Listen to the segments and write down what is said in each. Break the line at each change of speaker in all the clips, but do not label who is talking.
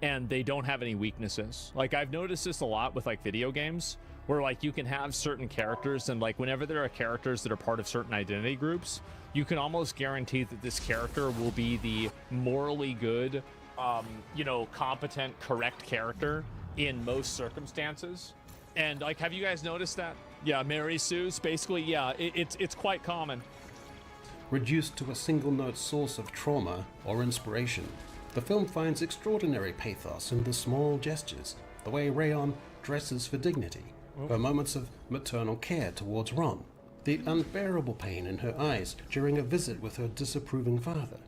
and they don't have any weaknesses. Like, I've noticed this a lot with like video games, where like you can have certain characters, and like whenever there are characters that are part of certain identity groups, you can almost guarantee that this character will be the morally good, you know, competent, correct character in most circumstances. And like, have you guys noticed that? Yeah, Mary Sue's basically, yeah, it's quite common.
Reduced to a single-note source of trauma or inspiration, the film finds extraordinary pathos in the small gestures, the way Rayon dresses for dignity, her moments of maternal care towards Ron, the unbearable pain in her eyes during a visit with her disapproving father.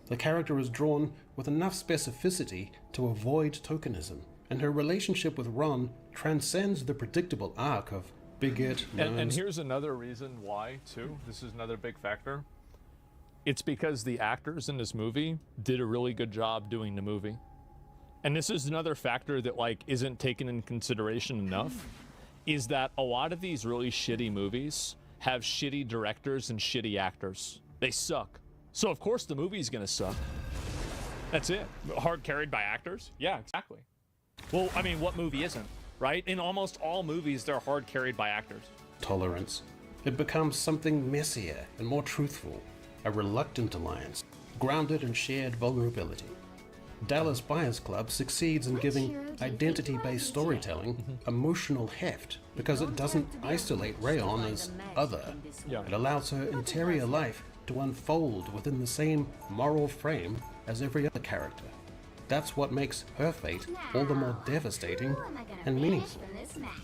The character is drawn with enough specificity to avoid tokenism, and her relationship with Ron transcends the predictable arc of bigot,
and here's another reason why, too. This is another big factor. It's because the actors in this movie did a really good job doing the movie. And this is another factor that like isn't taken in consideration enough, is that a lot of these really shitty movies have shitty directors and shitty actors. They suck. So of course the movie's gonna suck. That's it. Hard carried by actors? Yeah, exactly. Well, I mean, what movie isn't, right? In almost all movies, they're hard carried by actors.
Tolerance. It becomes something messier and more truthful. A reluctant alliance, grounded in shared vulnerability. Dallas Buyers Club succeeds in giving identity-based storytelling emotional heft because it doesn't isolate Rayon as other. It allows her interior life to unfold within the same moral frame as every other character. That's what makes her fate all the more devastating and meaningful.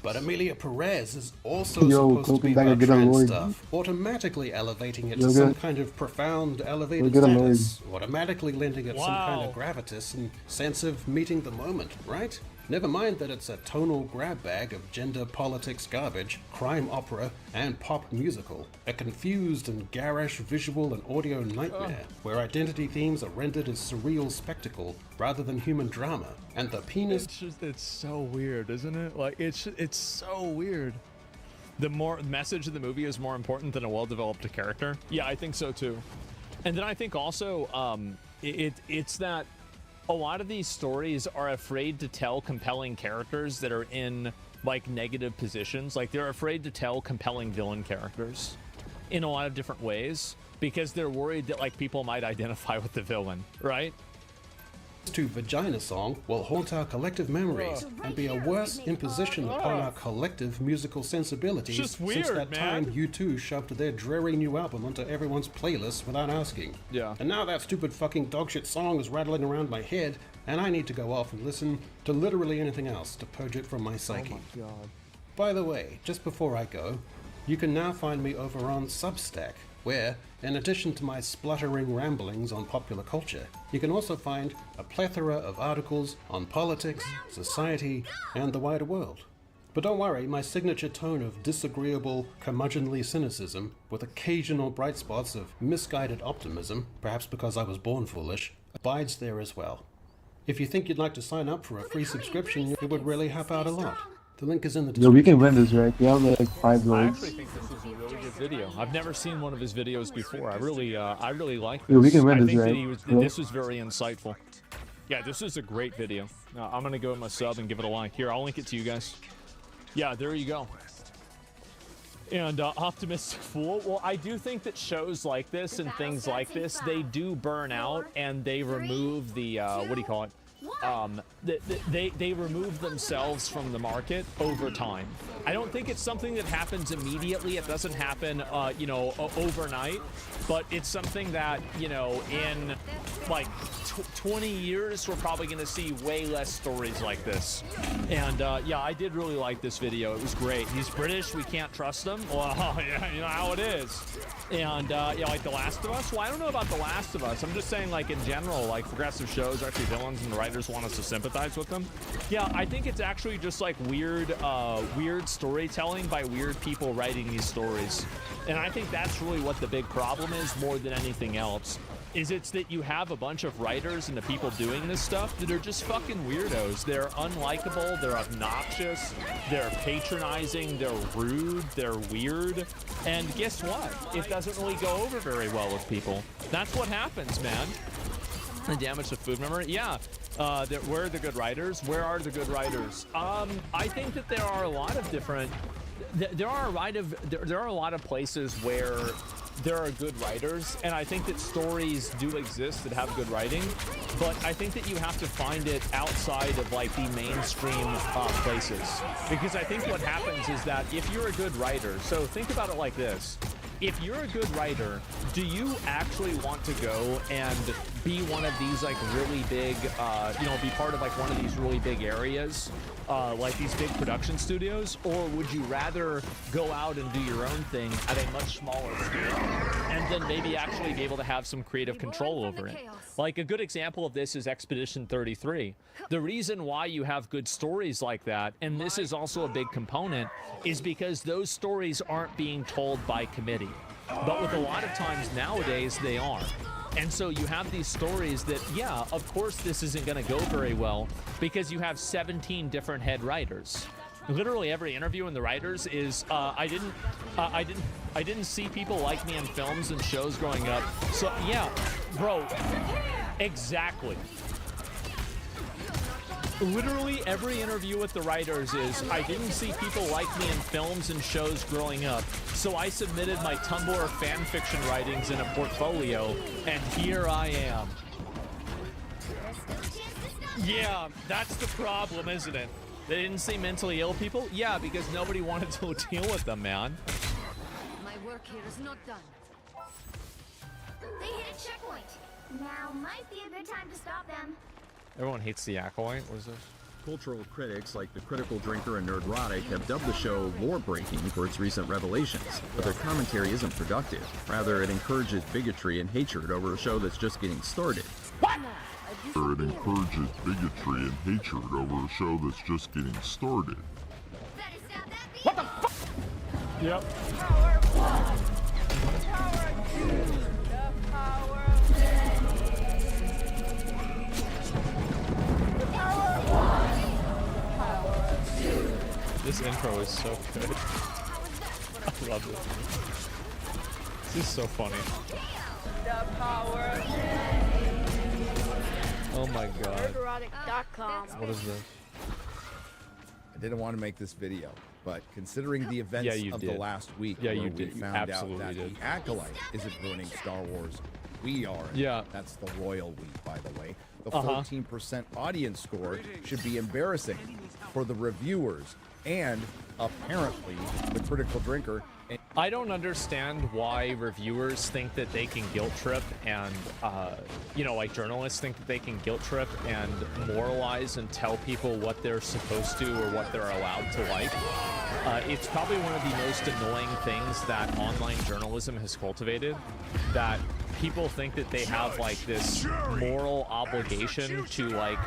But Emilia Perez is also supposed to be about trans stuff, automatically elevating it to some kind of profound elevated status, automatically lending it some kind of gravitas and sense of meeting the moment, right? Never mind that it's a tonal grab bag of gender politics garbage, crime opera, and pop musical. A confused and garish visual and audio nightmare, where identity themes are rendered as surreal spectacle rather than human drama. And the penis...
It's so weird, isn't it? Like, it's so weird. The message of the movie is more important than a well-developed character. Yeah, I think so too. And then I think also, it's that a lot of these stories are afraid to tell compelling characters that are in like negative positions. Like, they're afraid to tell compelling villain characters in a lot of different ways because they're worried that like people might identify with the villain, right?
To Vagina Song will haunt our collective memories and be a worse imposition upon our collective musical sensibilities since that time U2 shoved their dreary new album onto everyone's playlist without asking.
Yeah.
And now that stupid fucking dogshit song is rattling around my head, and I need to go off and listen to literally anything else to purge it from my psyche.
Oh my god.
By the way, just before I go, you can now find me over on Substack, where, in addition to my spluttering ramblings on popular culture, you can also find a plethora of articles on politics, society, and the wider world. But don't worry, my signature tone of disagreeable, curmudgeonly cynicism, with occasional bright spots of misguided optimism, perhaps because I was born foolish, abides there as well. If you think you'd like to sign up for a free subscription, it would really help out a lot. The link is in the description.
Yo, we can win this, right? We have like 5
I
votes.
actually think this is a really good video. I've never seen one of his videos before. I really like this.
Yo, we can win
I
this,
think
right?
that this was very insightful. Yeah, this is a great video. I'm gonna go with my sub and give it a like. Here, I'll link it to you guys. Yeah, there you go. And Optimistic Fool. Well, I do think that shows like this and things like this, they do burn out and they remove the what do you call it? They remove themselves from the market over time. I don't think it's something that happens immediately. It doesn't happen, you know, overnight, but it's something that, you know, in like 20 years, we're probably going to see way less stories like this. And yeah, I did really like this video. It was great. He's British. We can't trust him. Well, yeah, you know how it is. And yeah, like The Last of Us. Well, I don't know about The Last of Us. I'm just saying, like, in general, like, progressive shows are actually villains and the writers want us to sympathize with them. Yeah, I think it's actually just like weird storytelling by weird people writing these stories. And I think that's really what the big problem is more than anything else. It's that you have a bunch of writers and the people doing this stuff that are just fucking weirdos. They're unlikable, they're obnoxious, they're patronizing, they're rude, they're weird. And guess what? It doesn't really go over very well with people. That's what happens, man. The damage to food memory, yeah. Where are the good writers? Where are the good writers? I think that there are a lot of different. There are a lot of places where there are good writers, and I think that stories do exist that have good writing, but I think that you have to find it outside of like the mainstream places, because I think what happens is that if you're a good writer, so think about it like this. If you're a good writer, do you actually want to go and be one of these like really big, be part of like one of these really big areas, like these big production studios? Or would you rather go out and do your own thing at a much smaller scale and then maybe actually be able to have some creative control over it? Like a good example of this is Expedition 33. The reason why you have good stories like that, and this is also a big component, is because those stories aren't being told by committee. But with a lot of times nowadays, they are. And so you have these stories that, yeah, of course this isn't going to go very well because you have 17 different head writers. Literally every interview in the writers is, I didn't see people like me in films and shows growing up. So yeah, bro, exactly. Literally every interview with the writers is, I didn't see people like me in films and shows growing up, so I submitted my Tumblr fan fiction writings in a portfolio, and here I am. Yeah, that's the problem, isn't it? They didn't see mentally ill people? Yeah, because nobody wanted to deal with them, man.
My work here is not done. They hit a checkpoint. Now might be a good time to stop them.
Everyone hates the Acolyte. What is this?
Cultural critics like The Critical Drinker and Nerdrotic have dubbed the show lore-breaking for its recent revelations, but their commentary isn't productive. Rather, it encourages bigotry and hatred over a show that's just getting started.
What?
It encourages bigotry and hatred over a show that's just getting started.
What the fuck? Yep. This intro is so good. I love it. This is so funny. Oh my god. What is this?
I didn't want to make this video, but considering the events of the last week, where we found out that the Acolyte isn't ruining Star Wars, we are.
Yeah.
That's the royal week, by the way. The 14% audience score should be embarrassing for the reviewers and apparently the Critical Drinker.
I don't understand why reviewers think that they can guilt trip and, like journalists think that they can guilt trip and moralize and tell people what they're supposed to or what they're allowed to like. It's probably one of the most annoying things that online journalism has cultivated, that people think that they have like this moral obligation to like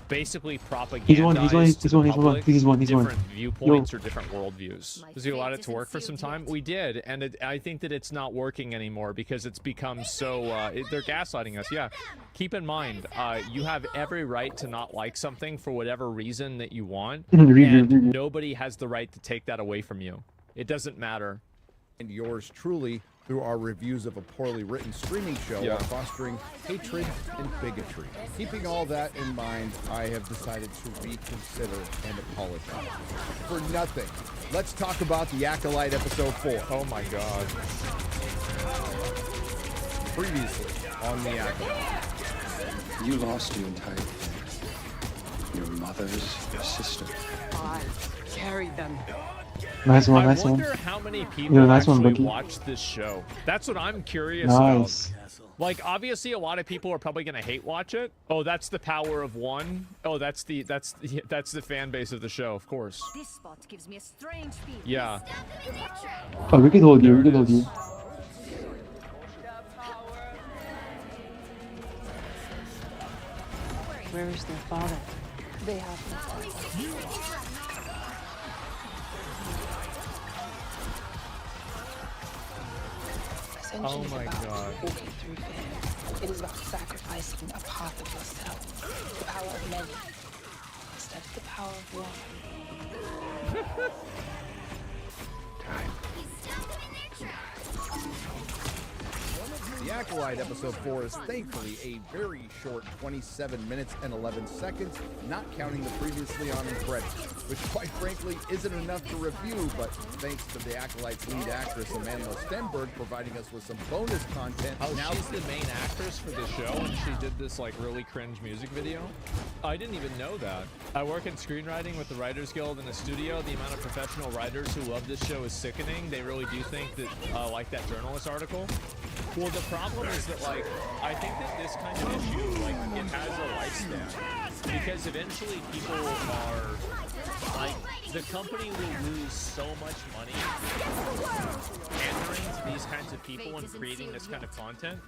basically propagandize to the public different viewpoints or different worldviews. Because we allowed it to work for some time. We did, and I think that it's not working anymore because it's become so, they're gaslighting us. Yeah, keep in mind, you have every right to not like something for whatever reason that you want, and nobody has the right to take that away from you. It doesn't matter.
And yours truly, through our reviews of a poorly written streaming show, are fostering hatred and bigotry. Keeping all that in mind, I have decided to reconsider and apologize for nothing. Let's talk about the Acolyte episode 4.
Oh my god.
Previously on the Acolyte.
You lost your entire family. Your mother's, your sister.
I carried them.
Nice one,
I
nice one.
wonder how many people actually watch this show. That's what I'm curious about. Like, obviously, a lot of people are probably gonna hate watch it. Oh, that's the power of one. Oh, that's the fan base of the show, of course.
This spot gives me a strange feeling.
Yeah.
Oh, we can hold you. We can hold you.
Where is their father? They have no father.
Oh my god.
Walking through fear. It is about sacrificing a part of yourself. The power of many instead of the power of one.
The Acolyte episode 4 is thankfully a very short 27 minutes and 11 seconds, not counting the previously on credits, which quite frankly isn't enough to review, but thanks to the Acolyte's lead actress Amanda Stenberg providing us with some bonus content.
Oh, now she's the main actress for the show, and she did this like really cringe music video. I didn't even know that. I work in screenwriting with the Writers Guild in a studio. The amount of professional writers who love this show is sickening. They really do think that, like that journalist article. Well, the problem is that, like, I think that this kind of issue, like, it has a lifespan. Because eventually people are, like, the company will lose so much money pandering to these kinds of people and creating this kind of content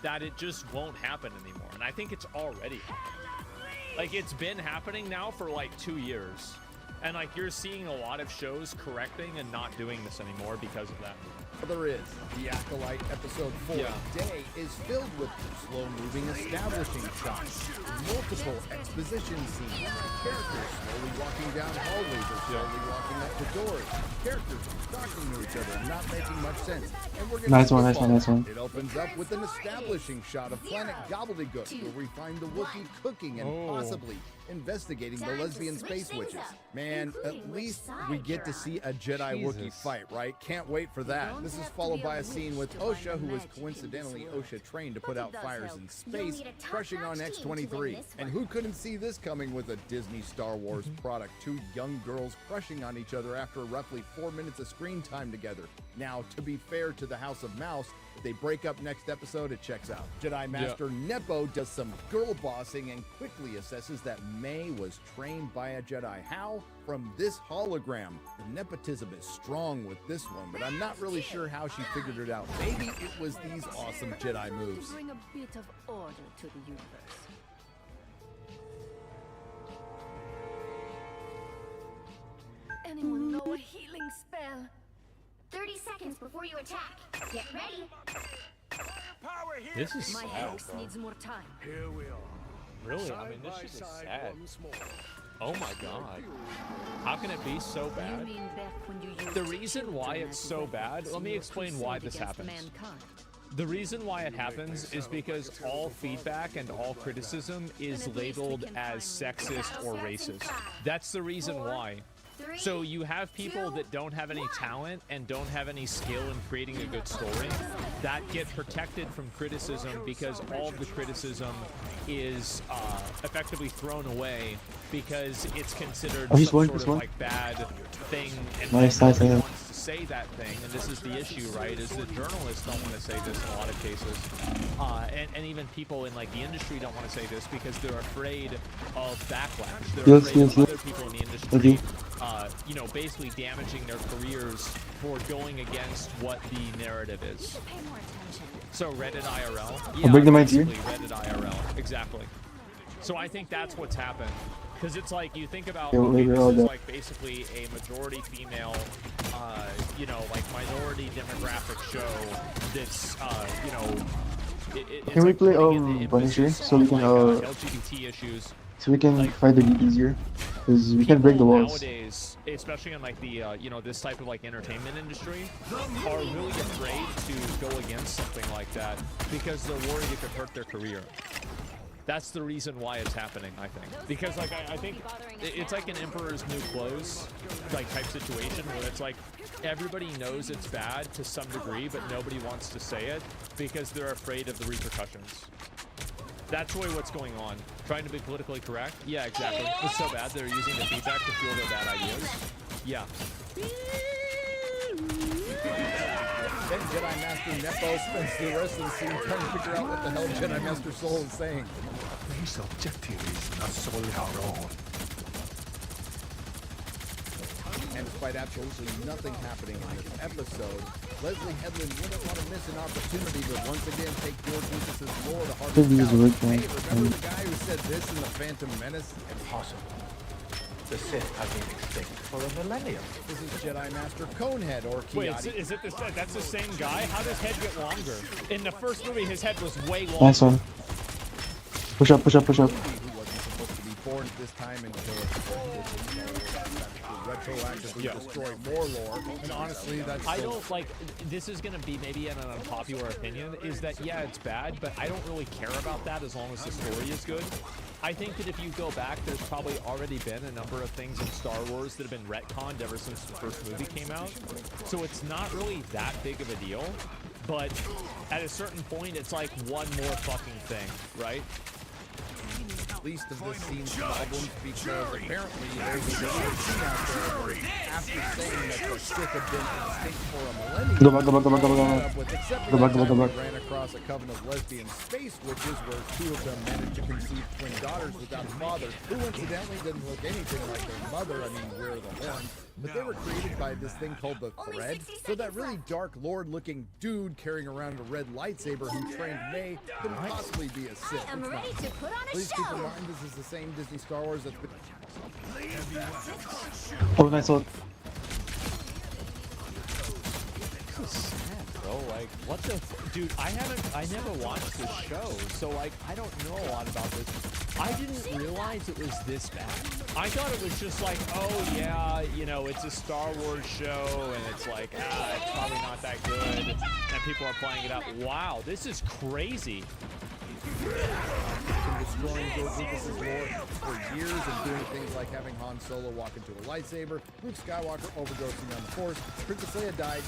that it just won't happen anymore. And I think it's already happening. Like, it's been happening now for, like, 2 years. And, like, you're seeing a lot of shows correcting and not doing this anymore because of that.
There is. The Acolyte episode 4 day is filled with slow-moving establishing shots, multiple exposition scenes, characters slowly walking down hallways or slowly walking up to doors, characters talking to each other, not making much sense. And we're
Nice one, nice one, nice one.
It opens up with an establishing shot of Planet Gobbledygook, where we find the Wookiee cooking and possibly investigating the lesbian space witches. Man, at least we get to see a Jedi Wookiee fight, right? Can't wait for that. This is followed by a scene with Osha, who was coincidentally Osha trained to put out fires in space, crushing on X-23. And who couldn't see this coming with a Disney Star Wars product? Two young girls crushing on each other after roughly 4 minutes of screen time together. Now, to be fair to the House of Mouse, if they break up next episode, it checks out. Jedi Master Nepo does some girl bossing and quickly assesses that May was trained by a Jedi. How? From this hologram. The nepotism is strong with this one, but I'm not really sure how she figured it out. Maybe it was these awesome Jedi moves.
Bring a bit of order to the universe. Anyone know a healing spell? 30 seconds before you attack. Get ready.
This is
My
sad,
hex
bro.
needs more time.
Really? I mean, this shit is sad. Oh my god. How can it be so
You
bad?
mean back when you used
The reason why it's so bad, let me explain why this happens.
mankind?
The reason why it happens is because all feedback and all criticism is labeled as sexist or racist. That's the reason why. So you have people that don't have any talent and don't have any skill in creating a good story that get protected from criticism because all of the criticism is effectively thrown away because it's considered some sort of like bad thing, and nobody wants to say that thing. And this is the issue, right? Is that journalists don't want to say this in a lot of cases, and even people in like the industry don't want to say this because they're afraid of backlash. They're afraid of other people in the industry, you know, basically damaging their careers for going against what the narrative is.
Pay more attention.
So Reddit IRL.
I'll bring the mic to you.
basically Reddit IRL. Exactly. So I think that's what's happened. Because it's like, you think about,
Yeah,
okay,
we're all
this is
that.
like basically a majority female, you know, like minority demographic show that's, you know, it's
Can we
like
play
putting in the
Punisher
emphasis
so we
on,
can
like, LGBT issues.
so we can
like,
fight it easier? Because we can break the
People
walls.
nowadays, especially in like the you know, this type of like entertainment industry, are really afraid to go against something like that because they're worried it could hurt their career. That's the reason why it's happening, I think. Because like I think it's like an Emperor's New Clothes like type situation where it's like everybody knows it's bad to some degree, but nobody wants to say it because they're afraid of the repercussions. That's really what's going on. Trying to be politically correct? Yeah, exactly. It's so bad they're using the feedback to fuel their bad ideas. Yeah.
Then Jedi Master Nepo spends the rest of the scene trying to figure out what the hell Jedi Master Soul is saying.
His objective is not solely our own.
And despite absolutely nothing happening in this episode, Leslie Headland wouldn't want to miss an opportunity to once again take George Lucas's lore to heart.
This is work, man.
Hey, remember the guy who said this in The Phantom Menace?
Impossible. The Sith have been extinct for a millennium.
This is Jedi Master Conehead, or
Wait,
Kiadi.
is it this? That's the same guy? How does his head get longer? In the first movie, his head was way longer.
Nice one. Push up, push up, push up.
Who wasn't supposed to be lore at this time until retroactively destroy more lore. And honestly, that's
I don't like. This is gonna be maybe an unpopular opinion. Is that yeah, it's bad, but I don't really care about that as long as the story is good. I think that if you go back, there's probably already been a number of things in Star Wars that have been retconned ever since the first movie came out. So it's not really that big of a deal. But at a certain point, it's like one more fucking thing, right?
Least of this scene's problems because apparently there's a scene out there after saying that the Sith had been extinct for a millennium.
Go back.
With except
Go
for
back,
that
go
time
back.
we ran across a coven of lesbian space witches where two of them managed to conceive twin daughters without a father, who incidentally didn't look anything like their mother. I mean, where are the horns? But they were created by this thing called the Thread. So that really Dark Lord-looking dude carrying around a red lightsaber who trained May couldn't possibly be a Sith.
I'm ready to put on a
Please keep in
show.
mind this is the same Disney Star Wars that's been...
Oh, nice one.
So sad, bro. Like, what the, dude? I never watched this show, so like, I don't know a lot about this. I didn't realize it was this bad. I thought it was just like, oh yeah, you know, it's a Star Wars show, and it's like, it's probably not that good, and people are playing it out. Wow, this is crazy.
Destroying George Lucas's lore for years and doing things like having Han Solo walk into a lightsaber, Luke Skywalker overdosing on the Force, Princess Leia died,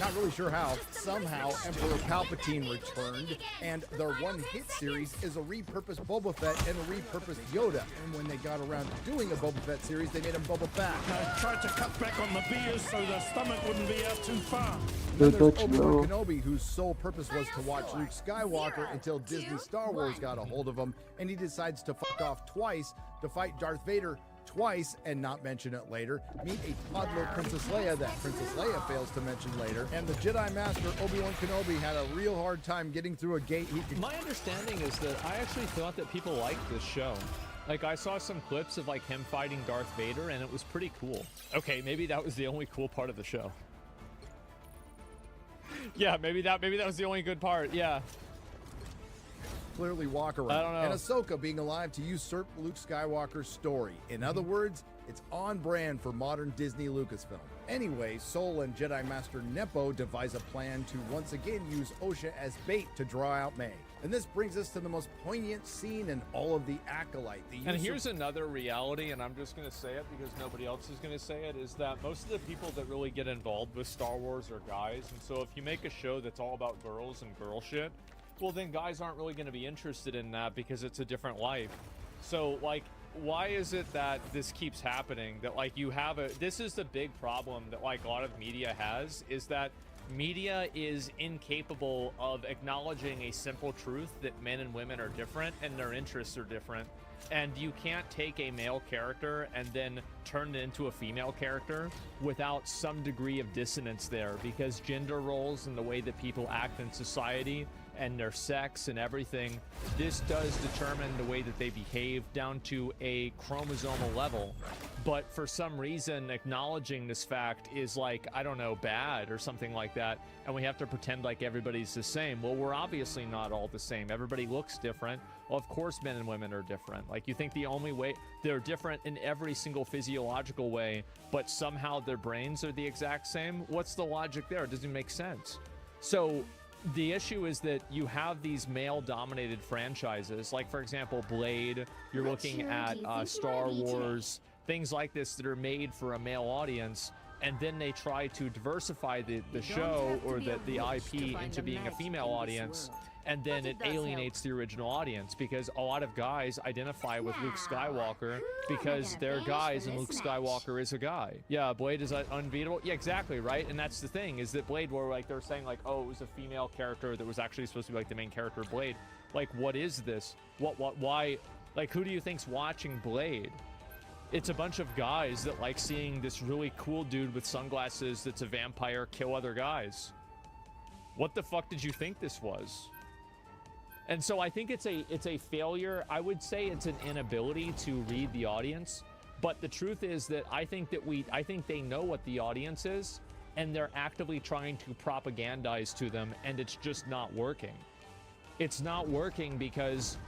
not really sure how. Somehow Emperor Palpatine returned, and their one-hit series is a repurposed Boba Fett and a repurposed Yoda. And when they got around to doing a Boba Fett series, they made him Boba Fett.
I tried to cut back on the beers so the stomach wouldn't be out too far.
Then there's Obi-Wan Kenobi, whose sole purpose was to watch Luke Skywalker until Disney Star Wars got a hold of him, and he decides to fuck off twice to fight Darth Vader twice and not mention it later. Meet a toddler Princess Leia that Princess Leia fails to mention later. And the Jedi Master Obi-Wan Kenobi had a real hard time getting through a gate.
My understanding is that I actually thought that people liked this show. Like, I saw some clips of like him fighting Darth Vader, and it was pretty cool. Okay, maybe that was the only cool part of the show. Yeah, maybe that was the only good part. Yeah.
Clearly walk around.
I don't know.
And Ahsoka being alive to usurp Luke Skywalker's story. In other words, it's on brand for modern Disney Lucasfilm. Anyway, Sol and Jedi Master Nepo devise a plan to once again use Osha as bait to draw out May. And this brings us to the most poignant scene in all of the Acolyte.
And here's another reality, and I'm just going to say it because nobody else is going to say it, is that most of the people that really get involved with Star Wars are guys. And so if you make a show that's all about girls and girl shit, well, then guys aren't really going to be interested in that because it's a different life. So, like, why is it that this keeps happening? That, like, you have this is the big problem that, like, a lot of media has, is that media is incapable of acknowledging a simple truth that men and women are different and their interests are different. And you can't take a male character and then turn it into a female character without some degree of dissonance there, because gender roles and the way that people act in society and their sex and everything, this does determine the way that they behave down to a chromosomal level. But for some reason, acknowledging this fact is like, I don't know, bad or something like that, and we have to pretend like everybody's the same. Well, we're obviously not all the same. Everybody looks different. Well, of course men and women are different. Like, you think the only way they're different in every single physiological way, but somehow their brains are the exact same? What's the logic there? It doesn't make sense. So the issue is that you have these male-dominated franchises, like, for example, Blade. You're looking at Star Wars, things like this that are made for a male audience, and then they try to diversify the show or the IP into being a female audience, and then it alienates the original audience, because a lot of guys identify with Luke Skywalker because they're guys and Luke Skywalker is a guy. Yeah, Blade is unbeatable. Yeah, exactly, right? And that's the thing, is that Blade, where like they're saying like, oh, it was a female character that was actually supposed to be like the main character of Blade. Like, what is this? Why? Like, who do you think's watching Blade? It's a bunch of guys that like seeing this really cool dude with sunglasses that's a vampire kill other guys. What the fuck did you think this was? And so I think it's a failure. I would say it's an inability to read the audience. But the truth is that I think they know what the audience is, and they're actively trying to propagandize to them, and it's just not working. It's not working because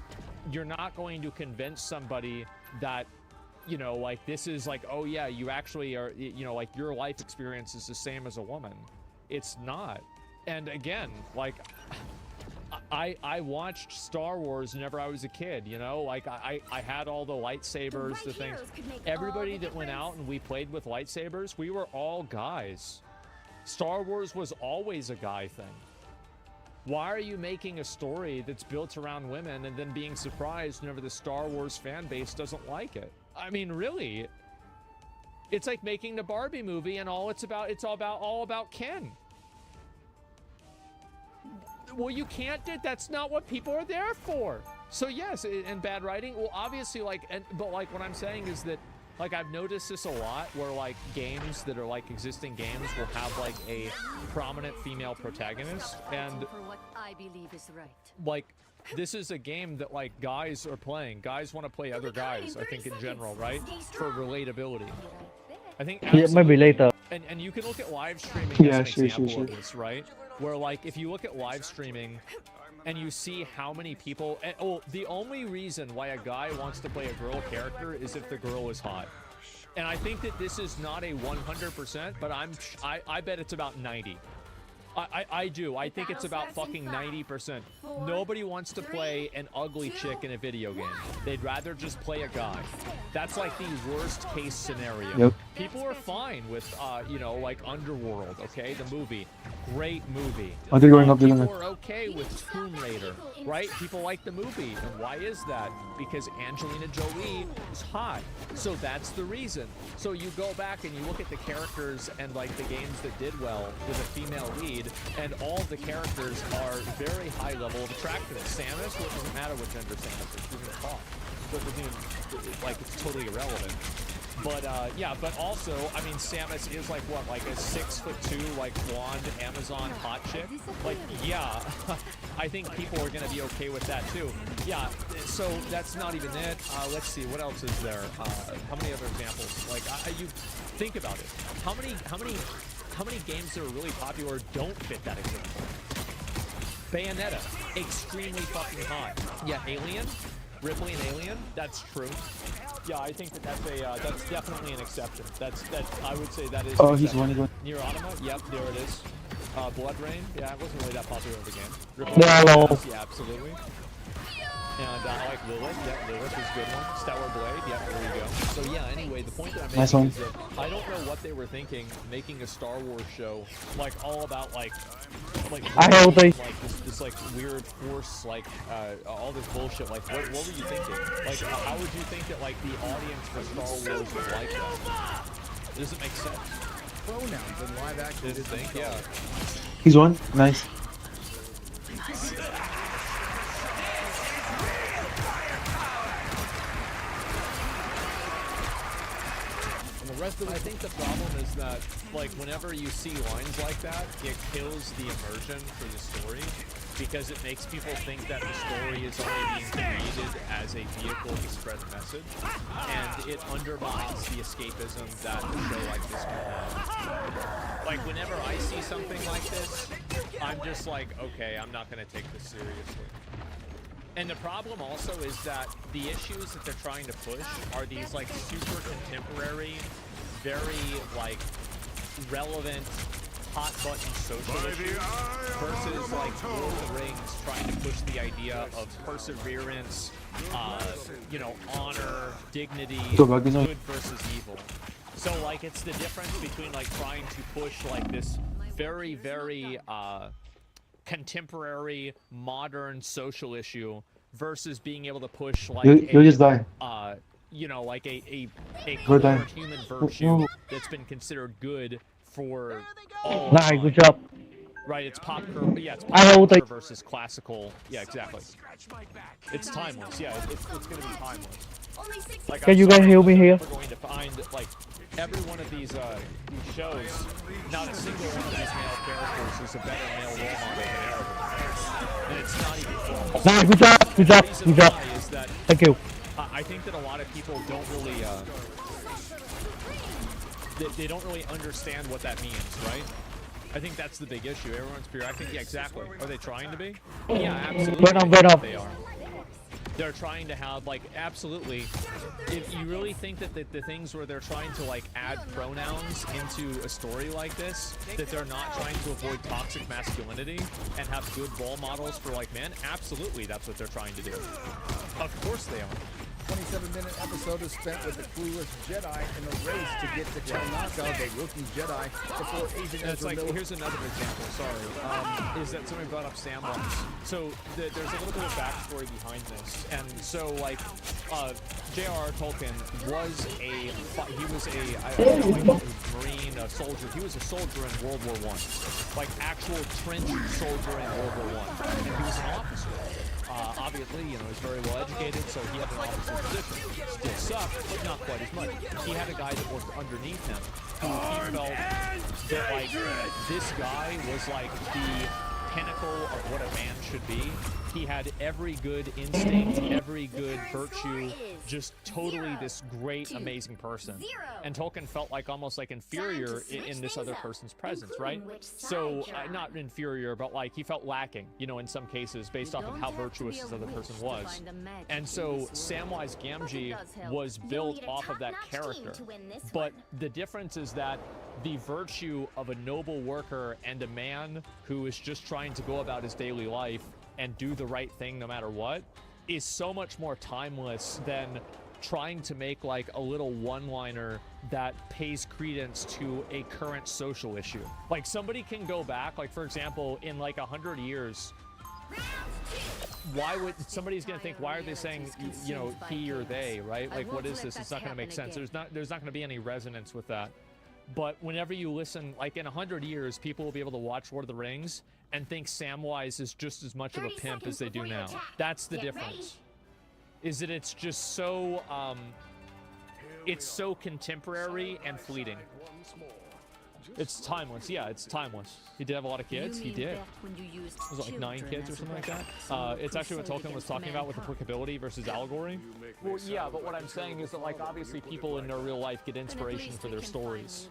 you're not going to convince somebody that, you know, like, this is like, oh yeah, you actually are, you know, like, your life experience is the same as a woman. It's not. And again, like, I watched Star Wars whenever I was a kid, you know, like I had all the lightsabers, the things. Everybody that went out and we played with lightsabers, we were all guys. Star Wars was always a guy thing. Why are you making a story that's built around women and then being surprised whenever the Star Wars fan base doesn't like it? I mean, really, it's like making the Barbie movie and all about Ken. Well, you can't do, that's not what people are there for. So yes, and bad writing, well, obviously, like, but like what I'm saying is that, like, I've noticed this a lot where, like, games that are like existing games will have like a prominent female protagonist, and
For what I believe is right.
like, this is a game that, like, guys are playing. Guys want to play other guys, I think, in general, right? For relatability. I think
Yeah, maybe later.
and you can look at live streaming
Yeah,
as an
sure.
example of this, right? Where, like, if you look at live streaming and you see how many people, the only reason why a guy wants to play a girl character is if the girl is hot. And I think that this is not a 100%, but I bet it's about 90. I do. I think it's about fucking 90%. Nobody wants to play an ugly chick in a video game. They'd rather just play a guy. That's like the worst case scenario.
Yep.
People are fine with, you know, like Underworld, okay? The movie. Great movie.
Oh, they're going up, they're
People
going
are okay with Tomb Raider, right? People like the movie. And why is that? Because Angelina Jolie is hot. So that's the reason. So you go back and you look at the characters and, like, the games that did well with a female lead, and all the characters are very high level of attractiveness. Samus, well, it doesn't matter what gender Samus is, she's gonna talk. So it doesn't even, like, it's totally irrelevant. But yeah, but also, I mean, Samus is like what, like a 6'2", like blonde Amazon hot chick. Like, yeah, I think people are gonna be okay with that too. Yeah, so that's not even it. Let's see, what else is there? How many other examples? Like, you think about it. How many games that are really popular don't fit that example? Bayonetta, extremely fucking hot. Yeah, Alien, Ripley and Alien, that's true. Yeah, I think that's definitely an exception. I would say that is.
Oh, he's one.
Nier Automata, yep, there it is. Blood Rain, yeah, it wasn't really that popular of a game. Ripley,
Hello.
yeah, absolutely. And I like Lilith, yeah, Lilith is a good one. Stellar Blade, yeah, there you go. So yeah, anyway, the point that I'm making
Nice one.
is that I don't know what they were thinking making a Star Wars show, like, all about, like this like weird force, like, all this bullshit. Like, what were you thinking? Like, how would you think that, like, the audience for Star Wars would like that? It doesn't make sense.
Pronouns in live action.
Didn't think, yeah.
He's one. Nice.
I think the problem is that, like, whenever you see lines like that, it kills the immersion for the story, because it makes people think that the story is only being created as a vehicle to spread a message, and it undermines the escapism that a show like this can have. Like, whenever I see something like this, I'm just like, okay, I'm not going to take this seriously. And the problem also is that the issues that they're trying to push are these, like, super contemporary, very, like, relevant, hot-button social issues versus, like, Lord of the Rings trying to push the idea of perseverance, you know, honor, dignity, good versus evil. So, like, it's the difference between, like, trying to push, like, this very, very, contemporary, modern social issue versus being able to push, like,
you just die.
You know, like a
Good
core
time.
human virtue that's been considered good for all
Nice,
time.
good job.
Right, it's pop culture. Yeah, it's
I
pop
will
culture
take-
versus classical. Yeah, exactly. It's timeless. Yeah, it's gonna be timeless. Like,
Can
I'm
you guys
sorry,
hear me
I'm
here?
never going to find, like, every one of these shows. Not a single one of these male characters is a better male role model than Aragorn. And it's not even close.
Nice, good job, good job,
The reason
good job.
why is that
Thank you.
I think that a lot of people don't really, they don't really understand what that means, right? I think that's the big issue. Everyone's pure. I think, yeah, exactly. Are they trying to be? Yeah, absolutely.
Right on.
They are. They're trying to have, like, absolutely, if you really think that the things where they're trying to, like, add pronouns into a story like this, that they're not trying to avoid toxic masculinity and have good role models for, like, men, absolutely that's what they're trying to do. Of course they are.
27-minute episode is spent with the clueless Jedi in a race to get to Kalnaka, the rookie Jedi, before Agent
And it's
Ezra
like,
Miller.
here's another example, sorry, is that somebody brought up Samwise. So there's a little bit of backstory behind this. And so, like, J.R.R. Tolkien was he was a Marine, a soldier. He was a soldier in World War I. Like, actual trench soldier in World War I. And he was an officer. Obviously, you know, he's very well educated, so he had an officer position. Still sucked, but not quite as much. He had a guy that worked underneath him who he felt that, like, this guy was like the pinnacle of what a man should be. He had every good instinct, every good virtue, just totally this great, amazing person. And Tolkien felt like almost like inferior in this other person's presence, right? So, not inferior, but like he felt lacking, you know, in some cases, based off of how virtuous this other person was. And so Samwise Gamgee was built off of that character. But the difference is that the virtue of a noble worker and a man who is just trying to go about his daily life and do the right thing no matter what is so much more timeless than trying to make like a little one-liner that pays credence to a current social issue. Like, somebody can go back, like, for example, in like 100 years, why would somebody's gonna think, why are they saying, you know, he or they, right? Like, what is this? It's not gonna make sense. There's not gonna be any resonance with that. But whenever you listen, like in 100 years, people will be able to watch Lord of the Rings and think Samwise is just as much of a pimp as they do now. That's the difference. Is that it's just so, it's so contemporary and fleeting. It's timeless. Yeah, it's timeless. He did have a lot of kids. He did. Was it like 9 kids or something like that? It's actually what Tolkien was talking about with applicability versus allegory. Well, yeah, but what I'm saying is that, like, obviously people in their real life get inspiration for their stories.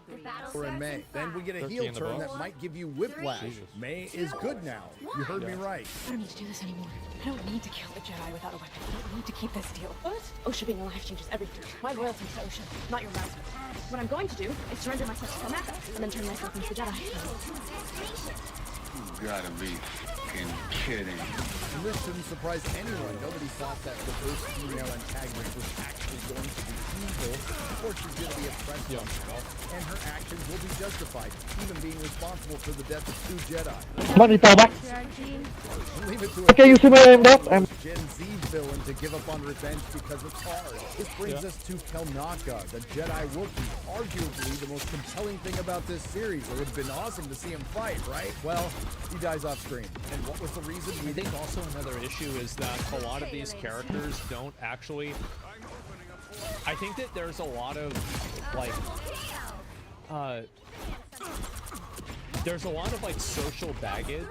Or in May. Then we get a heel turn that might give you whiplash. May is good now. You heard me right.
I don't need to do this anymore. I don't need to kill the Jedi without a weapon. I don't need to keep this deal. What? Osha being alive changes everything. My loyalty to Osha, not your master. What I'm going to do is surrender myself to Kalnaka and then turn myself into the Jedi.
You gotta be fucking kidding.
And this shouldn't surprise anyone. Nobody thought that the first female antagonist was actually going to be evil. Of course, she's going to be oppressed somehow, and her actions will be justified, even being responsible for the death of 2 Jedi.
What is that back?
Leave it to
Okay, you see where I'm at? I'm
Gen Z villain to give up on revenge because it's hard. This brings us to Kalnaka, the Jedi Wookiee, arguably the most compelling thing about this series. It would have been awesome to see him fight, right? Well, he dies off screen. And what was the reason?
I think also another issue is that a lot of these characters don't actually... I think that there's a lot of, like, there's a lot of, like, social baggage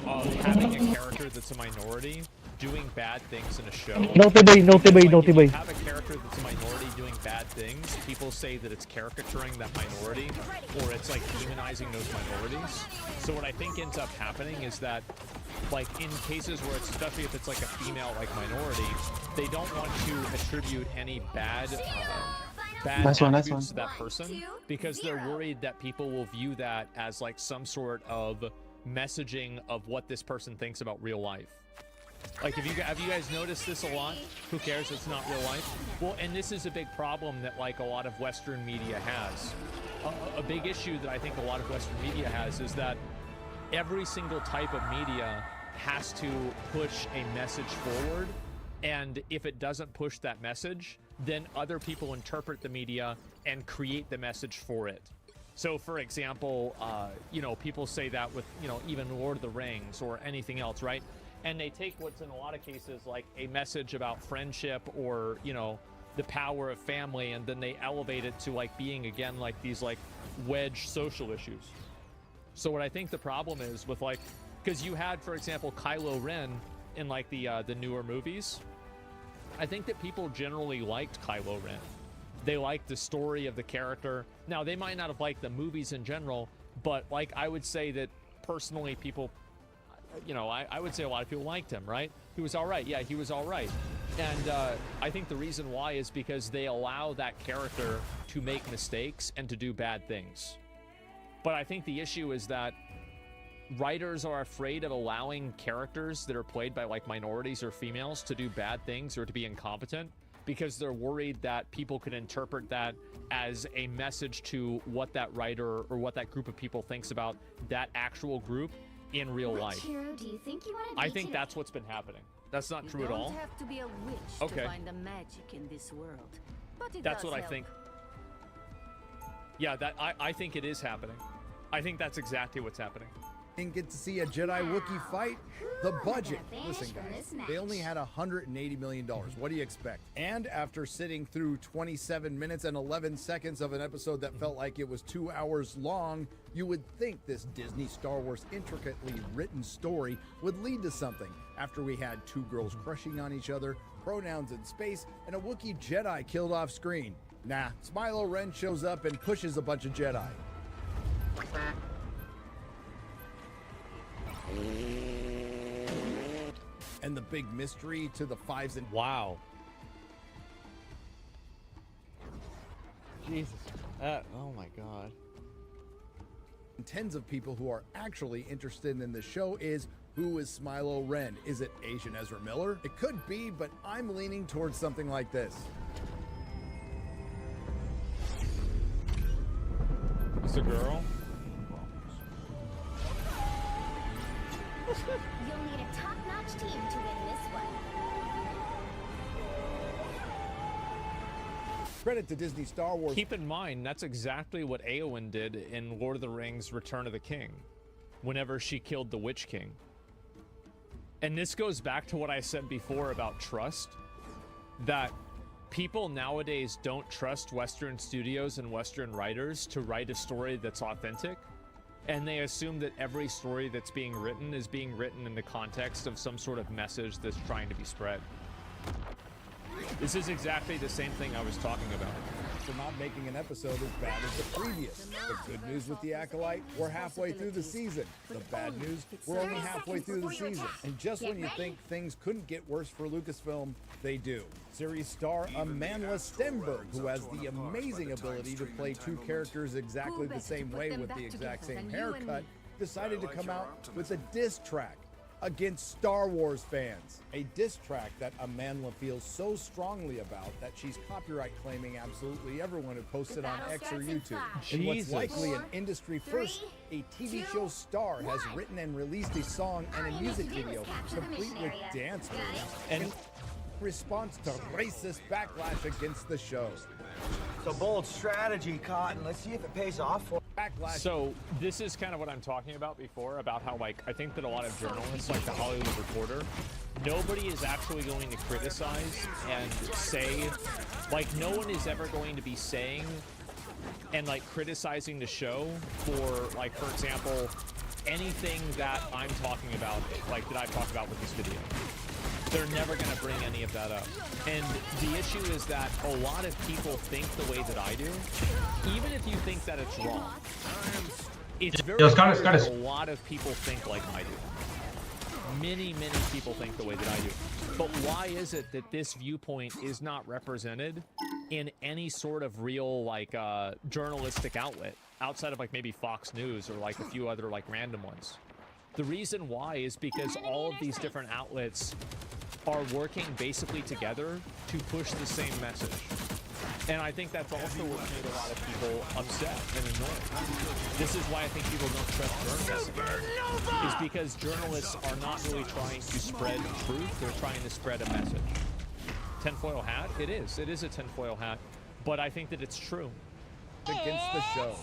of having a character that's a minority doing bad things in a show.
no tibay, no tibay, no
If you
tibay.
have a character that's a minority doing bad things, people say that it's caricaturing that minority, or it's like demonizing those minorities. So what I think ends up happening is that, like, in cases where it's, especially if it's like a female like minority, they don't want to attribute any bad
Nice one, nice
attributes to that person because they're worried that people will view that as like some sort of messaging of what this person thinks about real life. Like, have you guys noticed this a lot? Who cares? It's not real life. Well, and this is a big problem that, like, a lot of Western media has. A big issue that I think a lot of Western media has is that every single type of media has to push a message forward, and if it doesn't push that message, then other people interpret the media and create the message for it. So, for example, you know, people say that with, you know, even Lord of the Rings or anything else, right? And they take what's in a lot of cases like a message about friendship or, you know, the power of family, and then they elevate it to like being, again, like these like wedge social issues. So what I think the problem is with, like, because you had, for example, Kylo Ren in like the newer movies, I think that people generally liked Kylo Ren. They liked the story of the character. Now, they might not have liked the movies in general, but like I would say that personally people, you know, I would say a lot of people liked him, right? He was all right. Yeah, he was all right. And I think the reason why is because they allow that character to make mistakes and to do bad things. But I think the issue is that writers are afraid of allowing characters that are played by like minorities or females to do bad things or to be incompetent, because they're worried that people could interpret that as a message to what that writer or what that group of people thinks about that actual group in real life.
Hero do you think you want to be
I think
today?
that's what's been happening. That's not true at all.
You don't have to be a witch
Okay.
to find the magic in this world. But it
That's
does
what I
help.
think. Yeah, I think it is happening. I think that's exactly what's happening.
Didn't get to see a Jedi Wookiee fight. The budget. Listen,
from
guys,
this
they only
match?
had $180 million. What do you expect? And after sitting through 27 minutes and 11 seconds of an episode that felt like it was 2 hours long, you would think this Disney Star Wars intricately written story would lead to something. After we had two girls crushing on each other, pronouns in space, and a Wookiee Jedi killed off screen. Nah, Smilo Ren shows up and pushes a bunch of Jedi. And the big mystery to the fives and
wow. Jesus. Oh my God.
tens of people who are actually interested in the show is, who is Smilo Ren? Is it Asian Ezra Miller? It could be, but I'm leaning towards something like this.
It's a girl?
You'll need a top-notch team to win this one.
Credit to Disney Star Wars.
Keep in mind, that's exactly what Eowyn did in Lord of the Rings Return of the King, whenever she killed the Witch King. And this goes back to what I said before about trust, that people nowadays don't trust Western studios and Western writers to write a story that's authentic. And they assume that every story that's being written is being written in the context of some sort of message that's trying to be spread. This is exactly the same thing I was talking about.
For not making an episode as bad as the previous. The good news with The Acolyte, we're halfway through the season. The bad news, we're only halfway through the season. And just when you think things couldn't get worse for Lucasfilm, they do. Series star Amandla Stenberg, who has the amazing ability to play two characters exactly the same way with the exact same haircut, decided to come out with a diss track against Star Wars fans. A diss track that Amandla feels so strongly about that she's copyright claiming absolutely everyone who posted on X or YouTube. And what's likely an industry first, a TV show star has written and released a song and a music video complete with dance moves and response to racist backlash against the show.
It's a bold strategy, Cotton. Let's see if it pays off for
backlash.
So this is kind of what I'm talking about before, about how, like, I think that a lot of journalists, like the Hollywood Reporter, nobody is actually going to criticize and say, like, no one is ever going to be saying and, like, criticizing the show for, like, for example, anything that I'm talking about, like, that I talk about with this video. They're never going to bring any of that up. And the issue is that a lot of people think the way that I do, even if you think that it's wrong. It's very rare that a lot of people think like I do. Many, many people think the way that I do. But why is it that this viewpoint is not represented in any sort of real, like, journalistic outlet, outside of, like, maybe Fox News or, like, a few other, like, random ones? The reason why is because all of these different outlets are working basically together to push the same message. And I think that's also what made a lot of people upset and annoyed. This is why I think people don't trust journalists. Is because journalists are not really trying to spread truth, they're trying to spread a message. Tinfoil hat? It is a tinfoil hat. But I think that it's true.
Against the show.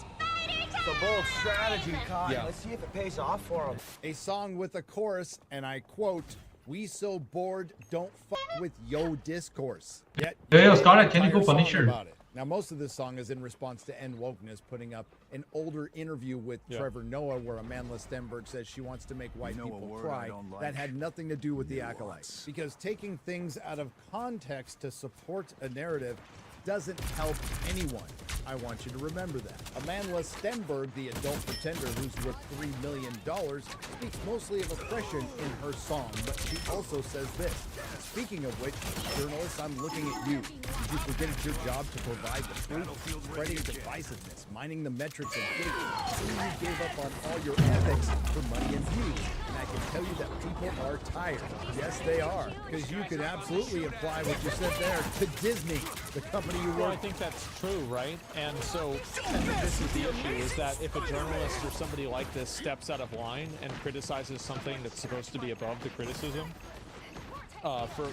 It's a bold strategy, Cotton.
Yeah.
Let's see if it pays off for them.
A song with a chorus, and I quote, "We so bored, don't fuck with yo discourse." Yet,
Scott, can you go Punisher?
About it. Now, most of this song is in response to End Wokeness putting up an older interview with Trevor Noah where Amandla Stenberg says she wants to make white people cry. That had nothing to do with The Acolyte. Because taking things out of context to support a narrative doesn't help anyone. I want you to remember that. Amanda Stenberg, the adult pretender who's worth $3 million, speaks mostly of oppression in her song, but she also says this. Speaking of which, journalists, I'm looking at you. Did you forget it's your job to provide the truth? Spreading divisiveness, mining the metrics and data. See, you gave up on all your ethics for money and views. And I can tell you that people are tired. Yes, they are. Because you can absolutely apply what you said there to Disney, the company you
Well, I
work
think that's true, right? And so this is the issue, is that if a journalist or somebody like this steps out of line and criticizes something that's supposed to be above the criticism,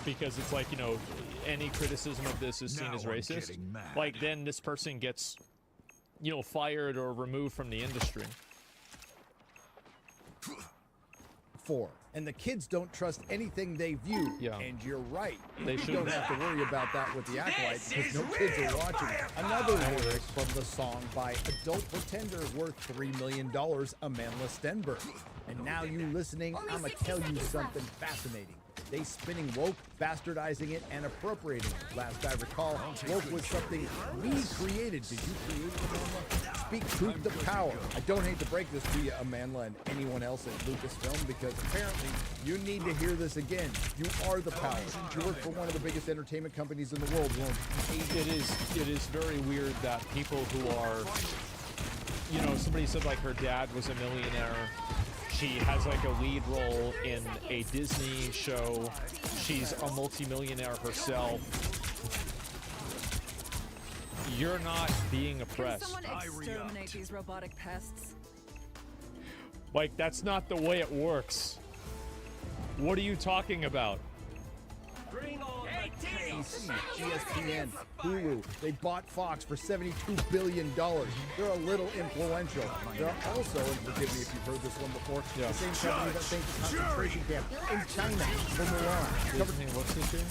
because it's like, you know, any criticism of this is seen as racist, like then this person gets, you know, fired or removed from the industry.
for. And the kids don't trust anything they view.
Yeah.
And you're right.
They
You
shouldn't.
don't have to worry about that with the Acolyte because no kids are watching. Another lyric from the song by adult pretender worth $3 million, Amanda Stenberg. And now you listening, I'm going to tell you something fascinating. They spinning woke, bastardizing it, and appropriating it. Last I recall, woke was something we created. Did you create it, Amanda? Speak truth to power. I don't hate to break this to you, Amanda, and anyone else at Lucasfilm, because apparently you need to hear this again. You are the power. You work for one of the biggest entertainment companies in the world.
It is very weird that people who are, you know, somebody said like her dad was a millionaire. She has like a lead role in a Disney show. She's a multimillionaire herself. You're not being oppressed.
Someone exterminate these robotic pests.
Like, that's not the way it works. What are you talking about?
ABC, ESPN, Hulu. They bought Fox for $72 billion. They're a little influential. They're also, and forgive me if you've heard this one before, the same company that sank the concentration camp in China for Mulan.
Disney, what's this here?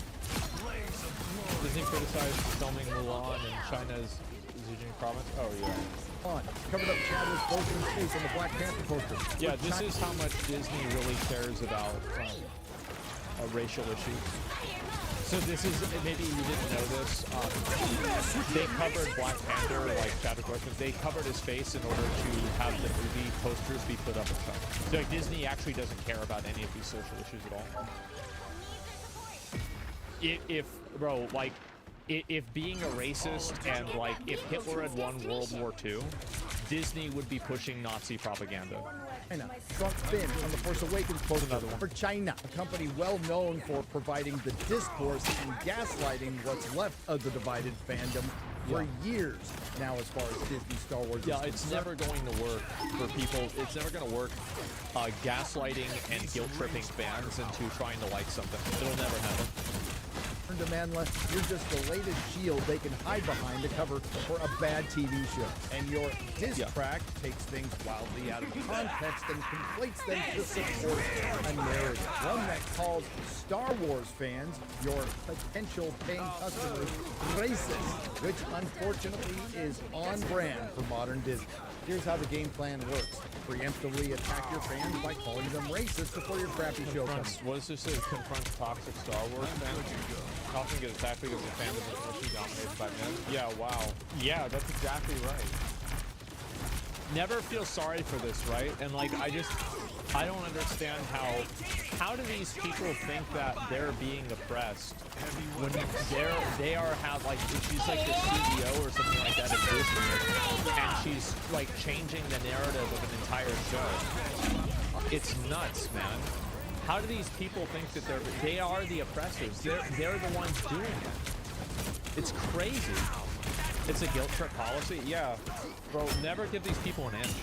Disney criticized filming Mulan in China's Zhejiang province? Oh, yeah.
Covered up Chadwick's Boseman's face on the Black Panther poster.
Yeah, this is how much Disney really cares about racial issues. So this is, maybe you didn't know this, they covered Black Panther, like Chadwick Boseman, they covered his face in order to have the movie posters be put up in China. So like, Disney actually doesn't care about any of these social issues at all. If being a racist and like if Hitler had won World War II, Disney would be pushing Nazi propaganda.
China. Trump Finn on the Force Awakens poster for China, a company well known for providing the discourse and gaslighting what's left of the divided fandom for years now as far as Disney Star Wars is
it's never going to work for people. It's never going to work gaslighting and guilt-tripping fans into trying to like something. It'll never happen.
Amanda, you're just the latest shield they can hide behind to cover for a bad TV show. And your diss track takes things wildly out of context and conflates them to support a narrative. One that calls Star Wars fans, your potential paying customers, racist, which unfortunately is on brand for modern Disney. Here's how the game plan works. Preemptively attack your fans by calling them racist before your crappy show comes.
What does this say? Confronts toxic Star Wars fans? Talking get attacked because the fandom is mostly dominated by men? Yeah, wow. Yeah, that's exactly right. Never feel sorry for this, right? And like, I don't understand how do these people think that they're being oppressed when they have like, she's like the CEO or something like that of Disney, and she's like changing the narrative of an entire show. It's nuts, man. How do these people think that they are the oppressors? They're the ones doing it. It's crazy. It's a guilt trip policy. Yeah, bro. Never give these people an inch.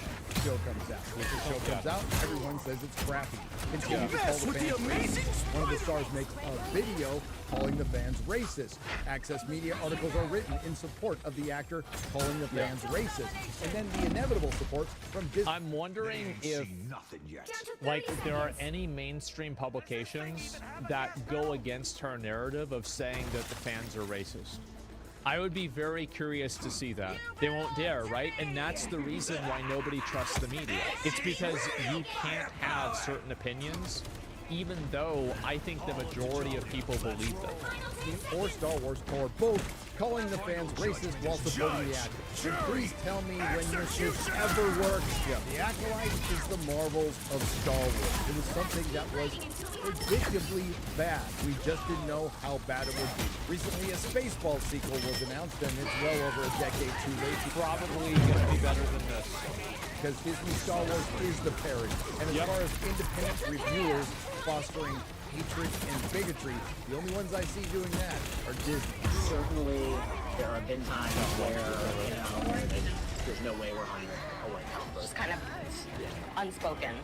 Show comes out. When the show comes out, everyone says it's crappy. Continue to call the fans racist. One of the stars makes a video calling the fans racist. Access Media articles are written in support of the actor calling the fans racist. And then the inevitable support from Disney.
I'm wondering if, like, there are any mainstream publications that go against her narrative of saying that the fans are racist. I would be very curious to see that. They won't dare, right? And that's the reason why nobody trusts the media. It's because you can't have certain opinions, even though I think the majority of people believe them.
Or Star Wars, or both, calling the fans racist while supporting the actors. And please tell me when this has ever worked. Yeah, the Acolyte is the Marvels of Star Wars. It was something that was predictably bad. We just didn't know how bad it would be. Recently, a Spaceball sequel was announced, and it's well over a decade too late.
Probably gonna be better than this.
Because Disney Star Wars is the parody. And as far as independent reviewers fostering hatred and bigotry, the only ones I see doing that are Disney.
Certainly, there have been times where, there's no way we're hungry. Oh, wait, no.
Just kind of unspoken.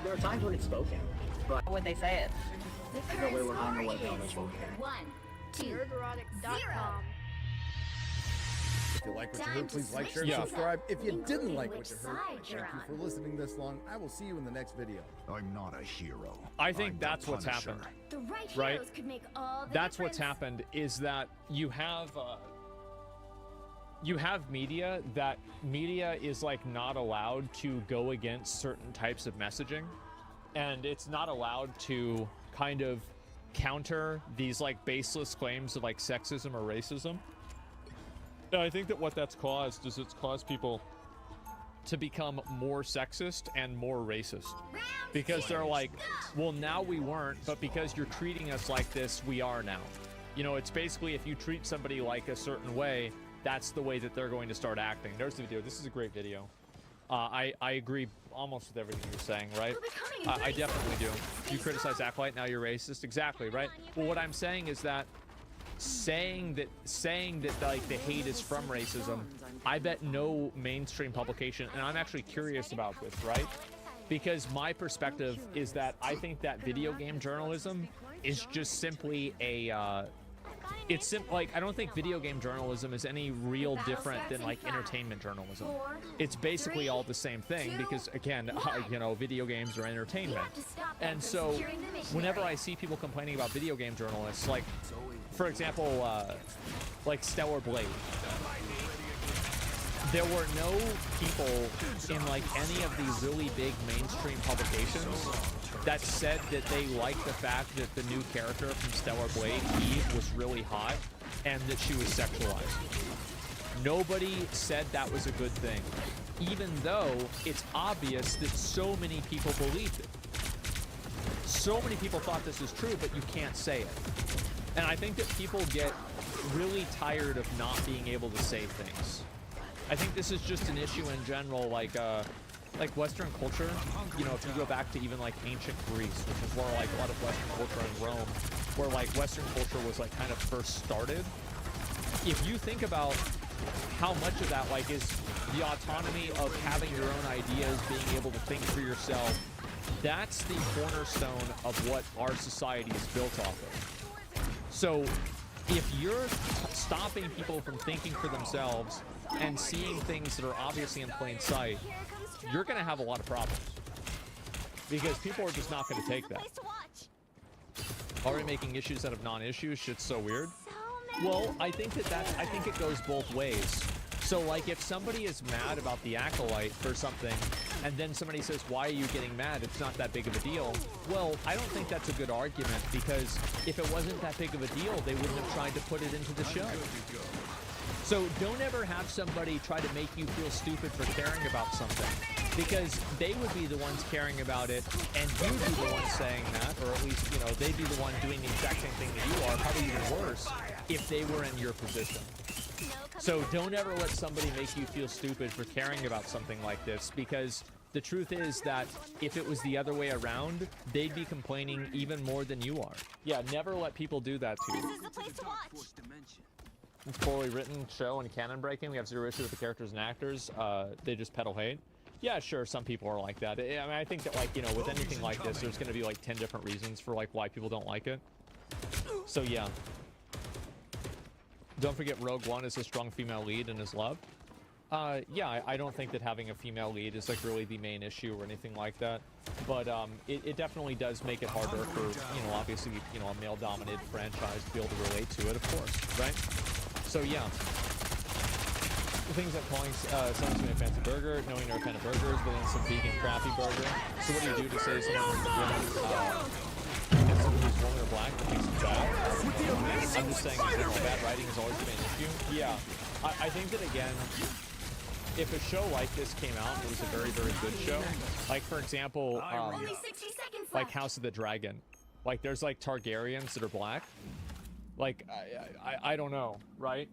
There are times when it's spoken, but
how would they say it?
no way we're hungry, what they spoken.
1, 2, 0.
If you like what you heard, please like, share, and subscribe. If you didn't like what you heard, thank you for listening this long. I will see you in the next video.
I'm not a hero.
I think that's what's happened.
The right
Right?
heroes could make all the
That's what's
difference.
happened is that you have media that is like not allowed to go against certain types of messaging, and it's not allowed to kind of counter these like baseless claims of like sexism or racism. And I think that what that's caused is it's caused people to become more sexist and more racist, because they're like, well, now we weren't, but because you're treating us like this, we are now. You know, it's basically if you treat somebody like a certain way, that's the way that they're going to start acting. There's the video. This is a great video. I agree almost with everything you're saying, right? I definitely do. You criticize Acolyte, now you're racist. Exactly, right? Well, what I'm saying is that saying that like the hate is from racism, I bet no mainstream publication, and I'm actually curious about this, right? Because my perspective is that I think that video game journalism is just simply a like, I don't think video game journalism is any real different than like entertainment journalism. It's basically all the same thing because, again, you know, video games are entertainment. And so whenever I see people complaining about video game journalists, like, for example, like Stellar Blade, there were no people in like any of these really big mainstream publications that said that they liked the fact that the new character from Stellar Blade, Eve, was really hot and that she was sexualized. Nobody said that was a good thing, even though it's obvious that so many people believed it. So many people thought this was true, but you can't say it. And I think that people get really tired of not being able to say things. I think this is just an issue in general, like Western culture. You know, if you go back to even like ancient Greece, which is where like a lot of Western culture in Rome, where like Western culture was like kind of first started. If you think about how much of that like is the autonomy of having your own ideas, being able to think for yourself, that's the cornerstone of what our society is built off of. So if you're stopping people from thinking for themselves and seeing things that are obviously in plain sight, you're going to have a lot of problems because people are just not going to take that. Already making issues out of non-issues, shit's so weird. Well, I think I think it goes both ways. So like if somebody is mad about the Acolyte for something and then somebody says, why are you getting mad? It's not that big of a deal. Well, I don't think that's a good argument, because if it wasn't that big of a deal, they wouldn't have tried to put it into the show. So don't ever have somebody try to make you feel stupid for caring about something, because they would be the ones caring about it and you'd be the one saying that, or at least, you know, they'd be the one doing the exact same thing that you are, probably even worse, if they were in your position. So don't ever let somebody make you feel stupid for caring about something like this, because the truth is that if it was the other way around, they'd be complaining even more than you are. Yeah, never let people do that to you.
This is the place to watch.
It's poorly written show and canon breaking. We have zero issue with the characters and actors. They just peddle hate. Yeah, sure, some people are like that. I mean, I think that, like, you know, with anything like this, there's going to be like 10 different reasons for like why people don't like it. So yeah. Don't forget Rogue One is a strong female lead and is loved. Yeah, I don't think that having a female lead is like really the main issue or anything like that. But it definitely does make it harder for, you know, obviously, you know, a male-dominated franchise to be able to relate to it, of course, right? So yeah. The things that calling someone's doing a fancy burger, knowing they're a fan of burgers, but then some vegan crappy burger. So what do you do to say someone who's woman or black that makes it bad. I'm just saying, in general, bad writing has always been an issue. Yeah, I think that again, if a show like this came out, it was a very, very good show. Like for example, like House of the Dragon. Like there's like Targaryens that are black. Like I don't know, right?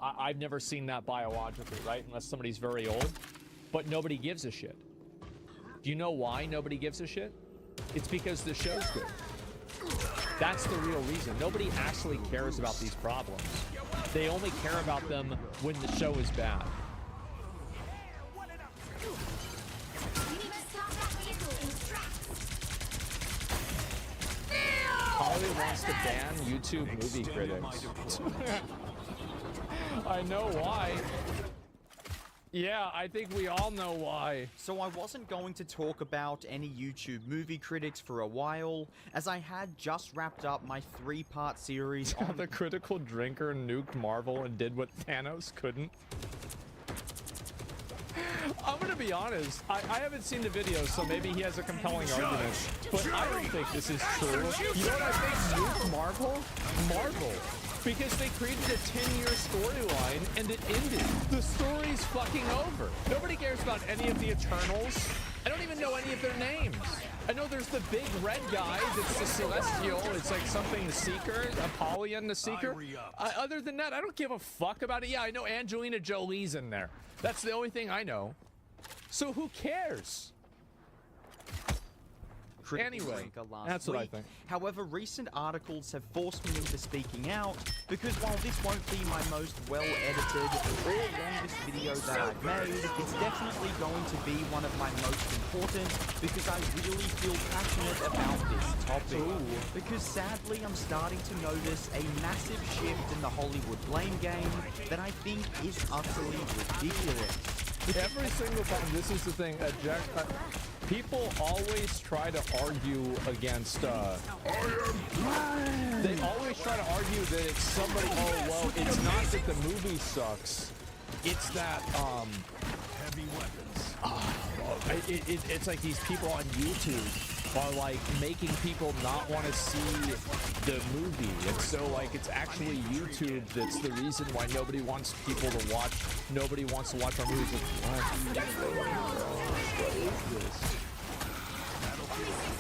I've never seen that biologically, right? Unless somebody's very old. But nobody gives a shit. Do you know why nobody gives a shit? It's because the show's good. That's the real reason. Nobody actually cares about these problems. They only care about them when the show is bad. Hollywood wants to ban YouTube movie critics. I know why. Yeah, I think we all know why.
So I wasn't going to talk about any YouTube movie critics for a while, as I had just wrapped up my 3-part series on
the critical drinker nuked Marvel and did what Thanos couldn't. I'm gonna be honest, I haven't seen the video, so maybe he has a compelling argument, but I don't think this is true. You know what I think nuked Marvel? Marvel. Because they created a 10-year storyline and it ended. The story's fucking over. Nobody cares about any of the Eternals. I don't even know any of their names. I know there's the big red guy that's the Celestial. It's like something the Seeker, Apollyon the Seeker. Other than that, I don't give a fuck about it. Yeah, I know Angelina Jolie's in there. That's the only thing I know. So who cares? Anyway, that's what I think.
However, recent articles have forced me into speaking out, because while this won't be my most well-edited or longest video that I've made, it's definitely going to be one of my most important, because I really feel passionate about this topic. Because sadly, I'm starting to notice a massive shift in the Hollywood blame game that I think is utterly ridiculous.
Every single time, this is the thing, people always try to argue against, they always try to argue that it's somebody, oh, well, it's not that the movie sucks, it's that, heavy weapons. It's like these people on YouTube are like making people not want to see the movie. And so like it's actually YouTube that's the reason why nobody wants people to watch. Nobody wants to watch our movies. Like, what is this?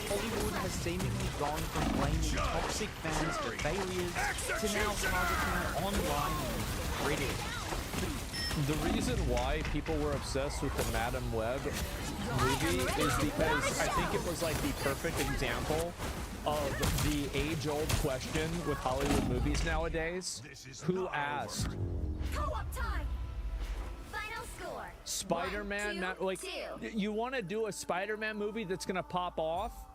Hollywood has seemingly gone from blaming toxic fans for failures to now targeting online critics.
The reason why people were obsessed with the Madame Web movie is because I think it was like the perfect example of the age-old question with Hollywood movies nowadays. Who asked?
Co-op time. Final score.
Spider-Man, like, you want to do a Spider-Man movie that's gonna pop off?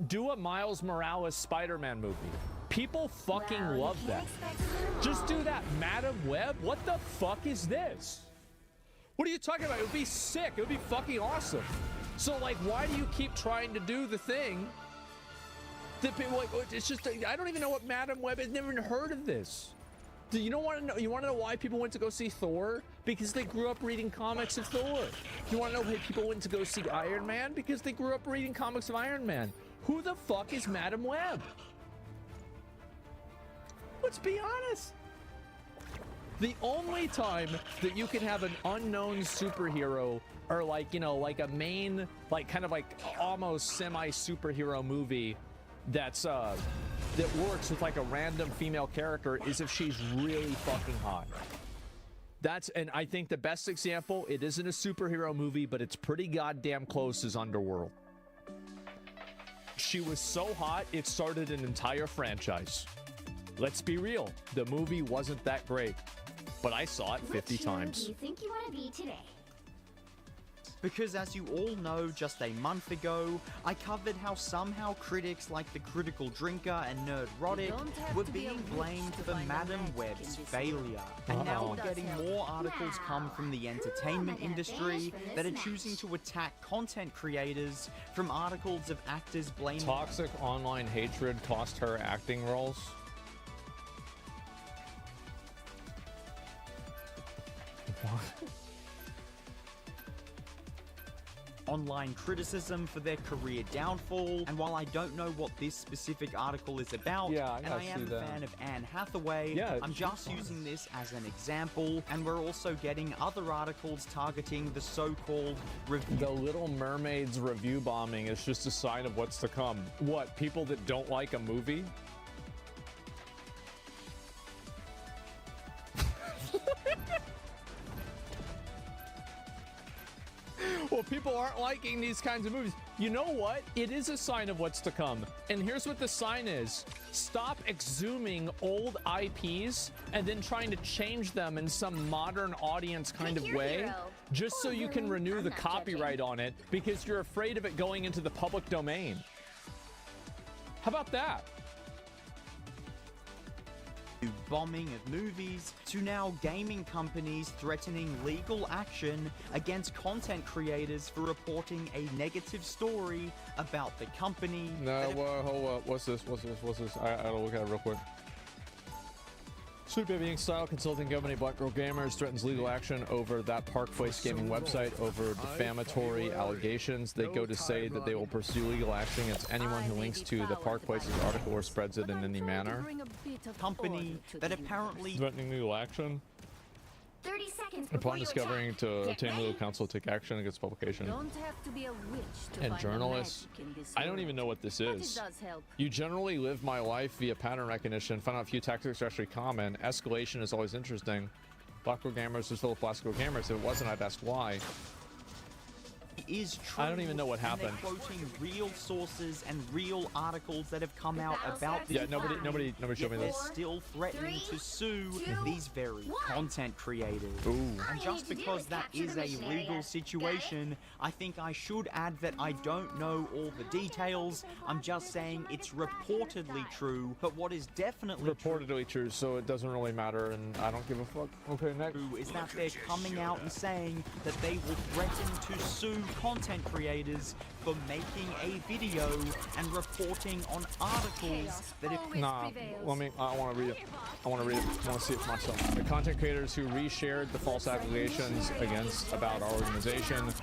Do a Miles Morales Spider-Man movie. People fucking love that. Just do that. Madame Web? What the fuck is this? What are you talking about? It would be sick. It would be fucking awesome. So, like, why do you keep trying to do the thing that people, like, it's just, I don't even know what Madame Web, I've never even heard of this. Do you don't want to know? You want to know why people went to go see Thor? Because they grew up reading comics of Thor. You want to know why people went to go see Iron Man? Because they grew up reading comics of Iron Man. Who the fuck is Madame Web? Let's be honest. The only time that you can have an unknown superhero or like, you know, like a main, like kind of like almost semi-superhero movie that's that works with like a random female character is if she's really fucking hot. And I think the best example, it isn't a superhero movie, but it's pretty goddamn close, is Underworld. She was so hot, it started an entire franchise. Let's be real, the movie wasn't that great, but I saw it 50 times.
Do you think you want to be today?
Because as you all know, just a month ago, I covered how somehow critics like The Critical Drinker and Nerdrotic were being blamed for Madame Web's failure. And now we're getting more articles come from the entertainment industry that are choosing to attack content creators, from articles of actors blaming...
Toxic online hatred cost her acting roles.
online criticism for their career downfall. And while I don't know what this specific article is about, and I am a fan of Anne Hathaway, I'm just using this as an example. And we're also getting other articles targeting the so-called review.
The Little Mermaid's review bombing is just a sign of what's to come. What, people that don't like a movie? Well, people aren't liking these kinds of movies. You know what? It is a sign of what's to come. And here's what the sign is. Stop exhuming old IPs and then trying to change them in some modern audience kind of way, just so you can renew the copyright on it because you're afraid of it going into the public domain. How about that?
Bombing of movies to now gaming companies threatening legal action against content creators for reporting a negative story about the company.
No, hold up. What's this? I gotta look at it real quick. Sweet Baby Inc. style consulting company Black Girl Gamers threatens legal action over that Park Place gaming website over defamatory allegations. They go to say that they will pursue legal action against anyone who links to the Park Place's article or spreads it in any manner.
Company that apparently
threatening legal action.
30 seconds
Upon discovering to obtain legal counsel, take action against publication.
Don't have to be a witch to
And
find
journalists.
the magic in this
I don't
world.
even know what this
But
is.
it does help.
You generally live my life via pattern recognition, find out a few tactics are actually common. Escalation is always interesting. Black Girl Gamers is full of Black Girl Gamers. If it wasn't, I'd ask why.
is true.
I don't even know what happened.
They're quoting real sources and real articles that have come out about this.
Yeah, nobody showed me
They're
this.
still threatening to sue these very content creators.
Ooh.
And just because that is a legal situation, I think I should add that I don't know all the details. I'm just saying it's reportedly true, but what is definitely
Reportedly true, so it doesn't really matter, and I don't give a fuck. Okay, next.
Is that they're coming out and saying that they will threaten to sue content creators for making a video and reporting on articles that have...
Nah, I want to read it. I want to read it. I want to see it for myself. The content creators who reshared the false allegations about our organization,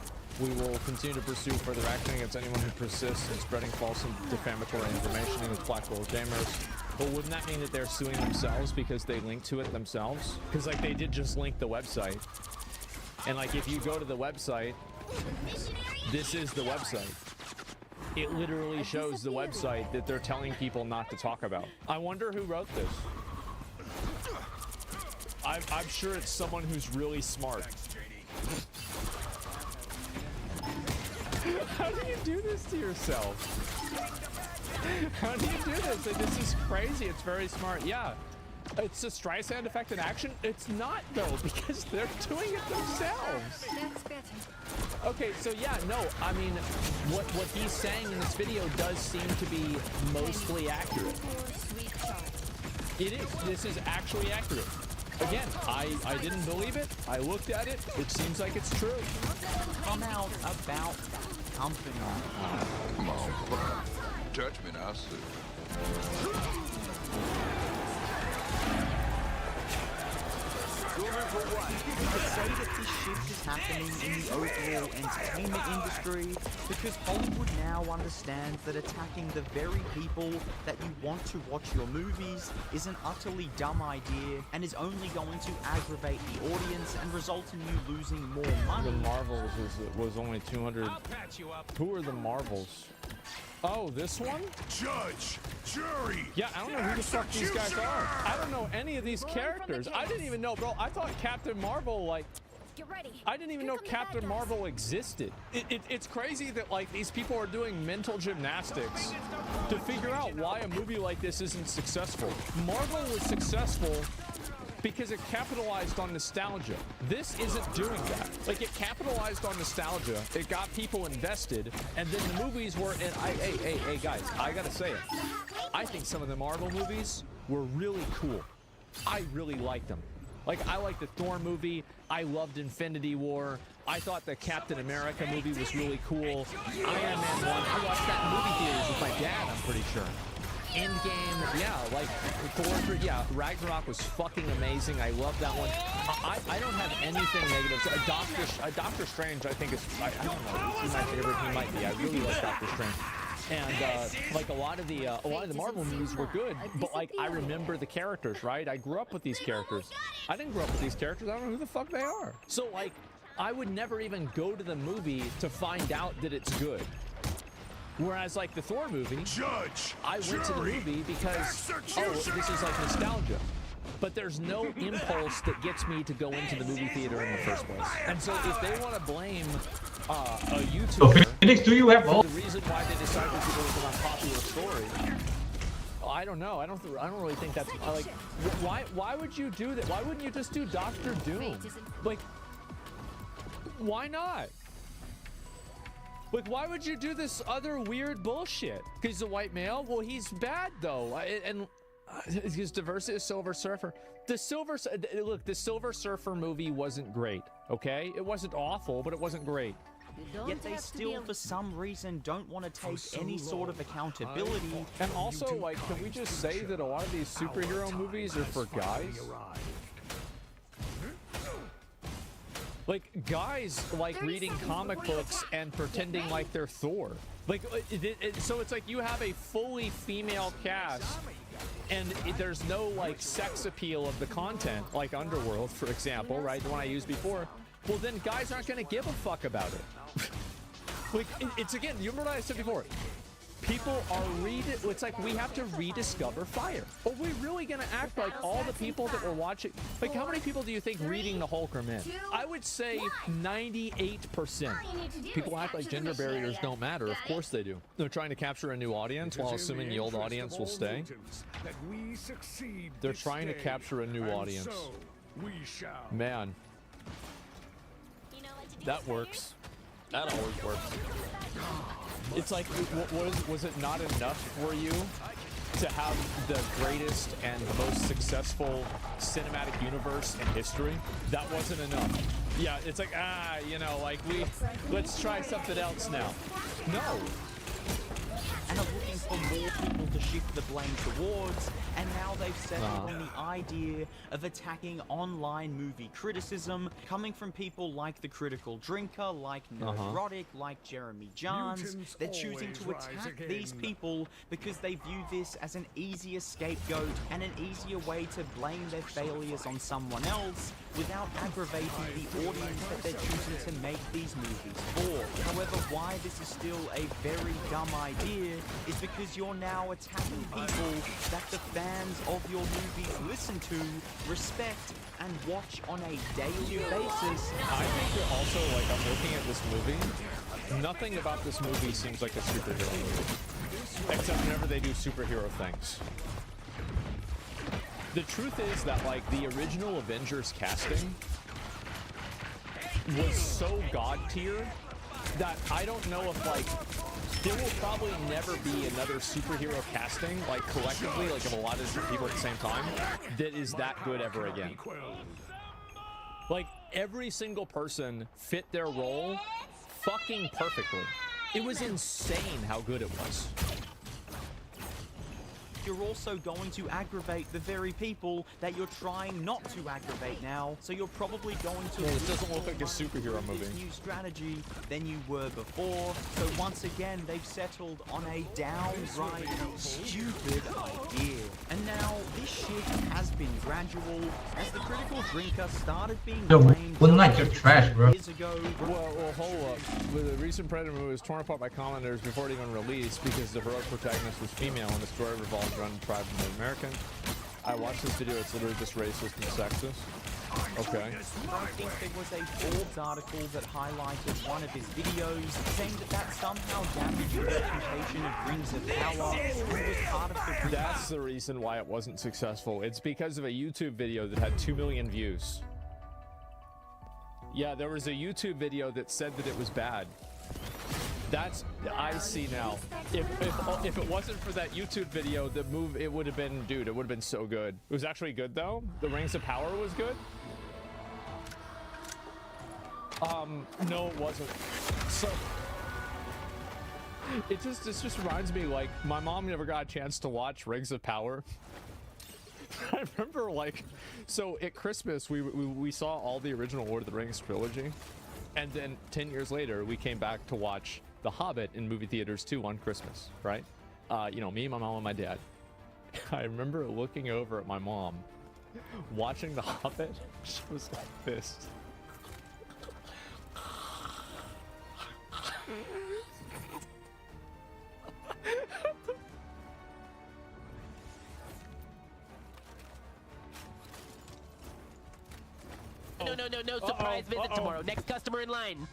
we will continue to pursue further action against anyone who persists in spreading false and defamatory information against Black Girl Gamers. But wouldn't that mean that they're suing themselves because they linked to it themselves? Because like they did just link the website. And like if you go to the website, this is the website. It literally shows the website that they're telling people not to talk about. I wonder who wrote this. I'm sure it's someone who's really smart. How do you do this to yourself? How do you do this? This is crazy. It's very smart. Yeah. It's a Streisand effect in action. It's not though, because they're doing it themselves.
That's better.
Okay, so yeah, no, I mean, what he's saying in this video does seem to be mostly accurate. It is. This is actually accurate. Again, I didn't believe it. I looked at it. It seems like it's true.
Come out about that company.
Come on, judgment, I see.
You could say that this shift is happening in the overall entertainment industry because Hollywood now understands that attacking the very people that you want to watch your movies is an utterly dumb idea and is only going to aggravate the audience and result in you losing more money.
The Marvels was only 200. Who are the Marvels? Oh, this one?
Judge, jury.
Yeah, I don't know who the fuck these guys are. I don't know any of these characters. I didn't even know, bro. I thought Captain Marvel, like,
Get ready.
I didn't even know Captain Marvel existed. It's crazy that, like, these people are doing mental gymnastics to figure out why a movie like this isn't successful. Marvel was successful because it capitalized on nostalgia. This isn't doing that. Like, it capitalized on nostalgia, it got people invested, and then the movies were, and hey guys, I gotta say it. I think some of the Marvel movies were really cool. I really liked them. Like, I liked the Thor movie, I loved Infinity War, I thought the Captain America movie was really cool. Iron Man 1, I watched that in movie theaters with my dad, I'm pretty sure. Endgame, yeah, like Thor, yeah, Ragnarok was fucking amazing. I love that one. I don't have anything negative. Doctor Strange, I think is, I don't know, he's my favorite. He might be. I really like Doctor Strange. And like a lot of the Marvel movies were good, but like I remember the characters, right? I grew up with these characters. I didn't grow up with these characters. I don't know who the fuck they are. So like, I would never even go to the movie to find out that it's good. Whereas like the Thor movie, I went to the movie because, oh, this is like nostalgia. But there's no impulse that gets me to go into the movie theater in the first place. And so if they want to blame a YouTuber,
Phoenix, do you have
for the reason why they decided to go with an unpopular story, I don't know. I don't really think that's like. Why would you do that? Why wouldn't you just do Doctor Doom? Like, why not? Like, why would you do this other weird bullshit? Because he's a white male? Well, he's bad, though. And his diversity is Silver Surfer. The Silver Surfer movie wasn't great, okay? It wasn't awful, but it wasn't great.
Yet they still, for some reason, don't want to take any sort of accountability.
And also, like, can we just say that a lot of these superhero movies are for guys? Like, guys like reading comic books and pretending like they're Thor. Like, so it's like you have a fully female cast and there's no, like, sex appeal of the content, like Underworld, for example, right? The one I used before. Well, then guys aren't going to give a fuck about it. Like, it's, again, you remember what I said before? People are it's like we have to rediscover fire. Are we really gonna act like all the people that were watching, like how many people do you think reading the Hulk are men? I would say 98%. People act like gender barriers don't matter. Of course they do. They're trying to capture a new audience while assuming the old audience will stay. They're trying to capture a new audience. Man, that works. That always works. It's like, was it not enough for you to have the greatest and the most successful cinematic universe in history? That wasn't enough. Yeah, it's like, you know, like let's try something else now. No.
And are looking for more people to shift the blame towards, and now they've settled on the idea of attacking online movie criticism, coming from people like The Critical Drinker, like Neurotic, like Jeremy Jahns. They're choosing to attack these people because they view this as an easier scapegoat and an easier way to blame their failures on someone else without aggravating the audience that they're choosing to make these movies for. However, why this is still a very dumb idea is because you're now attacking people that the fans of your movies listen to, respect, and watch on a daily basis.
I think that also, like, I'm looking at this movie, nothing about this movie seems like a superhero movie. Except whenever they do superhero things. The truth is that, like, the original Avengers casting was so god tier that I don't know if, like, there will probably never be another superhero casting, like, collectively, like, of a lot of different people at the same time, that is that good ever again. Like, every single person fit their role fucking perfectly. It was insane how good it was.
You're also going to aggravate the very people that you're trying not to aggravate now, so you're probably going to
it doesn't look like a superhero movie.
New strategy than you were before. So once again, they've settled on a downright stupid idea. And now this shift has been gradual as The Critical Drinker started being blamed years ago.
Well, hold up. The recent Predator movie was torn apart by commenters before it even released because the heroic protagonist was female and the story revolved around tribe Native American. I watched this video, it's literally just racist and sexist. Okay.
I think there was a Forbes article that highlighted one of his videos, saying that somehow damaged the reputation of Rings of Power, who was part of the...
That's the reason why it wasn't successful. It's because of a YouTube video that had 2 million views. Yeah, there was a YouTube video that said that it was bad. That's, I see now. If it wasn't for that YouTube video, the move, it would have been, dude, it would have been so good. It was actually good though. The Rings of Power was good. No, it wasn't. So It just reminds me, like, my mom never got a chance to watch Rings of Power. I remember, like, so at Christmas we saw all the original Lord of the Rings trilogy, and then 10 years later we came back to watch The Hobbit in movie theaters too on Christmas, right? You know, me, my mom, and my dad. I remember looking over at my mom, watching The Hobbit. She was like this.
No surprise visit tomorrow. Next customer in line.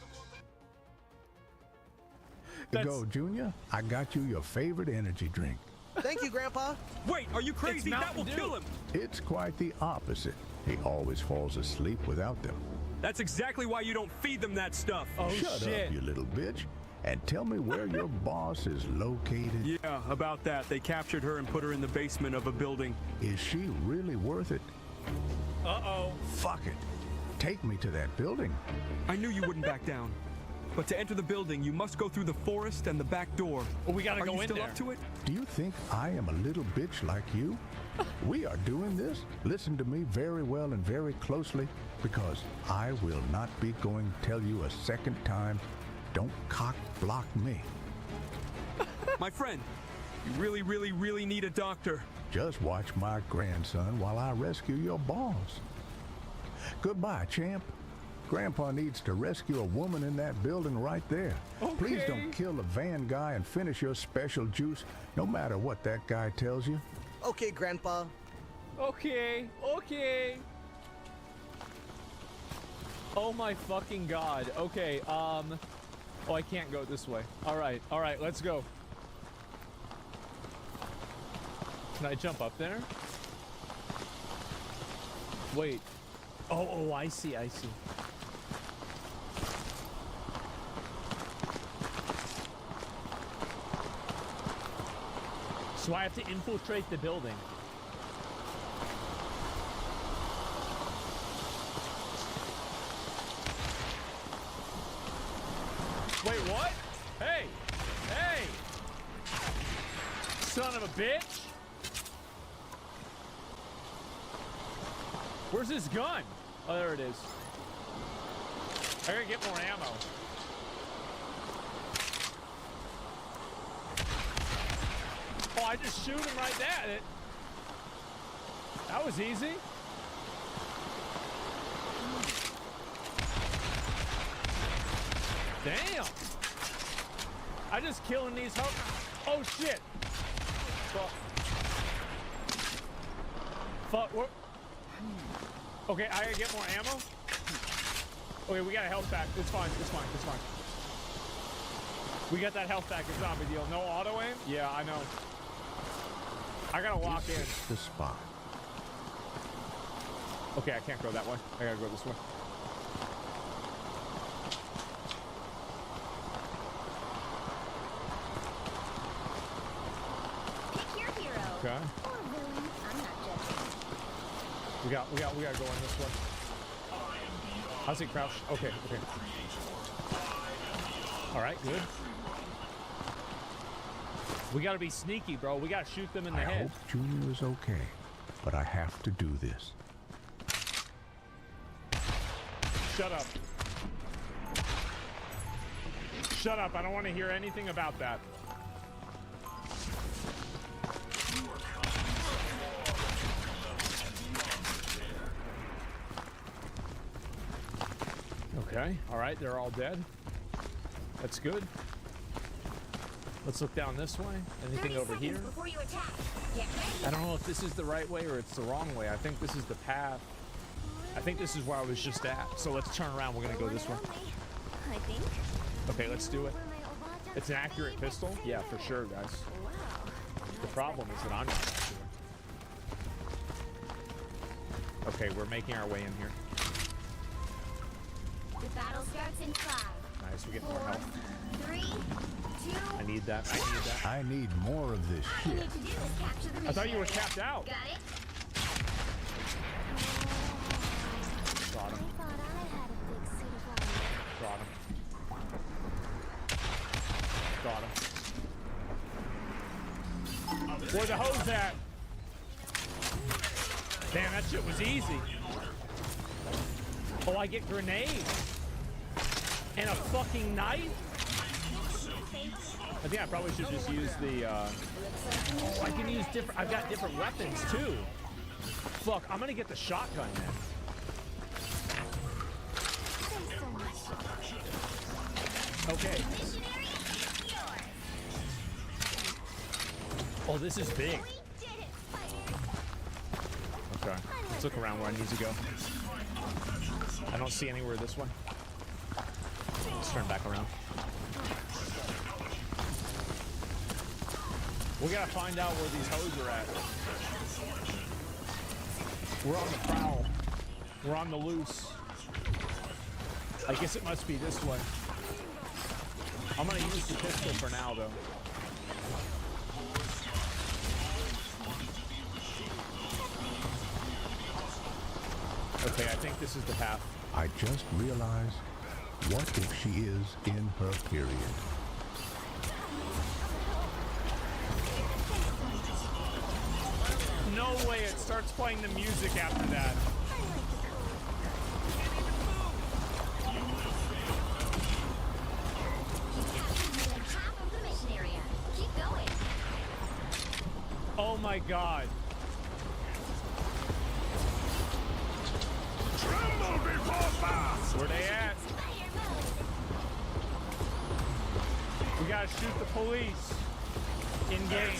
Go, Junior. I got you your favorite energy drink.
Thank you, Grandpa.
Wait, are you crazy? That will kill him.
It's quite the opposite. He always falls asleep without them.
That's exactly why you don't feed them that stuff.
Shut up, you little bitch, and tell me where your boss is located.
Yeah, about that. They captured her and put her in the basement of a building.
Is she really worth it?
Uh-oh.
Fuck it. Take me to that building.
I knew you wouldn't back down. But to enter the building, you must go through the forest and the back door.
Well, we gotta go in there.
Are you still up to it?
Do you think I am a little bitch like you? We are doing this. Listen to me very well and very closely, because I will not be going to tell you a second time. Don't cock block me.
My friend, you really need a doctor.
Just watch my grandson while I rescue your boss. Goodbye, champ. Grandpa needs to rescue a woman in that building right there.
Okay.
Please don't kill the van guy and finish your special juice, no matter what that guy tells you.
Okay, Grandpa.
Okay. Oh my fucking god. Okay, oh, I can't go this way. All right, let's go. Can I jump up there? Wait. Oh, I see. So I have to infiltrate the building. Wait, what? Hey! Son of a bitch! Where's his gun? Oh, there it is. I gotta get more ammo. Oh, I just shoot him right there. That was easy. Damn. I just killing these Oh, shit. Fuck. What? Okay, I gotta get more ammo. Okay, we got a health pack. It's fine. We got that health pack. It's not a big deal. No auto aim? Yeah, I know. I gotta walk in.
The spot.
Okay, I can't go that way. I gotta go this way.
Pick your hero.
Okay.
Or villain. I'm not judging.
We gotta go in this way. How's he crouch? Okay. All right, good. We gotta be sneaky, bro. We gotta shoot them in the
I
head.
hope Junior is okay, but I have to do this.
Shut up. Shut up. I don't want to hear anything about that. Okay. All right. They're all dead. That's good. Let's look down this way. Anything over here?
Before you attack. Get ready.
I don't know if this is the right way or it's the wrong way. I think this is the path. I think this is where I was just at. So let's turn around. We're going to go this way.
I think.
Okay, let's do it. It's an accurate pistol? Yeah, for sure, guys. The problem is that I'm not accurate. Okay, we're making our way in here.
The battle starts in 5.
Nice, we get more
4,
health.
3, 2.
I need that.
I need more of this
All you
shit.
need to do is capture the
I thought you were
mission
capped out.
area. Got it?
Got him.
I thought I had a big suit of armor.
Got him. Got him. Where the hose at? Damn, that shit was easy. Oh, I get grenades. And a fucking knife? I think I probably should just use the, oh, I can use different, I've got different weapons too. Fuck, I'm gonna get the shotgun then. Okay. Oh, this is big. Okay, let's look around where I need to go. I don't see anywhere this way. Let's turn back around. We gotta find out where these hoes are at. We're on the prowl. We're on the loose. I guess it must be this way. I'm gonna use the pistol for now, though. Okay, I think this is the path.
I just realized, what if she is in her period?
No way it starts playing the music after that. Oh my god.
Tremble before fast!
Where they at? We gotta shoot the police. In game.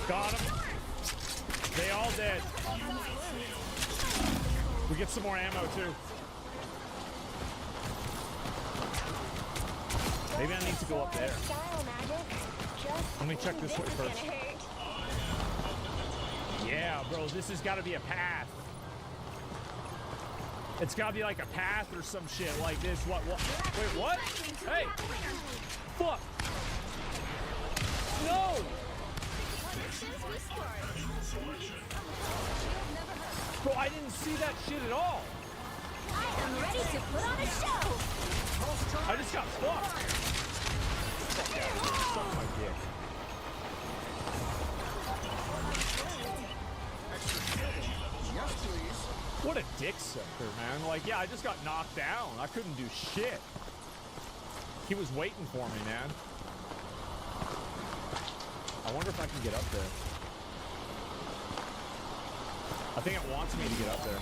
Got him. They all dead. We get some more ammo too. Maybe I need to go up there. Let me check this way first. Yeah, bro, this has got to be a path. It's got to be like a path or some shit like this. What? Wait, what? Hey! Fuck! No! Bro, I didn't see that shit at all.
I am ready to put on a show.
I just got fucked. Fuck out of here. Suck my dick.
Yes, please.
What a dick sucker, man. Like, yeah, I just got knocked down. I couldn't do shit. He was waiting for me, man. I wonder if I can get up there. I think it wants me to get up there.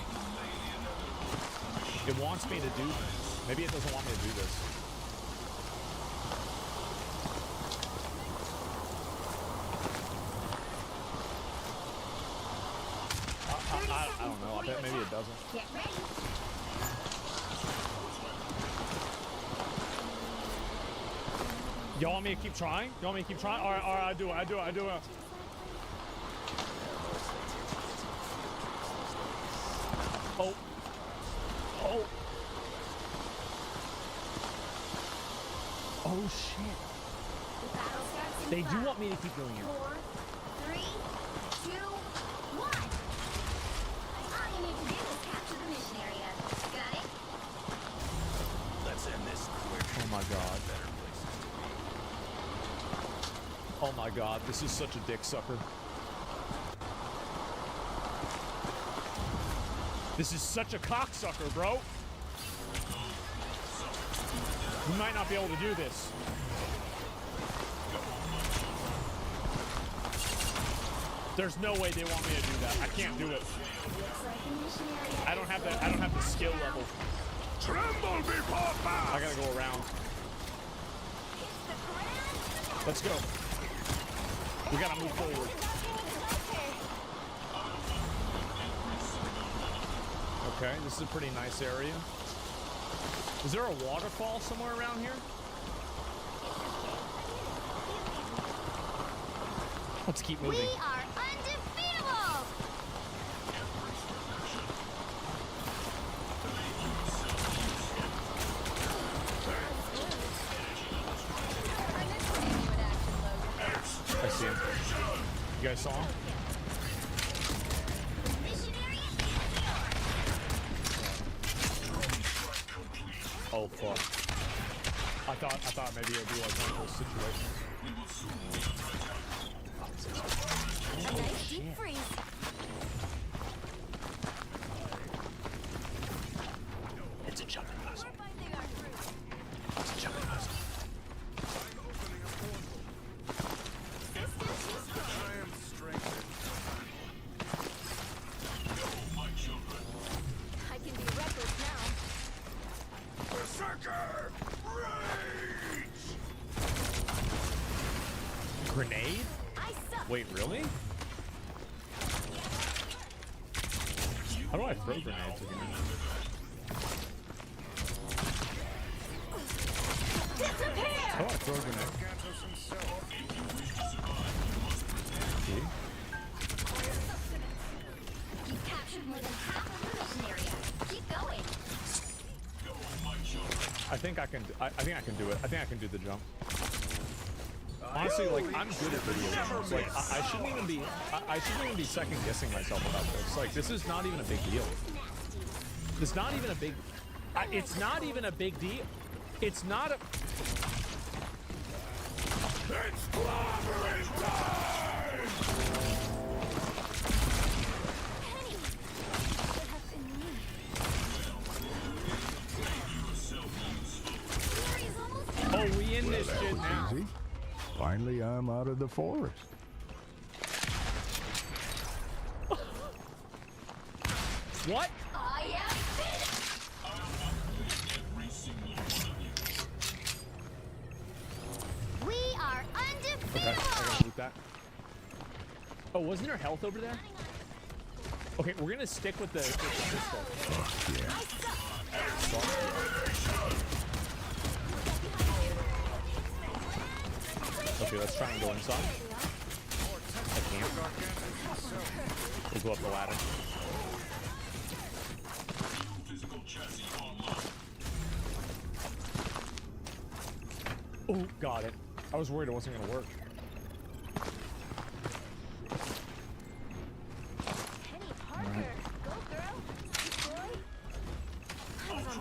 It wants me to do this. Maybe it doesn't want me to do this. I don't know. I bet maybe it doesn't.
Get ready.
Y'all want me to keep trying? Y'all want me to keep trying? All right, I do it. Oh. Oh. Oh, shit. They do want me to keep doing it.
4, 3, 2, 1. All you need to do is capture the mission area. Got it?
Let's end this quick.
Oh my god. Oh my god, this is such a dick sucker. This is such a cocksucker, bro. We might not be able to do this. There's no way they want me to do that. I can't do it. I don't have the skill level.
Tremble before fast!
I gotta go around. Let's go. We gotta move forward. Okay, this is a pretty nice area. Is there a waterfall somewhere around here? Let's keep moving.
We are undefeatable!
guys saw him? Oh fuck. I thought maybe it'd be like one of those situations.
Nice deep freeze.
It's a jumping puzzle. It's a jumping puzzle.
I can be reckless now.
Berserker! Rage!
Grenade?
I suck.
Wait, really? How do I throw grenades again? How do I throw grenades? See?
You captured more than half of the mission area. Keep going.
I think I can do it. I think I can do the jump. Honestly, like, I'm good at video games. Like, I shouldn't even be second guessing myself about this. Like, this is not even a big deal. It's not even a big. It's not even a big deal. It's not a.
It's clobbering time!
Oh, we in this shit now.
Easy. Finally, I'm out of the forest.
What?
I am finished. We are undefeatable.
Okay, I gotta loot that. Oh, wasn't there health over there? Okay, we're gonna stick with the pistol. Okay, let's try and go inside. I can't. We'll go up the ladder. Oh, got it. I was worried it wasn't gonna work.
Penny Parker. Go, girl. Boy. I was on the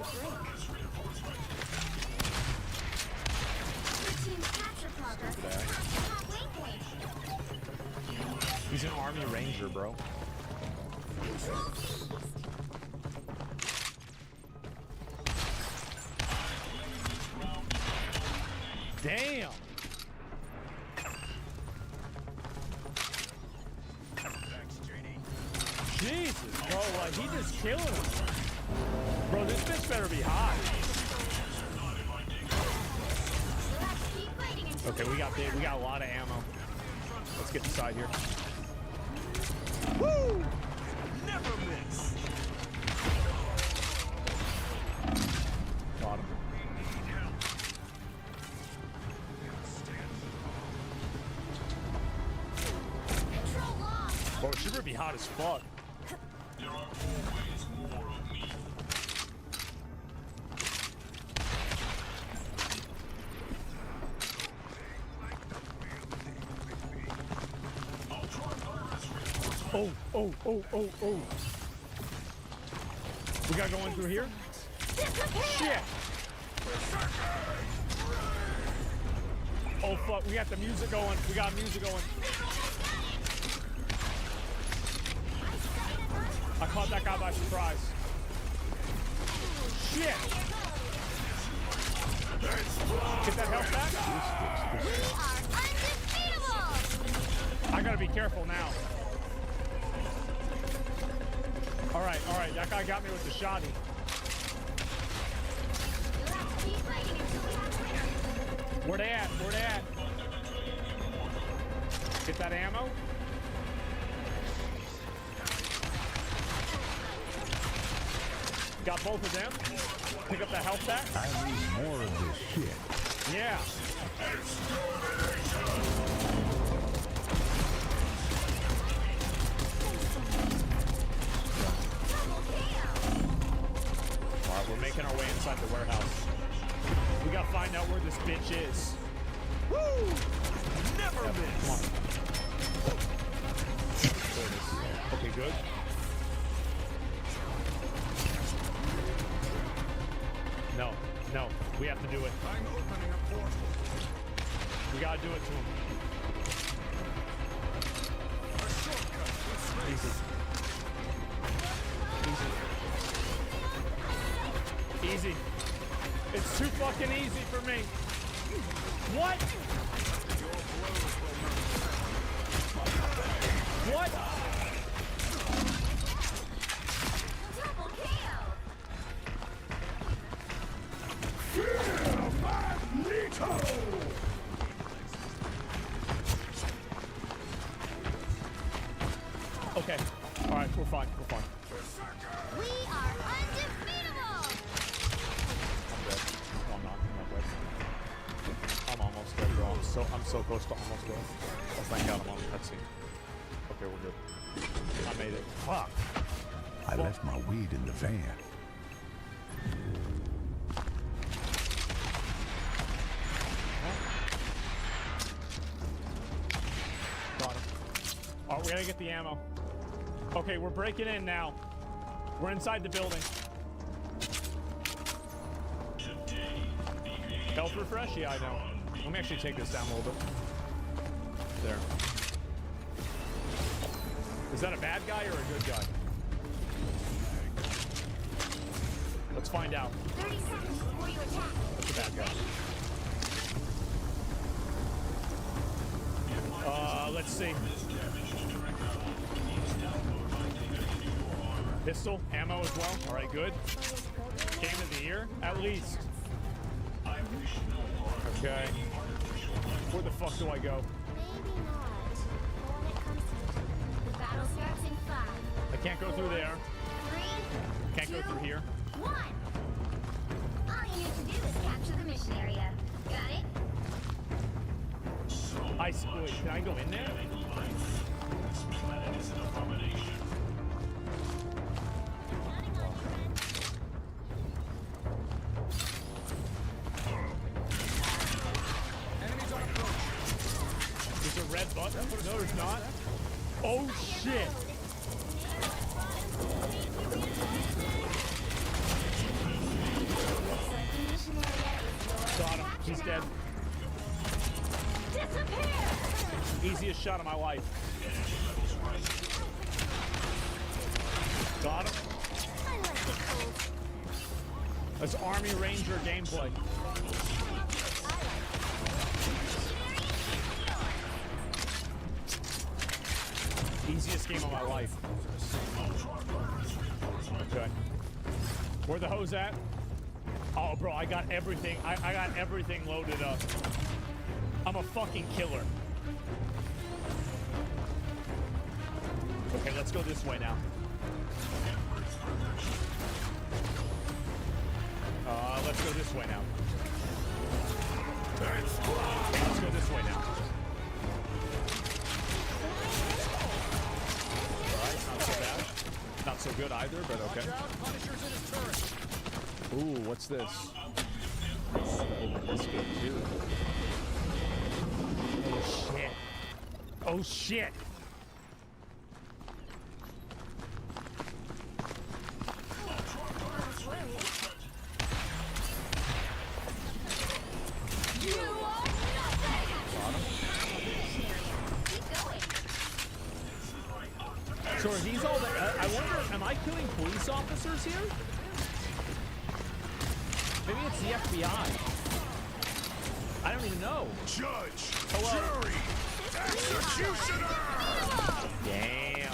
brink. Team capture progress.
He's an army ranger, bro. Damn! Jesus, bro, like, he just killing him. Bro, this bitch better be hot. Okay, we got a lot of ammo. Let's get inside here.
Woo! Never miss!
Got him. Bro, she better be hot as fuck.
There are always more of me.
Oh, oh, oh, oh, oh. We gotta go in through here? Shit! Oh, fuck, we got the music going. We got music going. I caught that guy by surprise. Shit! Get that health back?
We are undefeatable.
I gotta be careful now. Alright, that guy got me with the shotty. Where they at? Where they at? Get that ammo? Got both of them. Pick up the health back.
I need more of this shit.
Yeah. Alright, we're making our way inside the warehouse. We gotta find out where this bitch is.
Woo! Never miss!
Come on. There it is. Okay, good. No, no, we have to do it.
I'm opening a portal.
We gotta do it to him.
A shortcut to space.
Easy. Easy. Easy. It's too fucking easy for me. What? What? Okay. All right, we're fine. We're fine.
We are undefeatable.
I'm dead. No, I'm not. I'm not dead. I'm almost dead, bro. I'm so close to almost dead. Oh, thank God I'm on the cutscene. Okay, we're good. I made it. Fuck.
I left my weed in the van.
Got him. Oh, we gotta get the ammo. Okay, we're breaking in now. We're inside the building. Health refresh? Yeah, I know. Let me actually take this down a little bit. There. Is that a bad guy or a good guy? Let's find out.
30 seconds before you attack.
That's a bad guy. Let's see. Pistol, ammo as well. All right, good. Game of the year, at least. Okay. Where the fuck do I go?
Maybe not. When it comes to the battle starts in 5.
I can't go through there.
3.
Can't go through here.
1. All you need to do is capture the mission area. Got it?
Wait, can I go in there? There's a red button? No, there's not. Oh, shit. Got him. He's dead. Easiest shot of my life. Got him. That's Army Ranger gameplay. Easiest game of my life. Okay. Where the hose at? Oh, bro, I got everything. I got everything loaded up. I'm a fucking killer. Okay, let's go this way now. Let's go this way now. Let's go this way now. Alright, not so bad. Not so good either, but okay. Ooh, what's this? Oh, this good too. Oh shit. Oh shit. So are these all the... I wonder, am I killing police officers here? Maybe it's the FBI. I don't even know.
Judge,
hello.
jury, executioner!
Damn.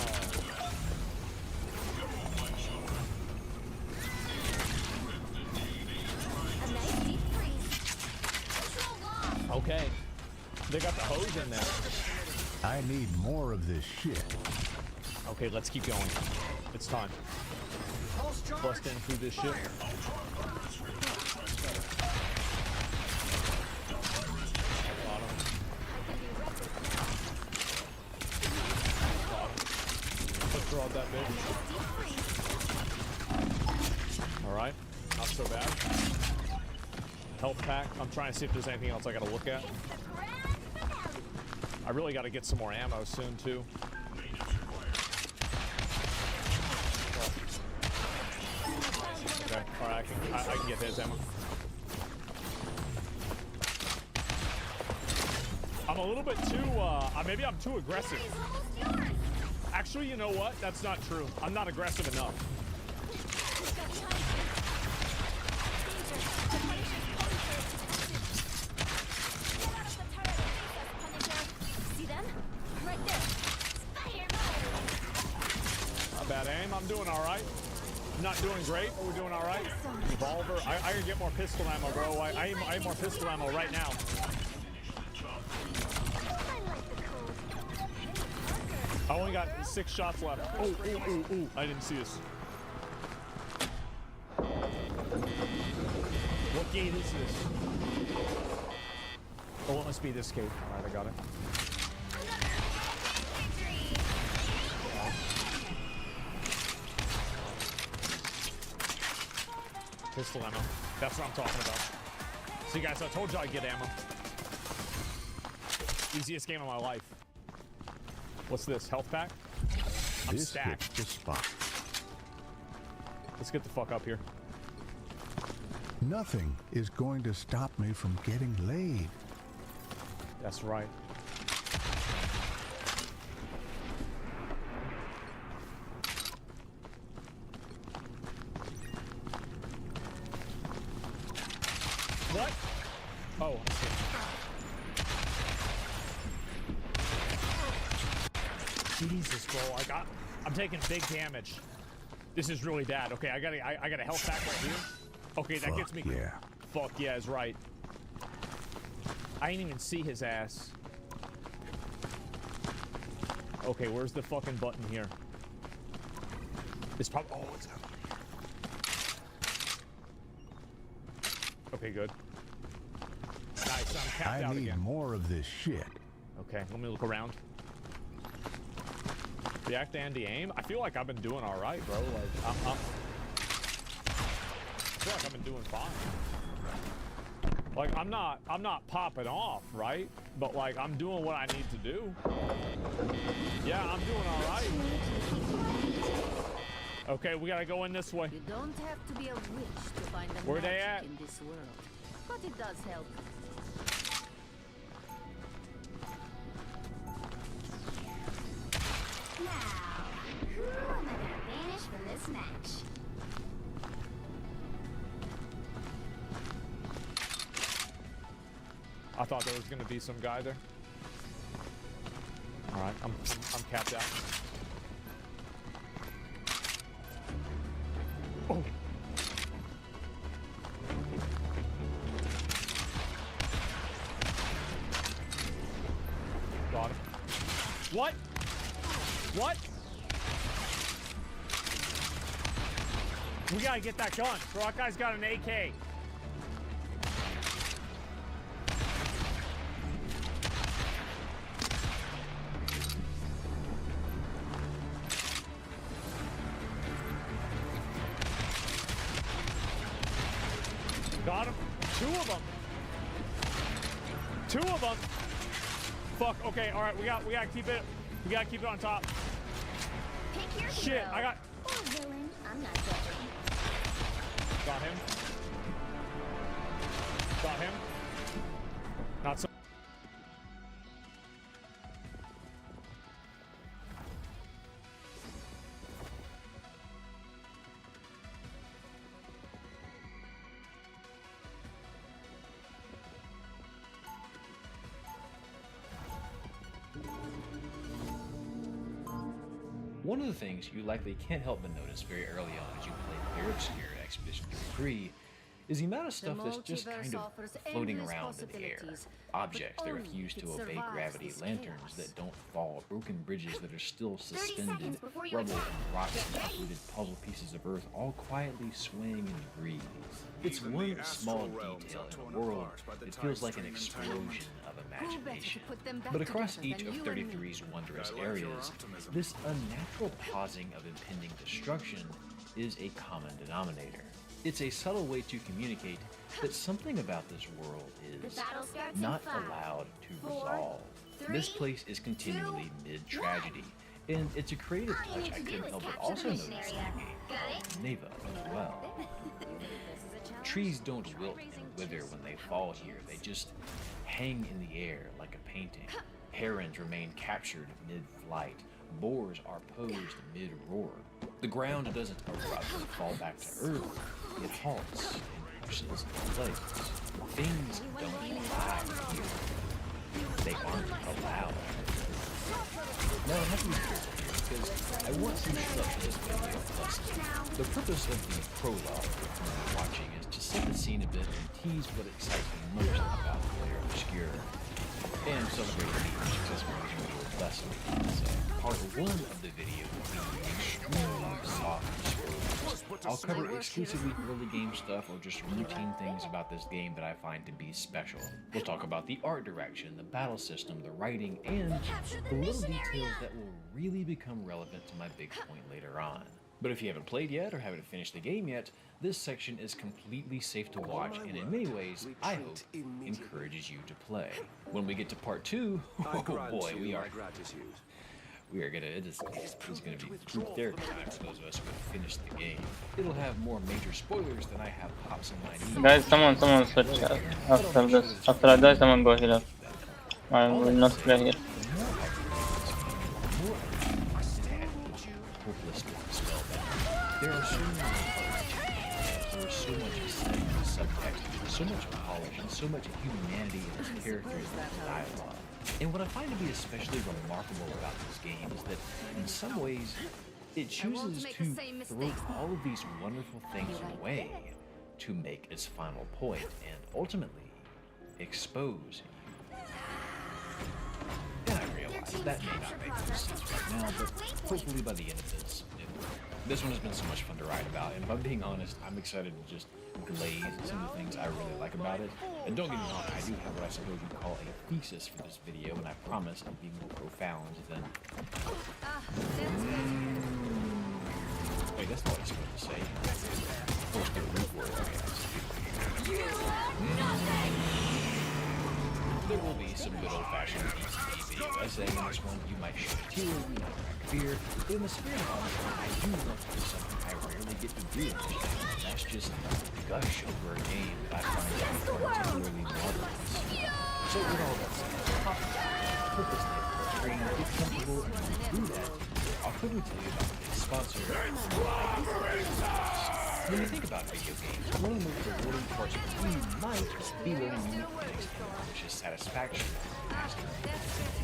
Okay. They got the hose in there.
I need more of this shit.
Okay, let's keep going. It's time. Bust in through this shit. Let's draw that bitch. Alright, not so bad. Health pack. I'm trying to see if there's anything else I gotta look at. I really gotta get some more ammo soon, too. get his ammo. I'm a little bit too, maybe I'm too aggressive. Actually, you know what? That's not true. I'm not aggressive enough.
See them? Right there.
Not bad aim. I'm doing all right. Not doing great, but we're doing all right. Revolver. I gotta get more pistol ammo, bro. I aim more pistol ammo right now. I only got 6 shots left. Oh, ooh, ooh, ooh. I didn't see this. What gate is this? Oh, it must be this gate. All right, I got it. Pistol ammo. That's what I'm talking about. See, guys, I told you I'd get ammo. Easiest game of my life. What's this? Health pack? I'm stacked.
The spot.
Let's get the fuck up here.
Nothing is going to stop me from getting laid.
That's right. What? Oh, I see. Jesus, bro, I'm taking big damage. This is really bad. Okay, I got a health pack right here. Okay, that gets me.
Yeah.
Fuck yeah, is right. I didn't even see his ass. Okay, where's the fucking button here? It's probably. Oh, it's out. Okay, good. Nice, I'm capped out again.
I need more of this shit.
Okay, let me look around. React anti-aim? I feel like I've been doing all right, bro. Like, I feel like I've been doing fine. Like, I'm not popping off, right? But like, I'm doing what I need to do. Yeah, I'm doing all right. Okay, we gotta go in this way.
You don't have to be a witch to find the
Where they
magic
at?
in this world, but it does help.
Now, who am I gonna banish from this match?
I thought there was gonna be some guy there. All right, I'm capped out. Oh. Got him. What? What? We gotta get that gun. Bro, that guy's got an AK. Got him. 2 of them. 2 of them. Fuck. Okay. All right. We gotta keep it. We gotta keep it on top.
Pick your
Shit.
hero.
I got.
Or villain. I'm not judging.
Got him. Got him. Not so.
One of the things you likely can't help but notice very early on as you play Very Obscure Expedition 33 is the amount of stuff that's just kind of floating around in the air. Objects that refuse to obey gravity, lanterns that don't fall, broken bridges that are still suspended, rubble and rocks and uprooted puzzle pieces of Earth all quietly swaying in the breeze. It's one small detail in a world that feels like an explosion of imagination. But across each of 33's wondrous areas, this unnatural pausing of impending destruction is a common denominator. It's a subtle way to communicate that something about this world is not allowed to resolve. This place is continually mid-tragedy, and it's a creative touch I couldn't help but also notice in a game called Neva as well. trees don't wilt and wither when they fall here, they just hang in the air like a painting. Herons remain captured mid-flight. Boars are posed mid-roar. The ground doesn't abruptly fall back to earth. It halts and pushes in place. Things don't die here. They aren't allowed. Now I have to be careful here because I want to structure this video thusly. The purpose of the prologue you're watching is to set the scene a bit and tease what excites me most about Player Obscure, and celebrate the successful visual lesson. So, part 1 of the video will be extremely soft spoilers. I'll cover exclusively early game stuff or just routine things about this game that I find to be special. We'll talk about the art direction, the battle system, the writing, and the little details that will really become relevant to my big point later on. But if you haven't played yet or haven't finished the game yet, this section is completely safe to watch and in many ways, I hope, encourages you to play. When we get to part 2, oh boy, we are gonna, it's gonna be group therapy time for those of us who have finished the game. It'll have more major spoilers than I have pops in my knees.
Guys, someone switch after this. After I die, someone go heal up. I will not play here.
There are so many parts, there is so much subtext, so much polish, and so much humanity in its characters and dialogue. And what I find to be especially remarkable about this game is that, in some ways, it chooses to throw all of these wonderful things away to make its final point and ultimately expose you. And I realize that may not make any sense right now, but hopefully by the end of this, it will. This one has been so much fun to write about, and if I'm being honest, I'm excited to just glaze some of the things I really like about it. And don't get me wrong, I do have what I suppose you'd call a thesis for this video, and I promise it'll be more profound than... Wait, that's not what I'm supposed to say. Of course, the root word, there will be some good old-fashioned ECD video essay in this one. You might shed a tear, you might crack a beer, but in the spirit of honesty, I do want to do something I rarely get to do. And that's just gush over a game that I find to be particularly marvelous. So with all that said, pop purposely train, get comfortable, and when you do that, I'll quickly tell you about today's sponsor. When you think about video games, one of the most rewarding parts of the game might be learning new things and delicious satisfaction.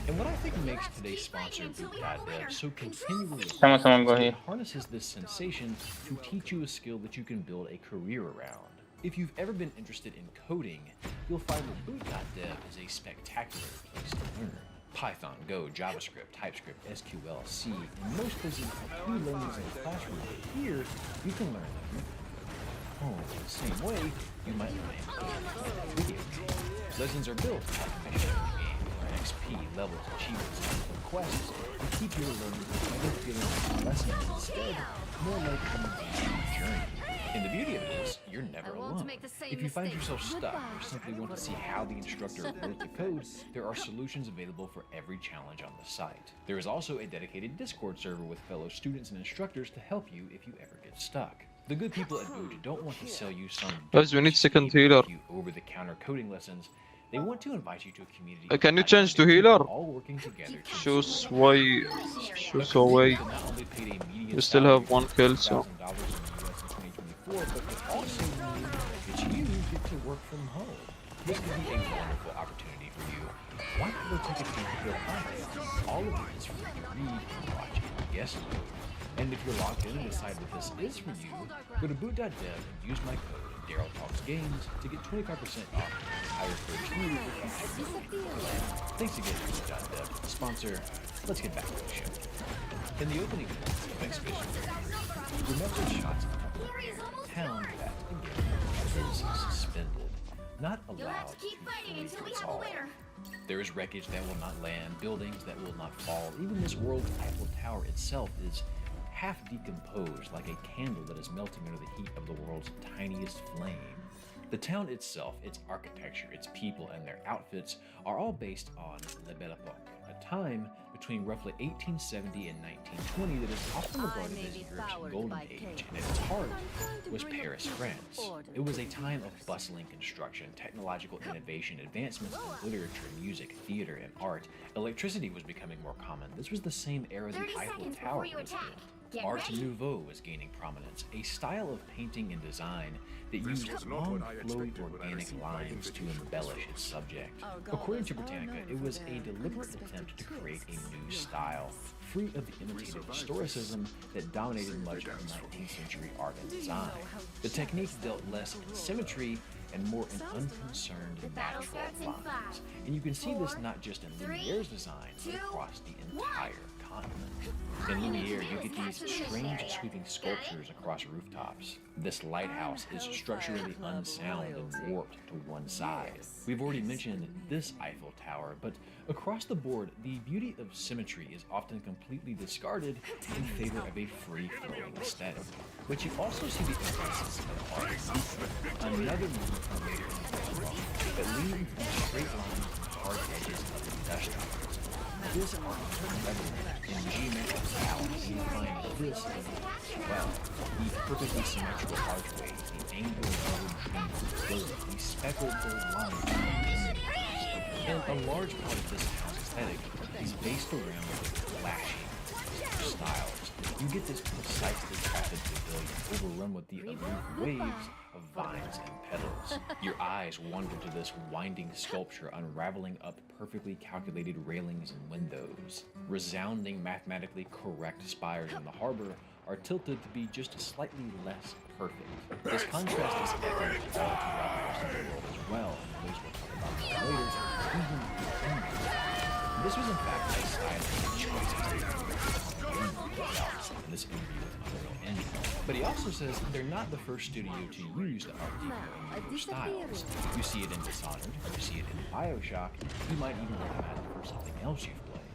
And what I think makes today's sponsor, Boot.dev, so continually it harnesses this sensation to teach you a skill that you can build a career around. If you've ever been interested in coding, you'll find that Boot.dev is a spectacular place to learn. Python, Go, JavaScript, TypeScript, SQL, C, and most places have key learnings in the classroom. Here, you can learn them the same way you might learn in video games. Lessons are built on mission XP, levels, achievements, and quests to keep your learning from feeling like lessons instead, more like a journey. And the beauty of it is, you're never alone. If you find yourself stuck or simply want to see how the instructor wrote the code, there are solutions available for every challenge on the site. There is also a dedicated Discord server with fellow students and instructors to help you if you ever get stuck. The good people at Boot don't want to sell you some
guys, we need second healer.
Over-the-counter coding lessons. They want to invite you to a community.
Can you change to healer?
All working together.
Choose away. You still have 1 kill, so.
But it also means that you get to work from home. This could be a wonderful opportunity for you. Why not go take a peek at your content? All of it is free to read and watch and guest mode. And if you're logged in and decide that this is for you, go to boot.dev and use my code DarylTalksGames to get 25% off the entire first year. Thanks again to boot.dev, the sponsor. Let's get back to the show. In the opening minutes of Exhibition, remember shots of a town that, again, is suspended, not allowed to fully dissolve. There is wreckage that will not land, buildings that will not fall. Even this world's Eiffel Tower itself is half decomposed, like a candle that is melting under the heat of the world's tiniest flame. The town itself, its architecture, its people, and their outfits are all based on La Belle Époque, a time between roughly 1870 and 1920 that is often regarded as Europe's golden age, and at its heart was Paris, France. It was a time of bustling construction, technological innovation, advancements in literature, music, theater, and art. Electricity was becoming more common. This was the same era the Eiffel Tower was built. Art Nouveau was gaining prominence, a style of painting and design that used long, flowy, organic lines to embellish its subject. According to Britannica, it was a deliberate attempt to create a new style, fruit of the imitative historicism that dominated much of 19th century art and design. The technique dealt less in symmetry and more in unconcerned natural lines. And you can see this not just in Lumiere's design, but across the entire continent. In Lumiere, you get these strange sweeping sculptures across rooftops. This lighthouse is structurally unsound and warped to one side. We've already mentioned this Eiffel Tower, but across the board, the beauty of symmetry is often completely discarded in favor of a free-flowing aesthetic. But you also see the emphasis of art. Another movement that leads in straight lines and hard edges of industrial. This art is prevalent in geometric balance. You find this as well. The perfectly symmetrical archway, the angular trees, the speckled gold lines. And a large part of this house aesthetic is based around flashy styles. You get this precisely crafted pavilion overrun with the aloof waves of vines and petals. Your eyes wander to this winding sculpture unraveling up perfectly calculated railings and windows. Resounding, mathematically correct spires in the harbor are tilted to be just slightly less perfect. This contrast is evident throughout the rest of the world as well, in ways we'll talk about more later, even in England. This was in fact a stylistic choice in this interview with Unreal Engine. But he also says they're not the first studio to use the Art Deco in new styles. You see it in Dishonored, you see it in BioShock, you might even recognize it for something else you've played.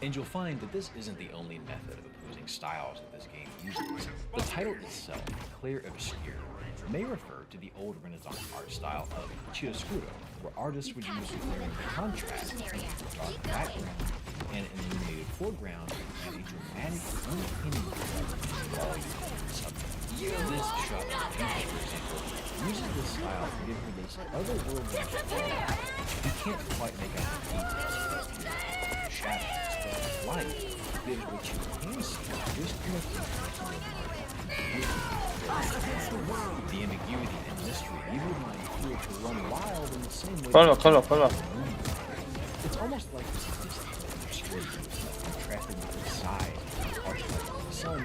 And you'll find that this isn't the only method of opposing styles that this game uses. The title itself, Clair Obscur, may refer to the old Renaissance art style of chiaroscuro, where artists would use glaring contrast between a dark background and an illuminated foreground and a dramatic, uncanny volume subject. This shot of painting, for example, uses this style to give her this otherworldly quality. You can't quite make out the details of the shadows, but light gives what you can see just enough to the ambiguity and mystery even might feel to run wild in the same way.
Follow.
It's almost like this contrasted with the size and harsh light of the sun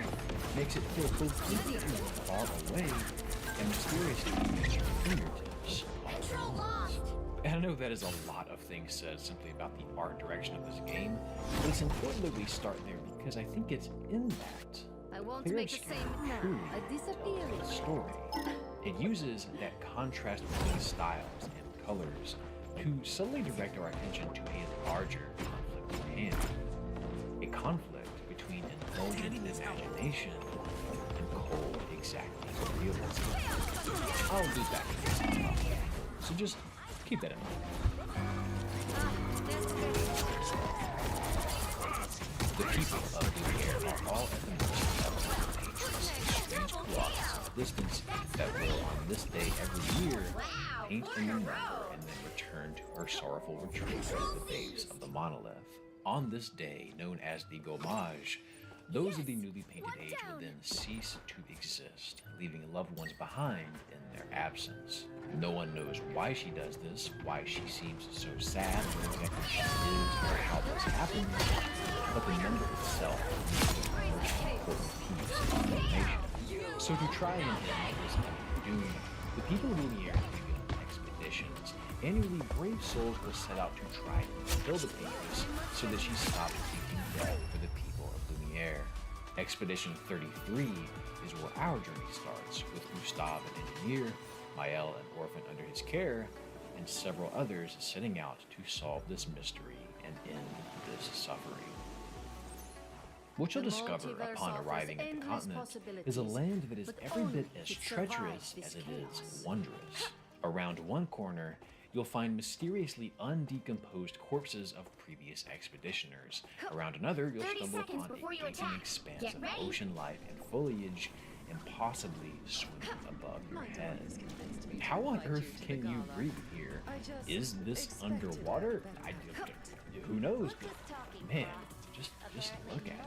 makes it feel both distant and far away and mysteriously at your fingertips all at once. And I know that is a lot of things said simply about the art direction of this game, but it's important that we start there because I think it's in that
I won't make the same now. I disappear.
Story. It uses that contrast between styles and colors to subtly direct our attention to a larger conflict at hand. A conflict between indulgent imagination and cold, exacting realism. I'll be back to this, so just keep that in mind. The people of the air are all at the mercy of dangerous and strange clauses of distance that will, on this day every year, paint a new number and then return to her sorrowful retreat at the base of the monolith. On this day, known as the Gommage, those of the newly painted age will then cease to exist, leaving loved ones behind in their absence. No one knows why she does this, why she seems so sad, what exactly she is, or how this happens, but the number itself is the most important piece of information. So to try and end this doom, the people of Lumiere began expeditions. Annually, brave souls were set out to try and kill the painters so that she stopped seeking death for the people of Lumiere. Expedition 33 is where our journey starts, with Gustave, an engineer, Maël, an orphan under his care, and several others setting out to solve this mystery and end this suffering. What you'll discover upon arriving at the continent is a land that is every bit as treacherous as it is wondrous. Around one corner, you'll find mysteriously undecomposed corpses of previous expeditioners. Around another, you'll
30
stumble
seconds
upon
before
a
you
gaping
attack.
expanse
Get
of
ready.
ocean life and foliage, and possibly swimming above your head. How on earth can you breathe here? Is this underwater? Who knows? But man, just look at it.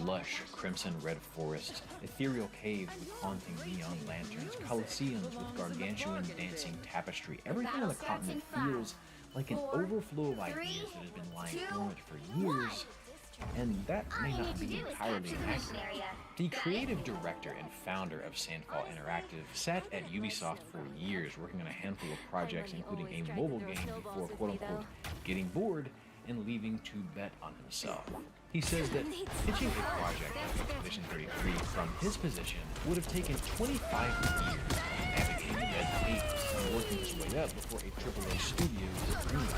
Lush crimson red forests, ethereal caves with haunting neon lanterns, coliseums with gargantuan dancing tapestry. Everything on the continent feels like an overflow of ideas that has been lying dormant for years. And that may not be entirely inaccurate. The creative director and founder of Sandfall Interactive sat at Ubisoft for years working on a handful of projects, including a mobile game, before quote-unquote getting bored and leaving to bet on himself. He says that pitching a project like Expedition 33 from his position would have taken 25 years of navigating red tape and working his way up before a AAA studio would bring it.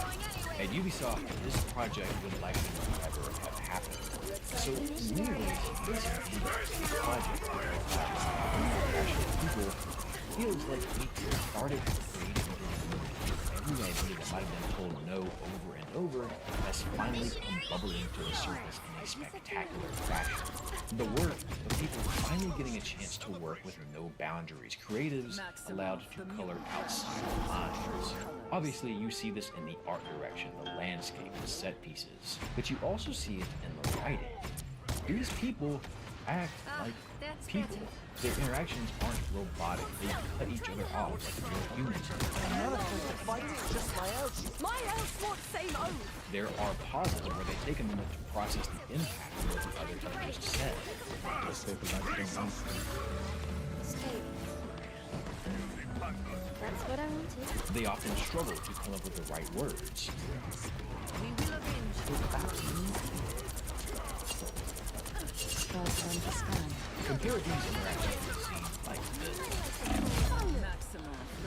At Ubisoft, this project would likely never have happened. So in many ways, this project people feels like he started creating every idea that might have been told no over and over has finally come bubbling to the surface in a spectacular fashion. The work of people finally getting a chance to work with no boundaries, creatives allowed to color outside the lines. Obviously, you see this in the art direction, the landscape, the set pieces, but you also see it in the writing. These people act like people. Their interactions aren't robotic. They cut each other off like real humans.
I'm not afraid to fight, it's just my oath. My oath won't same oath.
There are pauses where they take a moment to process the impact of what the others have just said.
That's what I wanted.
They often struggle to come up with the right words.
We will avenge.
Compare these interactions to scenes like this.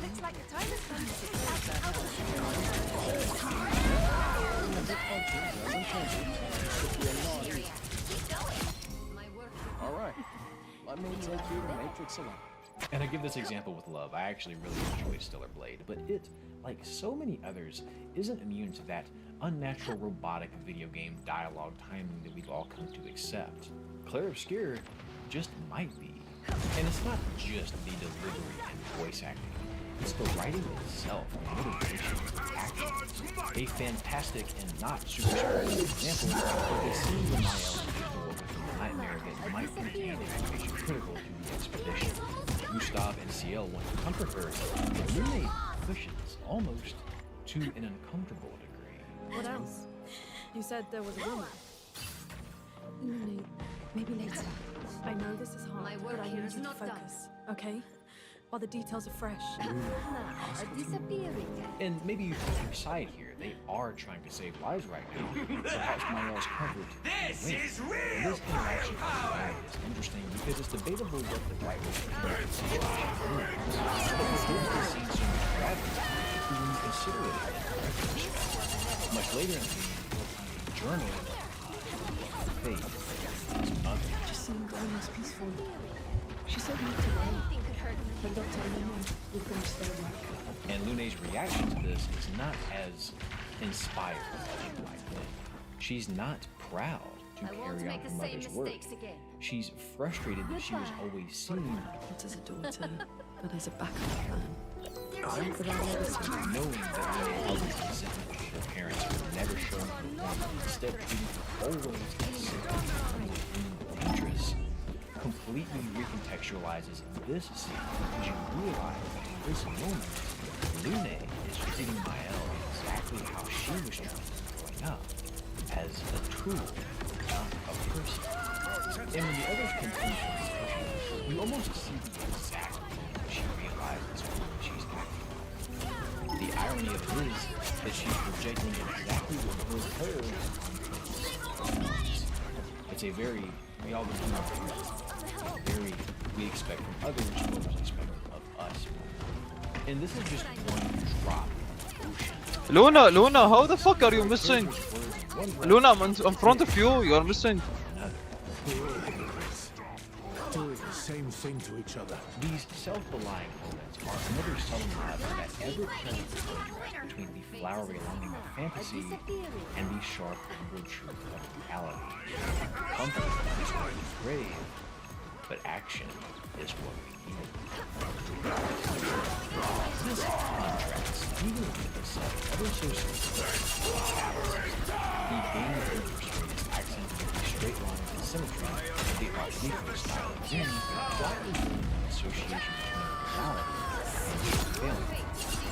Looks like the time has come.
Alright, let me take you to Matrix Salon.
And I give this example with love. I actually really enjoyed Stellar Blade, but it, like so many others, isn't immune to that unnatural robotic video game dialogue timing that we've all come to accept. Claire Obscure just might be. And it's not just the delivery and voice acting. It's the writing itself, the motivation, the actions. A fantastic and not super spoiled example of a scene where Mael is with a nightmare that might contain information critical to the expedition. Gustav and Ciel want to comfort her, but Lune pushes almost to an uncomfortable degree.
What else? You said there was a rumor.
Maybe later.
I know this is hard,
My work
but I
here
need
is
you to
not done.
focus, okay? While the details are fresh.
Are disappearing.
And maybe you take your side here. They are trying to save lives right now. Perhaps Mael's comfort.
This is real
This interaction is interesting because it's debatable what the right way to handle the situation is. But it gives the scene so much gravity when you consider it in retrospect. Much later in the game, you'll find a journal of faith.
She seemed almost peaceful. She said not to worry. But Dr. Lemon will finish their work.
And Lune's reaction to this is not as inspired as you might think. She's not proud to carry out her mother's work. She's frustrated that she was always seen
Not as a daughter, but as a backup plan.
knowing that Lune always resentment of her parents were never showing her warmth, instead treating her always as simple and dangerous, completely recontextualizes this scene because you realize that in this moment, Lune is treating Mael exactly how she was treated growing up, as a tool, not a person. And when the others continue to discussion, you almost see the exact moment she realizes when she's acting. The irony of it is that she's projecting exactly what was her. It's a very, we all very, we expect from others what was expected of us. And this is just one drop in the ocean.
Luna, how the fuck are you missing? Luna, I'm in front of you, you're missing.
Who is
same thing to each other.
These self-belying moments are another subtle nod to that ever-present contrast between the flowery longing of fantasy and the sharp, humble truth of reality. Comfort is what we crave, but action is what we need. This contrast, even with itself ever so simple, the game illustrates accents with the straight lines and symmetry of the Art Deco style of Zoom, quietly building an association between reality and film.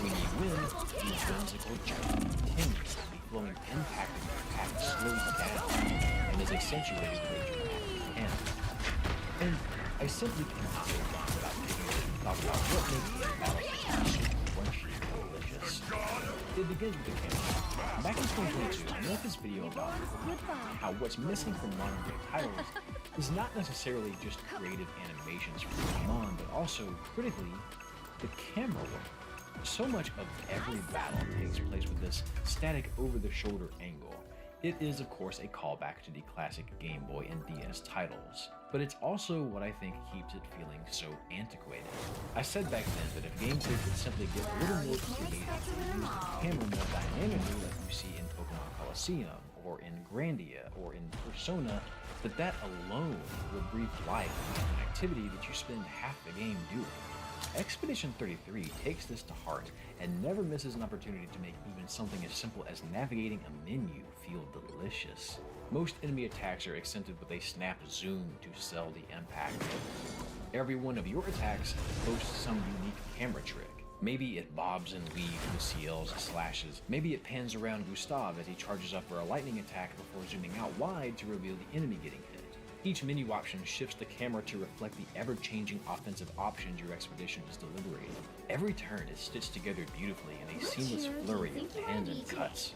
When you win, the whimsical journey continues. The flowing impact of the attack slows down and is accentuated with a dramatic end. And I simply cannot go on without taking a talk about what makes this battle system so crunchy and delicious. It begins with the camera. Back in 2022, I made this video about how what's missing from modern day titles is not necessarily just creative animations from game on, but also, critically, the camera work. So much of every battle takes place with this static over-the-shoulder angle. It is, of course, a callback to the classic Game Boy and DS titles, but it's also what I think keeps it feeling so antiquated. I said back then that if gameplay could simply get a little more creative and use the camera more dynamically like you see in Pokemon Colosseum, or in Grandia, or in Persona, that alone would breathe life into an activity that you spend half the game doing. Expedition 33 takes this to heart and never misses an opportunity to make even something as simple as navigating a menu feel delicious. Most enemy attacks are accented with a snap zoom to sell the impact. Every one of your attacks boasts some unique camera trick. Maybe it bobs and weaves with CL's slashes. Maybe it pans around Gustav as he charges up for a lightning attack before zooming out wide to reveal the enemy getting hit. Each menu option shifts the camera to reflect the ever-changing offensive options your expedition is deliberating. Every turn is stitched together beautifully in a seamless flurry of pans and cuts.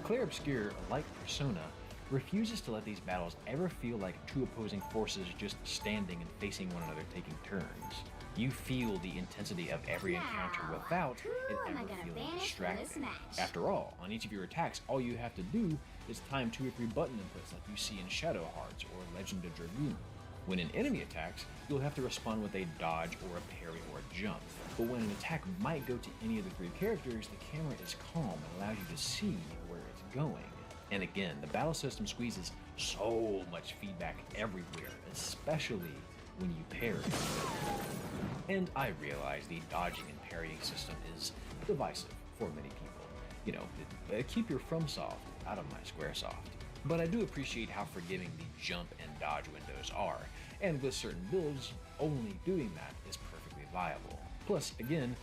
Clair Obscur, like Persona, refuses to let these battles ever feel like two opposing forces just standing and facing one another taking turns. You feel the intensity of every encounter without it ever feeling distracting. After all, on each of your attacks, all you have to do is time 2 or 3 button inputs like you see in Shadow Hearts or Legend of Dragoon. When an enemy attacks, you'll have to respond with a dodge or a parry or a jump. But when an attack might go to any of the 3 characters, the camera is calm and allows you to see where it's going. And again, the battle system squeezes so much feedback everywhere, especially when you parry. And I realize the dodging and parrying system is divisive for many people. You know, keep your FromSoft out of my Squaresoft. But I do appreciate how forgiving the jump and dodge windows are, and with certain builds, only doing that is perfectly viable. Plus, again,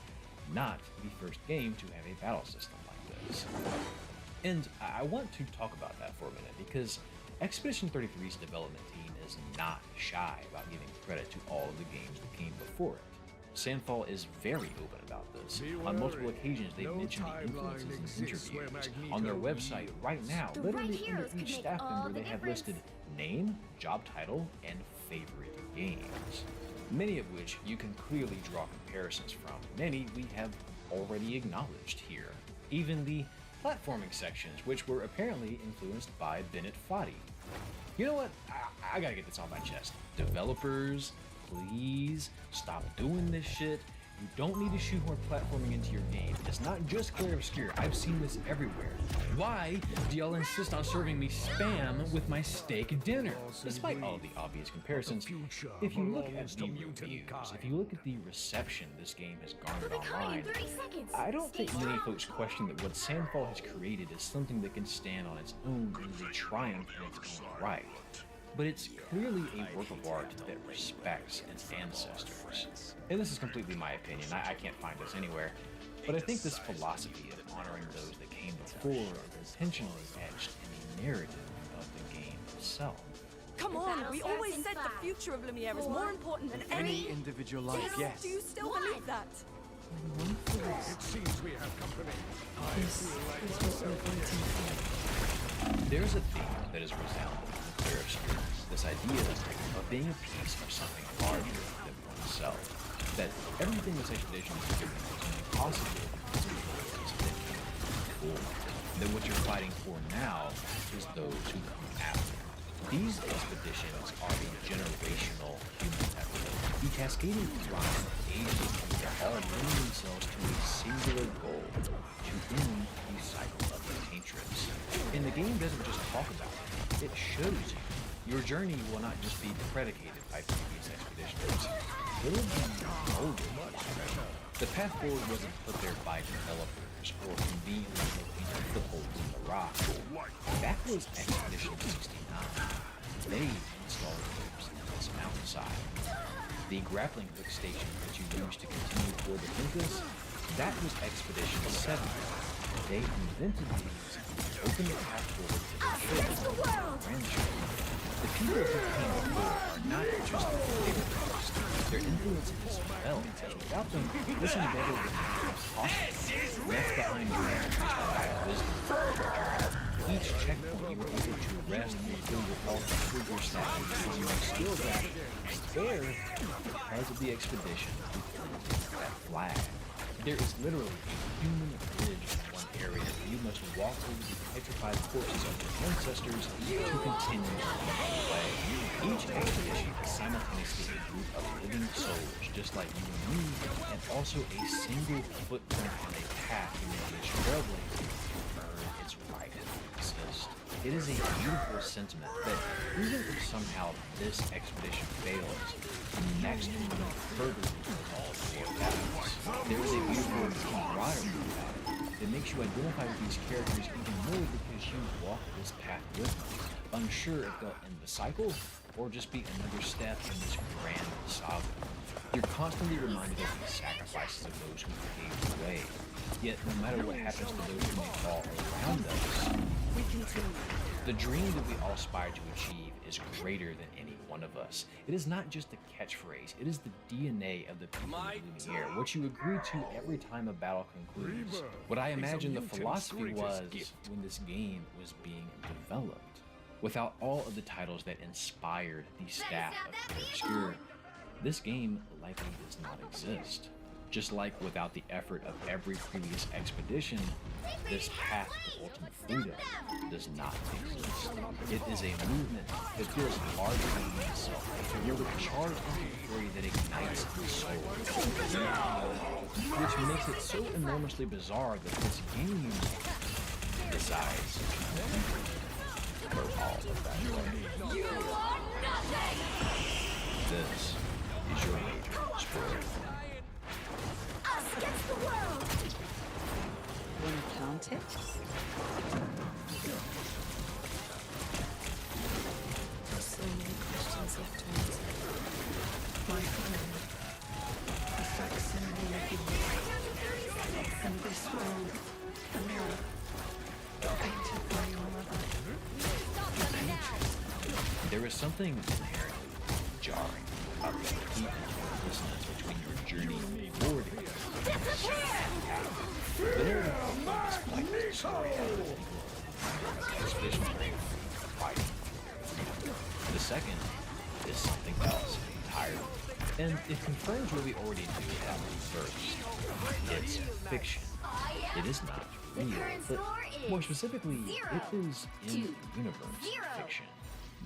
not the first game to have a battle system like this. And I want to talk about that for a minute, because Expedition 33's development team is not shy about giving credit to all of the games that came before it. Sandfall is very open about this. On multiple occasions, they've mentioned the influences in interviews. On their website right now, literally under each staff member, they have listed name, job title, and favorite games. Many of which you can clearly draw comparisons from. Many we have already acknowledged here. Even the platforming sections, which were apparently influenced by Bennett Foddy. You know what? I gotta get this on my chest. Developers, please stop doing this shit. You don't need to shoehorn platforming into your game. It's not just Clair Obscur. I've seen this everywhere. Why do y'all insist on serving me spam with my steak dinner? Despite all the obvious comparisons, if you look at the reviews, if you look at the reception this game has garnered online, I don't think many folks question that what Sandfall has created is something that can stand on its own and is a triumph in its own right. But it's clearly a work of art that respects its ancestors. And this is completely my opinion, I can't find this anywhere, but I think this philosophy of honoring those that came before is intentionally etched in the narrative of the game itself.
Come on, we always said the future of Lumiere is more important than any
individual life, yes.
Do you still believe that?
It seems we have company. I feel like
There's a theme that is resounding in Clair Obscur, this idea of being a piece of something larger than oneself. That everything this expedition is doing is only possible because of those that came before. That what you're fighting for now is those who come after. These expeditions are a generational human effort. The cascading climb of ages that are all lending themselves to a singular goal, to end the cycle of the paint trips. And the game doesn't just talk about it, it shows you. Your journey will not just be predicated by previous expeditions. It will be molded. The path forward wasn't put there by developers or conveniently located footholds in the rock. That was Expedition 69. They installed ropes in this mountainside. The grappling hook station that you used to continue toward the Princess, that was Expedition 70. They invented these and opened the path forward to the grandchildren. The people who came before are not just the favorite, their influence is felt, as without them, this endeavor would not be possible. Left behind dreams by wisdom. Each checkpoint you were able to rest and refill your health and improve your stats because you have skills that there because of the expedition that flag. There is literally a human bridge in one area where you must walk over the petrified corpses of your ancestors to continue along the way. Each expedition is simultaneously a group of living souls just like you and me, and also a single footprint on a path you may be trailblazing to earn its right to exist. It is a beautiful sentiment that even if somehow this expedition fails, the next one will further resolve your battles. There is a beautiful camaraderie about it that makes you identify with these characters even more because you walk this path with them, unsure if they'll end the cycle or just be another step in this grand saga. You're constantly reminded of the sacrifices of those who paved the way. Yet, no matter what happens to those who may fall around us, we continue. The dream that we all aspire to achieve is greater than any one of us. It is not just a catchphrase, it is the DNA of the people of Lumiere, what you agree to every time a battle concludes. What I imagine the philosophy was when this game was being developed. Without all of the titles that inspired the staff of Clear Obscur, this game likely does not exist. Just like without the effort of every previous expedition, this path to ultimate freedom does not exist. It is a movement that feels larger than itself. You're the charge into fury that ignites the soul. Which makes it so enormously bizarre that this game decides to go all of that way.
You are nothing!
This is your major spoiler.
Us against the world!
Wanna count it?
There's so many questions left to answer. My home, a facsimile of you, and this world, a mirror, painted by your mother.
There is something inherently jarring about the complete dissonance between your journey forward and the narrative of this point story has suspicion fighting. The second is something else entirely, and it confirms what we already knew about the first. It's fiction. It is not real, but more specifically, it is in-universe fiction.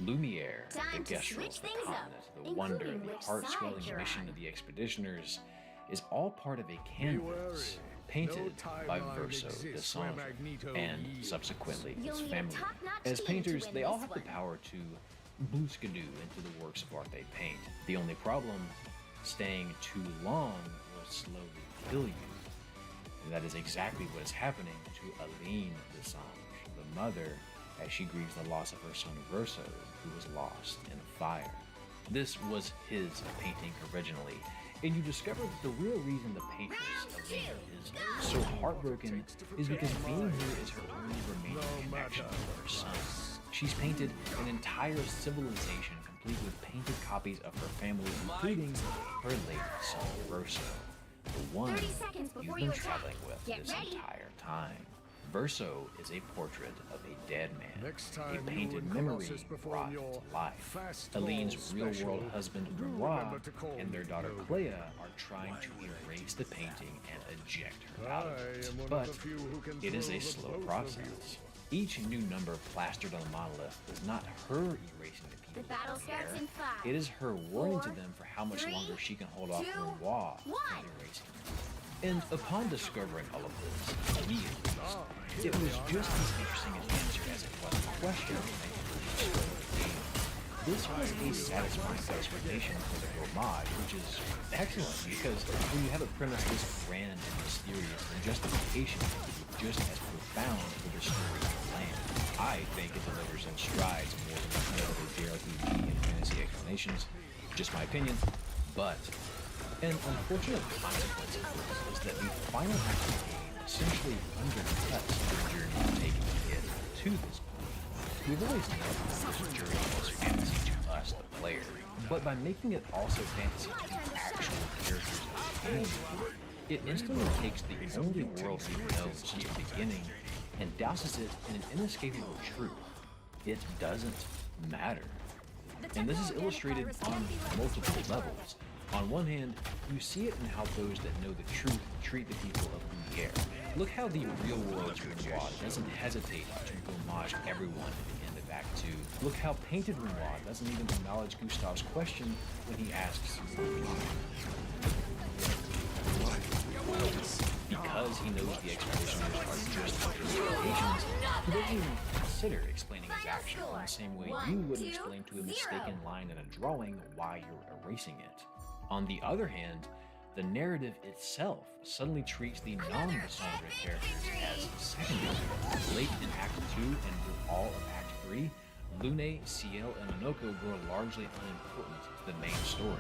Lumiere, the Gestrels, the continent, the wonder, the heart-swelling mission of the expeditioners is all part of a canvas painted by Verso the Song and subsequently his family. As painters, they all have the power to blue-skidoo into the works of art they paint. The only problem, staying too long will slowly kill you. And that is exactly what is happening to Aline Desange, the mother, as she grieves the loss of her son Verso, who was lost in a fire. This was his painting originally, and you discover that the real reason the paintress Aline is so heartbroken is because being here is her only remaining connection with her son. She's painted an entire civilization complete with painted copies of her family, including her late son Verso, the one you've been traveling with this entire time. Verso is a portrait of a dead man, a painted memory brought to life. Aline's real-world husband, Noir, and their daughter, Clea, are trying to erase the painting and eject her out of it. But it is a slow process. Each new number plastered on the monolith is not her erasing the people
The battle
of Air.
starts in 5.
It is her warning to
4,
them for how much
3,
longer she can hold off
2,
Renoir from
1.
erasing them. And upon discovering all of this, to me at least, it was just as interesting an answer as it was a question of making the game. This was a satisfying explanation for the homage, which is excellent because when you have a premise this grand and mysterious, the justification is just as profound for the story to land. I think it delivers in strides more than other JRPG and fantasy explanations. Just my opinion, but an unfortunate consequence of this is that the final act of the game essentially undercuts the journey taken to get to this point. We've always known that this journey was fantasy to us, the player, but by making it also fantasy to the actual characters of the game, it instantly takes the only world we know since the beginning and douses it in an inescapable truth. It doesn't matter. And this is illustrated on multiple levels. On one hand, you see it in how those that know the truth treat the people of Lumiere. Look how the real world's Renoir doesn't hesitate to homage everyone at the end of Act 2. Look how Painted Renoir doesn't even acknowledge Gustav's question when he asks, because he knows the expeditioners are just interpretations, he doesn't even consider explaining his action in the same way you would explain to a mistaken line in a drawing why you're erasing it. On the other hand, the narrative itself suddenly treats the non-Cassandra characters as secondary. Late in Act 2 and through all of Act 3, Lune, Ciel, and Monoko grow largely unimportant to the main story.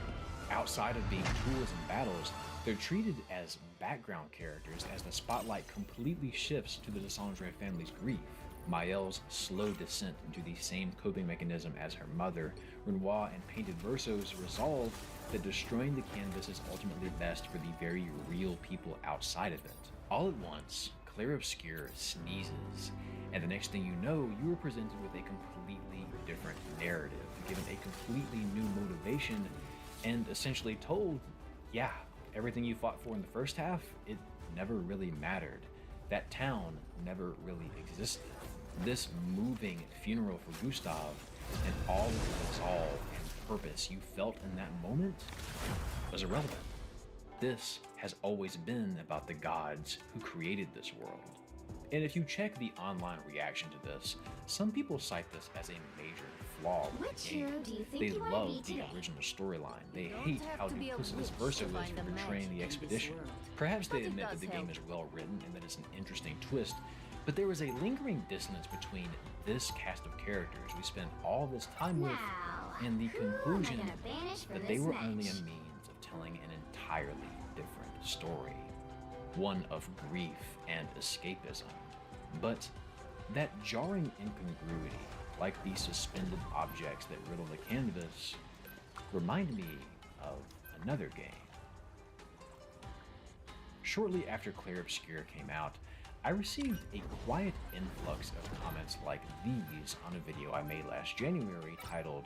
Outside of being tools in battles, they're treated as background characters as the spotlight completely shifts to the Desandre family's grief. Mael's slow descent into the same coping mechanism as her mother, Renoir and Painted Verso's resolve that destroying the canvas is ultimately best for the very real people outside of it. All at once, Clair Obscur sneezes, and the next thing you know, you are presented with a completely different narrative, given a completely new motivation, and essentially told, yeah, everything you fought for in the first half, it never really mattered. That town never really existed. This moving funeral for Gustav and all of the resolve and purpose you felt in that moment was irrelevant. This has always been about the gods who created this world. And if you check the online reaction to this, some people cite this as a major flaw with the game. They love the original storyline. They hate how duplicitous Verso is for betraying the expedition. Perhaps they admit that the game is well written and that it's an interesting twist, but there was a lingering dissonance between this cast of characters we spent all this time with and the conclusion that they were only a means of telling an entirely different story. One of grief and escapism. But that jarring incongruity, like the suspended objects that riddle the canvas, remind me of another game. Shortly after Clair Obscur came out, I received a quiet influx of comments like these on a video I made last January titled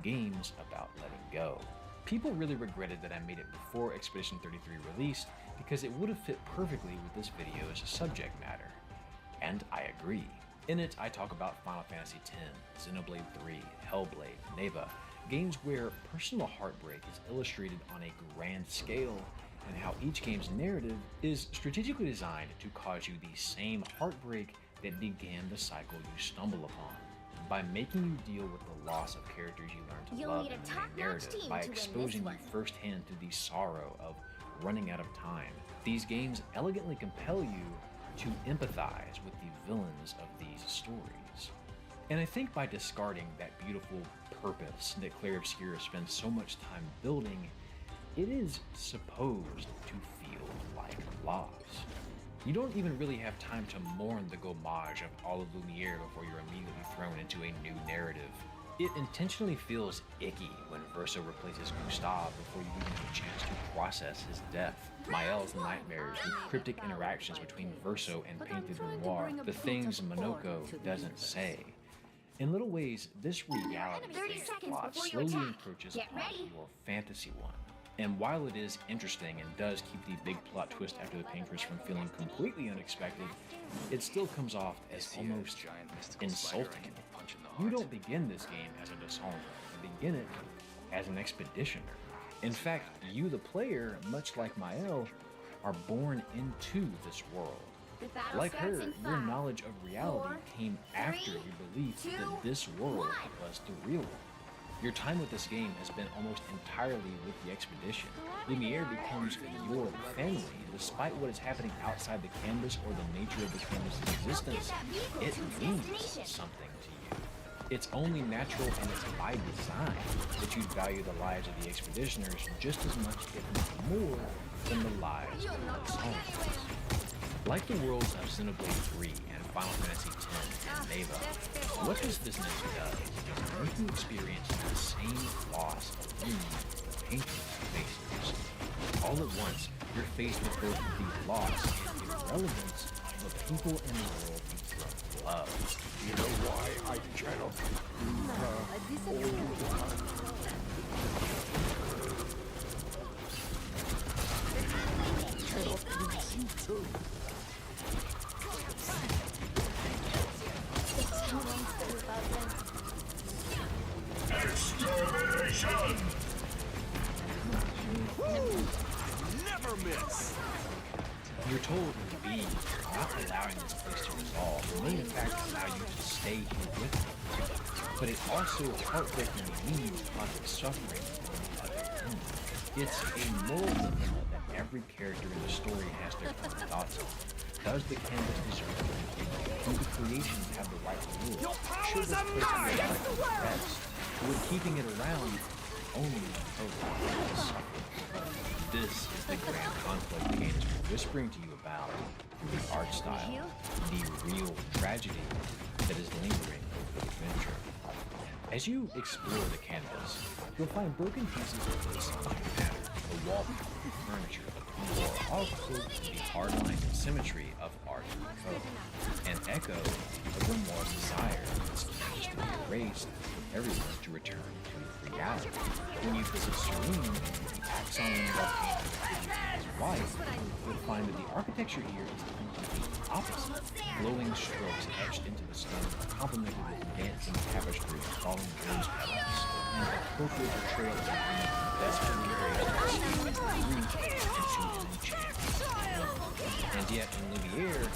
Games About Letting Go. People really regretted that I made it before Expedition 33 released because it would have fit perfectly with this video's subject matter. And I agree. In it, I talk about Final Fantasy X, Xenoblade 3, Hellblade, Neva, games where personal heartbreak is illustrated on a grand scale, and how each game's narrative is strategically designed to cause you the same heartbreak that began the cycle you stumble upon. By making you deal with the loss of characters you learn to love in the main narrative, by exposing you firsthand to the sorrow of running out of time, these games elegantly compel you to empathize with the villains of these stories. And I think by discarding that beautiful purpose that Clair Obscur spends so much time building, it is supposed to feel like loss. You don't even really have time to mourn the gommage of all of Lumiere before you're immediately thrown into a new narrative. It intentionally feels icky when Verso replaces Gustav before you even have a chance to process his death. Mael's nightmares, the cryptic interactions between Verso and Painted Renoir, the things Monoko doesn't say. In little ways, this reality-based plot slowly encroaches upon your fantasy one. And while it is interesting and does keep the big plot twist after the painters from feeling completely unexpected, it still comes off as almost insulting. You don't begin this game as a dishonor, you begin it as an expeditioner. In fact, you, the player, much like Mael, are born into this world. Like her, your knowledge of reality came after your belief that this world was the real one. Your time with this game has been almost entirely with the expedition. Lumiere becomes your family, and despite what is happening outside the canvas or the nature of the canvas's existence, it means something to you. It's only natural and it's by design that you value the lives of the expeditioners just as much, if not more, than the lives of the soldiers. Like the worlds of Xenoblade 3 and Final Fantasy X and Neva, what this business does is make you experience the same loss of human painting faces. All at once, you're faced with both the loss and irrelevance of the people in the world you love.
You know why I channel you too.
Extermination! Never miss!
You're told in the B, not allowing this place to resolve may in fact allow you to stay here with them. But it also heartbreakingly means causing suffering on the other end. It's a moral dilemma that every character in the story has their own thoughts on. Does the canvas deserve to continue? Do the creations have the right to rule? Should this place be allowed to rest? Or would keeping it around only provoke suffering? This is the grand conflict the game is whispering to you about, the art style, the real tragedy that is lingering over the adventure. As you explore the canvas, you'll find broken pieces of this pattern, the wallpaper, the furniture, the floor, all close to the hard lines and symmetry of Art Nouveau, an echo of Grimoire's desire for its images to be erased for everyone to return to reality. When you visit Serene, the Axon his wife, you'll find that the architecture here is completely opposite. Glowing strokes etched into the stone, complemented with dancing tapestry of falling rose petals, and a appropriate portrayal of the desperately erased grief and soon enchant. And yet in Lumiere, you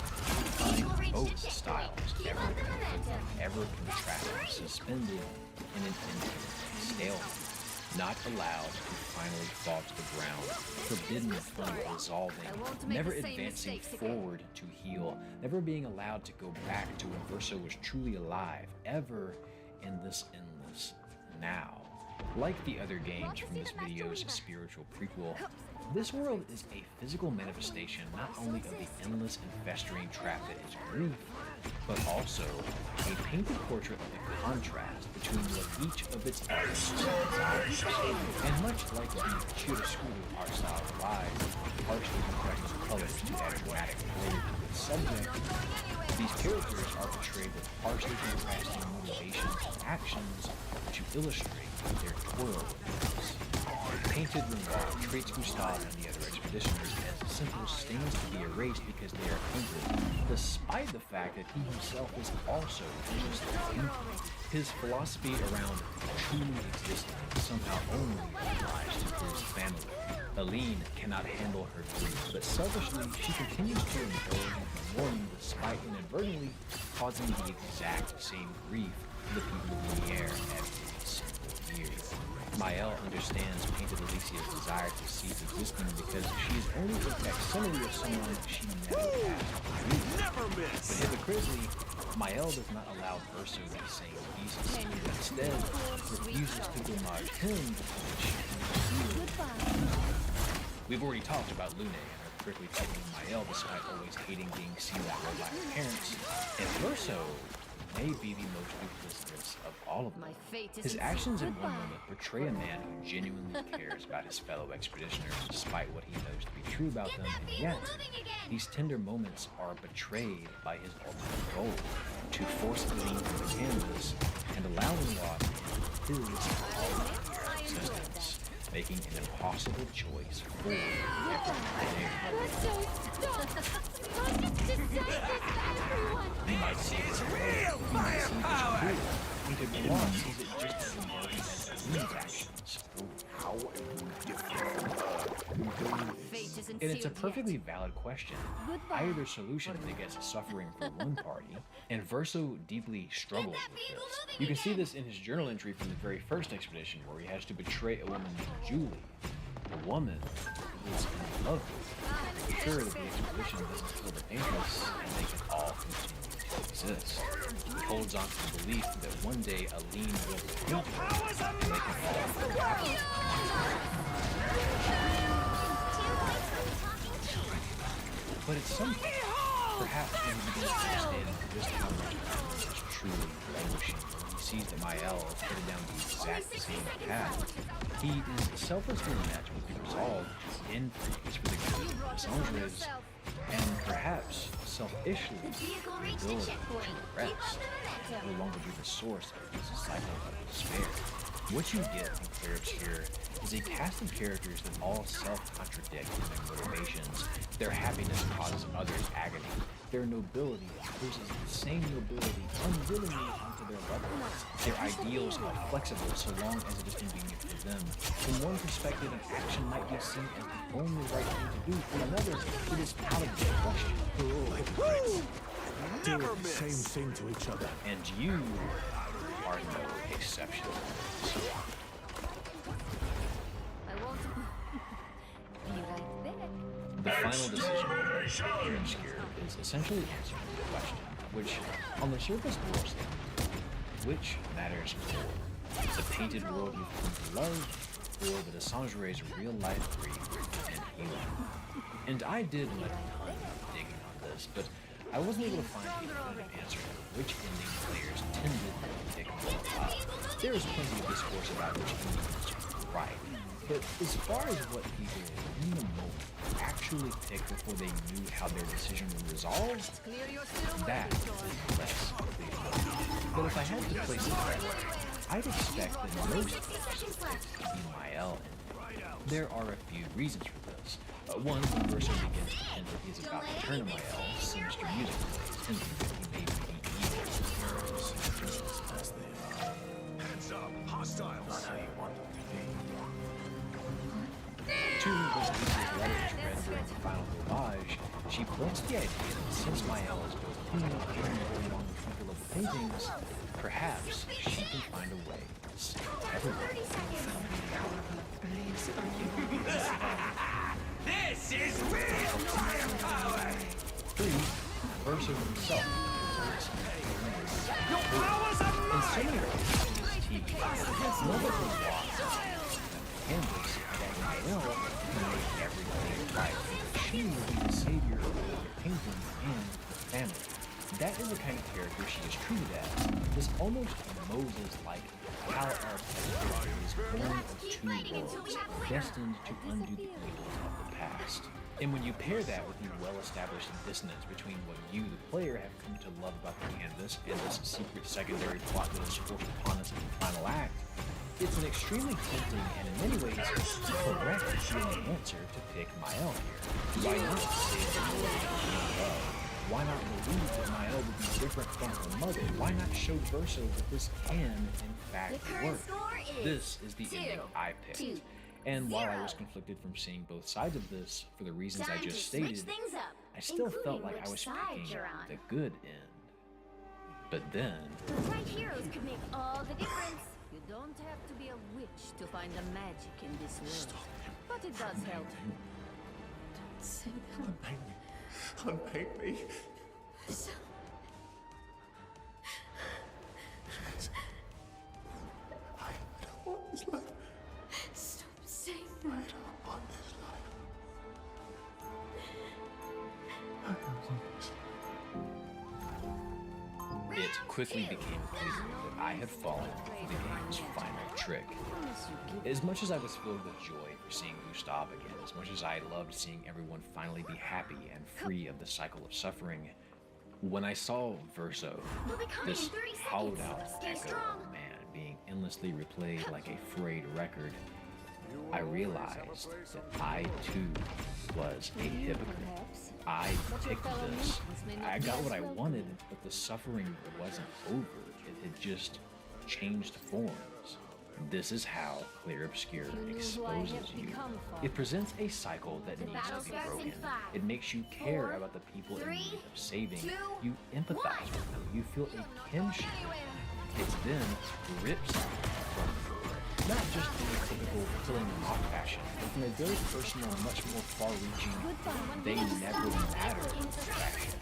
find both styles ever conflicting, ever contrasting, suspended in an infinite stalemate. Not allowed to finally fall to the ground, forbidden from resolving, never advancing forward to heal, never being allowed to go back to when Verso was truly alive, ever in this endless now. Like the other games from this video's spiritual prequel, this world is a physical manifestation not only of the endless and festering trap that is grief, but also a painted portrait of the contrast between what each of its artists desires. And much like the chiaroscuro art style relies on harshly contrasting colors to add dramatic flavor to its subject, these characters are portrayed with harshly contrasting motivations and actions to illustrate their twirls. Painted Renoir treats Gustave and the other expeditioners as simple stains to be erased because they are painted, despite the fact that he himself is also just a painter. His philosophy around truly existing somehow only applies to his family. Aline cannot handle her grief, but selfishly she continues to indulge in her mourning despite inadvertently causing the exact same grief to the people of Lumiere every single year. Mael understands Painted Alicia's desire to cease existing because she is only a facsimile of someone she never had to be. But hypocritically, Mael does not allow Verso these same pieces, but instead refuses to homage him because she can heal. We've already talked about Lune and her prickly taking Mael despite always hating being seen that way by her parents, and Verso may be the most duplicitous of all of them. His actions in one moment portray a man who genuinely cares about his fellow expeditioners despite what he knows to be true about them, and yet these tender moments are betrayed by his ultimate goal, to force Aline from the canvas and allow him lost in his all existence. making an impossible choice for everyone. You might see this way, you might see this cruel. You could be lost, sees it just as these actions. How and it's a perfectly valid question. Either solution against suffering for one party, and Verso deeply struggles with this. You can see this in his journal entry from the very first expedition, where he has to betray a woman named Julie, a woman who is in love with him. Sure, that the expedition doesn't feel dangerous, and they can all continue to exist. He holds on to the belief that one day Aline will defeat her, and they can all be happy. But at some point, perhaps when he begins to understand just how much Mael is truly languishing, when he sees that Mael is headed down the exact same path, he is selflessly met with the resolve to end things for the good of the Sangres, and perhaps selfishly the ability to rest, no longer be the source of this cycle of despair. What you get in Clear Obscure is a cast of characters that all self-contradict in their motivations. Their happiness causes others agony. Their nobility imposes the same nobility unwillingly onto their level. Their ideals are flexible so long as it is convenient for them. From one perspective, an action might be seen as the only right thing to do. From another, it is out of the question.
Never the same thing to each other.
And you are no exception. The final decision in Clear Obscure is essentially answering the question, which on the surface boils down to which matters more, the painted world you've come to love, or the Sangres' real-life grief and healing. And I did a ton of digging on this, but I wasn't able to find a definitive answer to which ending players tended to pick more. There is plenty of discourse about which ending is right, but as far as what people in the moment actually picked before they knew how their decision would resolve, that is less clear. But if I had to place it right, I'd expect that most players would pick to be Mael ending. There are a few reasons for this. One, when Verso begins to hint that he's about to turn to Mael, sinister music plays, hinting that he may be evil.
Heads up, hostiles. Not how you want them to be.
Two, when Lisa's letter is read during the final collage, she plants the idea that since Mael is both human and going along with people of the paintings, perhaps she can find a way to save everyone.
This is real firepower!
Three, Verso himself.
Your powers are
in so many ways, TV, nobody lost the canvas that Mael can make everything right. She will be the savior of the painting and the family. That is the kind of character she is treated as. This almost Moses-like how our character is born of two worlds, destined to undo the evils of the past. And when you pair that with the well-established dissonance between what you, the player, have come to love about the canvas and this secret secondary plot that is forced upon us in the final act, it's an extremely tempting and in many ways correct feeling answer to pick Mael here. Why not save the world that you love? Why not believe that Mael would be different from her mother? Why not show Verso that this can, in fact, work? This is the ending I picked. And while I was conflicted from seeing both sides of this for the reasons I just stated, I still felt like I was picking the good end. But then...
The right heroes could make all the difference. You don't have to be a witch to find the magic in this world. But it does help.
Don't say that.
Unpaint me. Unpaint me.
So...
I don't want this life.
Stop saying that.
I don't want this life. I don't want this life.
It quickly became clear that I had fallen for the game's final trick. As much as I was filled with joy for seeing Gustav again, as much as I loved seeing everyone finally be happy and free of the cycle of suffering, when I saw Verso, this hollowed out echo of man being endlessly replayed like a frayed record, I realized that I too was a hypocrite. I picked this. I got what I wanted, but the suffering wasn't over. It had just changed forms. This is how Clear Obscure exposes you. It presents a cycle that needs to be broken. It makes you care about the people in need of saving. You empathize with them. You feel a kinship. It then rips you from you. Not just in a typical killing them off fashion, but in a very personal, much more far-reaching, they never matter fashion.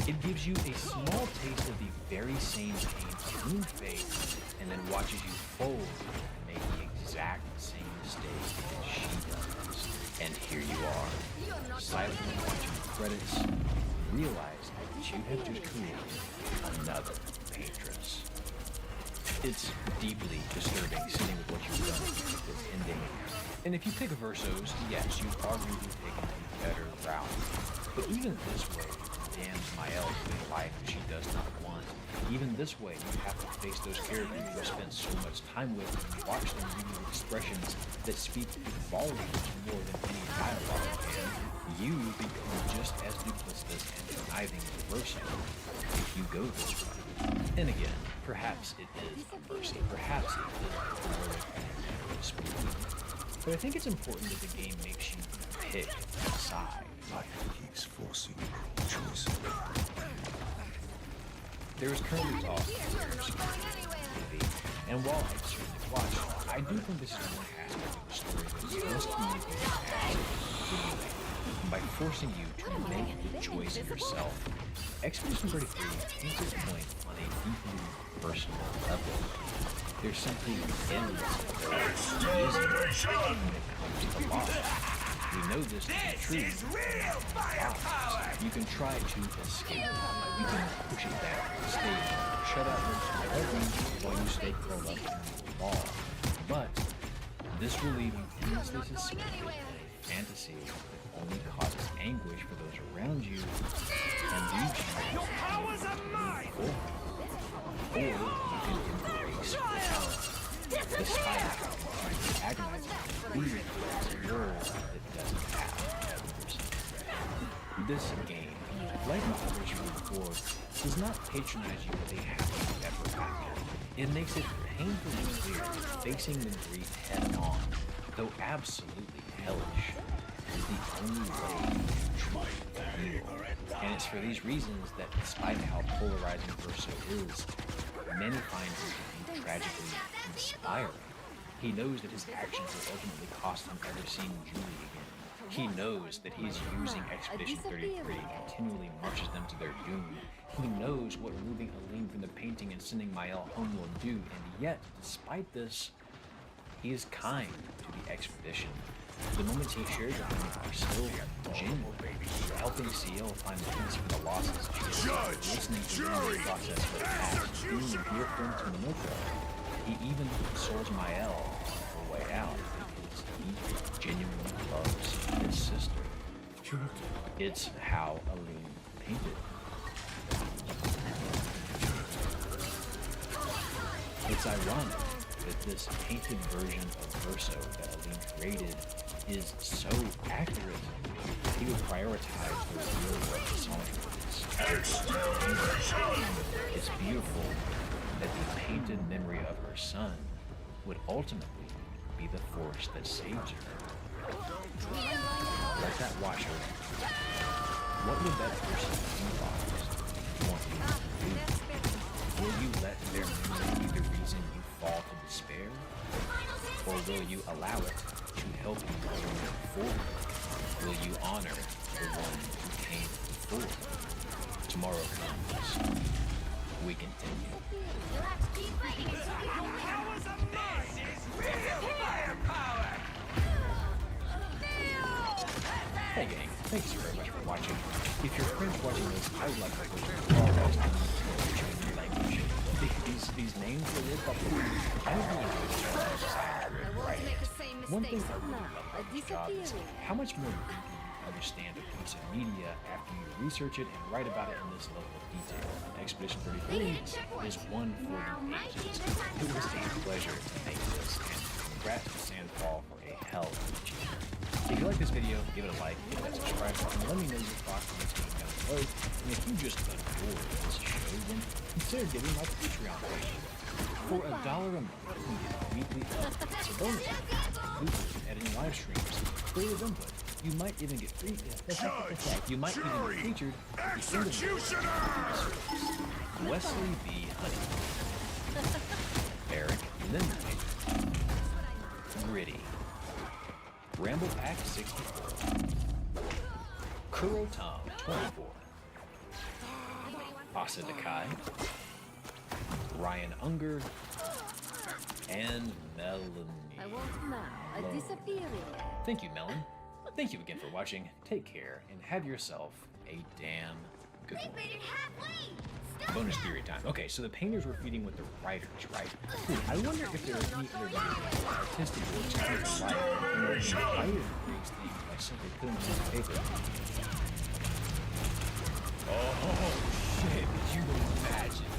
It gives you a small taste of the very same pain you face, and then watches you fold and make the exact same mistake that she does. And here you are, silently watching the credits, realize that you have just created another Paintress. It's deeply disturbing sitting with what you've done with this ending. And if you pick Versos, yes, you've arguably taken a better route. But even this way, damns Mael to a life she does not want. Even this way, you have to face those characters you have spent so much time with and watch them use expressions that speak volumes more than any dialogue can. You become just as duplicitous and conniving as Verso if you go this way. And again, perhaps it is a mercy, perhaps it is a heroic speaking. But I think it's important that the game makes you pick a side.
Life keeps forcing cruel choices.
There is currently talk of movie, and while I certainly watch, I do think this is one aspect of the story that is most communicated as a video game. By forcing you to make the choice yourself, Expedition 33 paints its point on a deeply personal level. There's simply endless ability when it comes to the boss. We know this to be true. You can try to escape. You can push it back to the stage, shut out most of the while you stay curled up in your ball. But this will leave you endlessly suspended in a fantasy that only causes anguish for those around you and leaves you to move forward. Or you can embrace reality. Despite how agonizing it leads to a world that doesn't have others. This game, like others from before, does not patronize you with a happy ever after. It makes it painfully clear that facing the grief head on, though absolutely hellish, is the only way to truly heal. And it's for these reasons that, despite how polarizing Verso is, many find him to be tragically inspiring. He knows that his actions will ultimately cost him ever seeing Julie again. He knows that he is using Expedition 33 and continually marches them to their doom. He knows what removing Aline from the painting and sending Mael home will do, and yet, despite this, he is kind to the Expedition. The moments he shares with them are still genuine. Helping CL find the peace for the losses she has, listening to the process for the past, being a dear friend to Minoko. He even consoles Mael on the way out because he genuinely loves his sister. It's how Aline painted. It's ironic that this painted version of Verso that Aline created is so accurate. He would prioritize the reveal of the song is. It's beautiful that the painted memory of her son would ultimately be the force that saves her. Let that wash over you. What would that person you lost want you to do? Will you let their memory be the reason you fall to despair? Or will you allow it to help you move forward? Will you honor the one who came before? Tomorrow comes. We continue. Hey gang, thanks very much for watching. If you're friends watching this, I would like to go to the language. These names were lit up. I really enjoy the challenges right. One thing I really love about this job is how much more deeply you understand a piece of media after you research it and write about it in this level of detail. Expedition 33 is 140 pages. It was a pleasure to make this and congrats to Sandfall for a hell of a achievement. If you like this video, give it a like, hit that subscribe button, and let me know your thoughts on this game down below. And if you just adore this show, then consider giving my Patreon page. For $1 a month, you get weekly updates, bonus videos, editing live streams, creative input. You might even get featured at the end of the Wesley B. Honey, Eric Lindley, Gritty, Ramble Pack 64, Kuro Tom 24, Asa Dakai, Ryan Unger, and Melanie.
I want now a disappearing.
Thank you, Melon. Thank you again for watching. Take care and have yourself a damn good one. Bonus theory time. Okay, so the painters were feeding with the writers, right? I wonder if there are any other artistic works that are right. I would agree by simply putting them on paper. Oh shit! Could you imagine?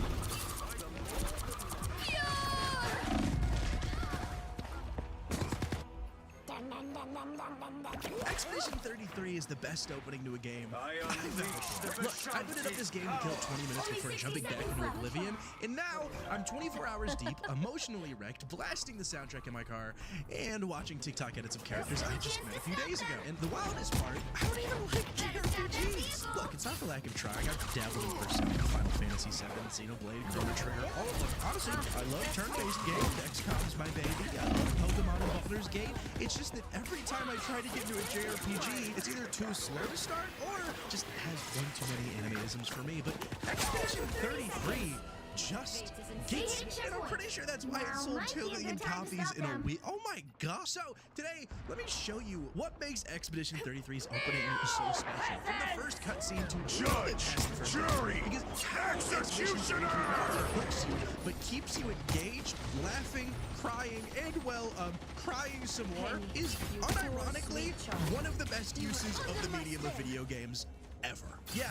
Expedition 33 is the best opening to a game I've ever. Look, I booted up this game to kill 20 minutes before jumping back into Oblivion, and now I'm 24 hours deep, emotionally wrecked, blasting the soundtrack in my car, and watching TikTok edits of characters I just met a few days ago. And the wildest part, I don't even like JRPGs. Look, it's not for lack of trying. I've dabbled in Persona, Final Fantasy VII, Xenoblade, Chrono Trigger, all of them. Honestly, I love turn-based games. XCOM is my baby. I love Pokemon and Baldur's Gate. It's just that every time I try to get into a JRPG, it's either too slow to start or just has one too many animisms for me. But Expedition 33 just gets me. And I'm pretty sure that's why it sold 2 million copies in a week. Oh my gosh. So today, let me show you what makes Expedition 33's opening so special. From the first cutscene to
Judge, jury, executioner,
hooks you, but keeps you engaged, laughing, crying, and well, crying some more is unironically one of the best uses of the medium of video games ever. Yeah,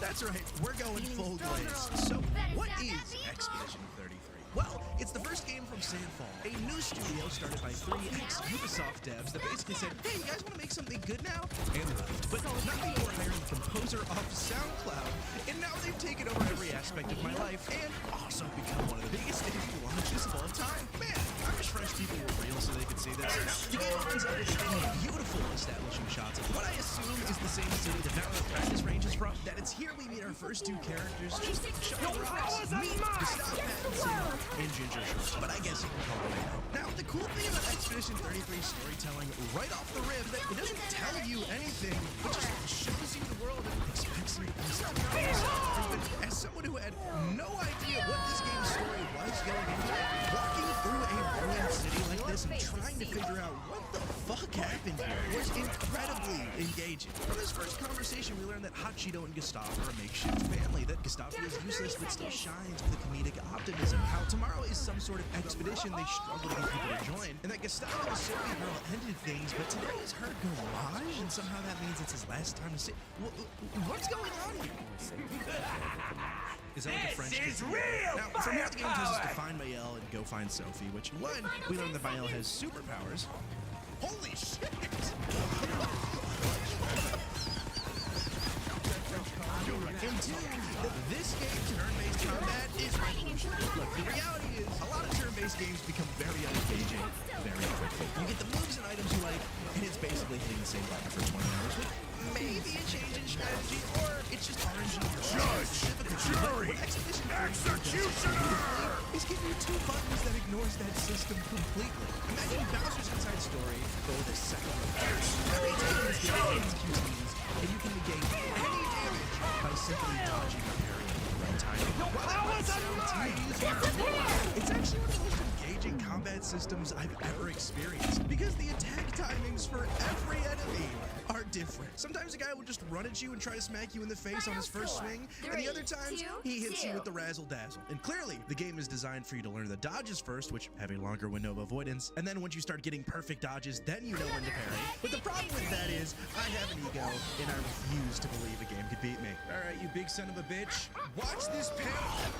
that's right, we're going full glaze. So, what is Expedition 33? Well, it's the first game from Sandfall, a new studio started by 3 ex-Ubisoft devs that basically said, hey, you guys want to make something good now? And left. But not before hiring a composer off SoundCloud, and now they've taken over every aspect of my life and also become one of the biggest indie launches of all time. Man, I wish French people were real so they could see this. Now, the game opens up with beautiful establishing shots of what I assume is the same city that Valorant practice ranges from. That it's here we meet our first 2 characters, just showing rocks, meet Gustav Pattinson and Ginger Shorts, but I guess you can call it now. Now, the cool thing about Expedition 33 storytelling right off the rip, that it doesn't tell you anything, it just shows you the world and expects you to be something. As someone who had no idea what this game's story was going into it, walking through a ruined city like this and trying to figure out what the fuck happened here was incredibly engaging. From this first conversation, we learned that Hachido and Gustav are a makeshift family, that Gustav feels useless but still shines with a comedic optimism, how tomorrow is some sort of expedition they struggle to get people to join, and that Gustav and the Sophie girl ended things, but today is her garage, and somehow that means it's his last time to see. What's going on here? Is that like a French kiss? Now, from here the game tells us to find Maël and go find Sophie, which, one, we learn that Maël has superpowers. Holy shit! And 2, that this game's turn-based combat is revolutionary. Look, the reality is, a lot of turn-based games become very unengaging very quickly. You get the moves and items you like, and it's basically hitting the same button for 20 hours with maybe a change in strategy, or it's just RNG.
Judge, jury, executioner
is giving you 2 buttons that ignores that system completely. Imagine Bowser's Inside Story, but with a second reverse. Every time this game executes and you can negate any damage by simply dodging or parrying at the right time. While that might sound tedious, it's actually one of the most engaging combat systems I've ever experienced, because the attack timings for every enemy are different. Sometimes a guy will just run at you and try to smack you in the face on his first swing, and the other times he hits you with the razzle-dazzle. And clearly, the game is designed for you to learn the dodges first, which have a longer window of avoidance, and then once you start getting perfect dodges, then you know when to parry. But the problem with that is, I have an ego, and I refuse to believe a game could beat me. Alright, you big son of a bitch, watch this panel!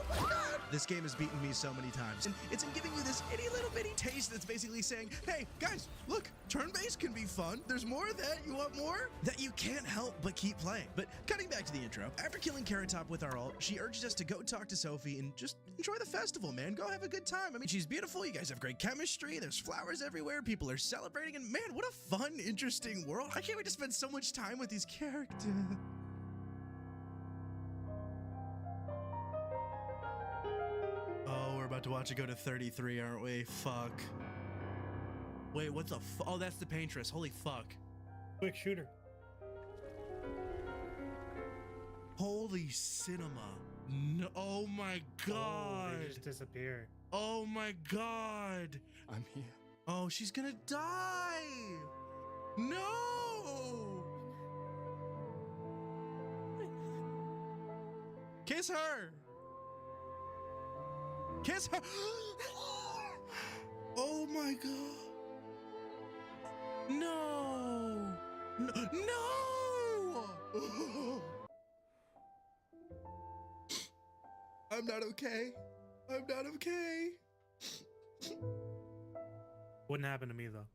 my god! This game has beaten me so many times. And it's in giving you this itty little bitty taste that's basically saying, hey, guys, look, turn-based can be fun. There's more of that. You want more? That you can't help but keep playing. But cutting back to the intro, after killing Carrot Top with our ult, she urges us to go talk to Sophie and just enjoy the festival, man. Go have a good time. I mean, she's beautiful. You guys have great chemistry. There's flowers everywhere. People are celebrating. And man, what a fun, interesting world. I can't wait to spend so much time with these characters. Oh, we're about to watch it go to 33, aren't we? Fuck. Wait, what the oh, that's the Paintress. Holy fuck.
Quick shooter.
Holy cinema. No, oh my god.
Oh, they just disappeared.
Oh my god.
I'm here.
Oh, she's gonna die. No. Kiss her. Kiss her. Oh my god. No. No. I'm not okay. I'm not okay.
Wouldn't happen to me though.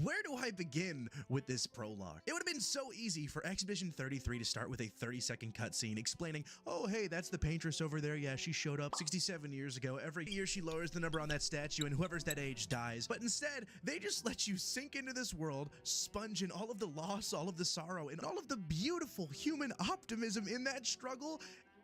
Where do I begin with this prologue? It would have been so easy for Expedition 33 to start with a 30-second cutscene explaining, oh, hey, that's the Paintress over there. Yeah, she showed up 67 years ago. Every year she lowers the number on that statue and whoever's that age dies. But instead, they just let you sink into this world, sponge in all of the loss, all of the sorrow, and all of the beautiful human optimism in that struggle,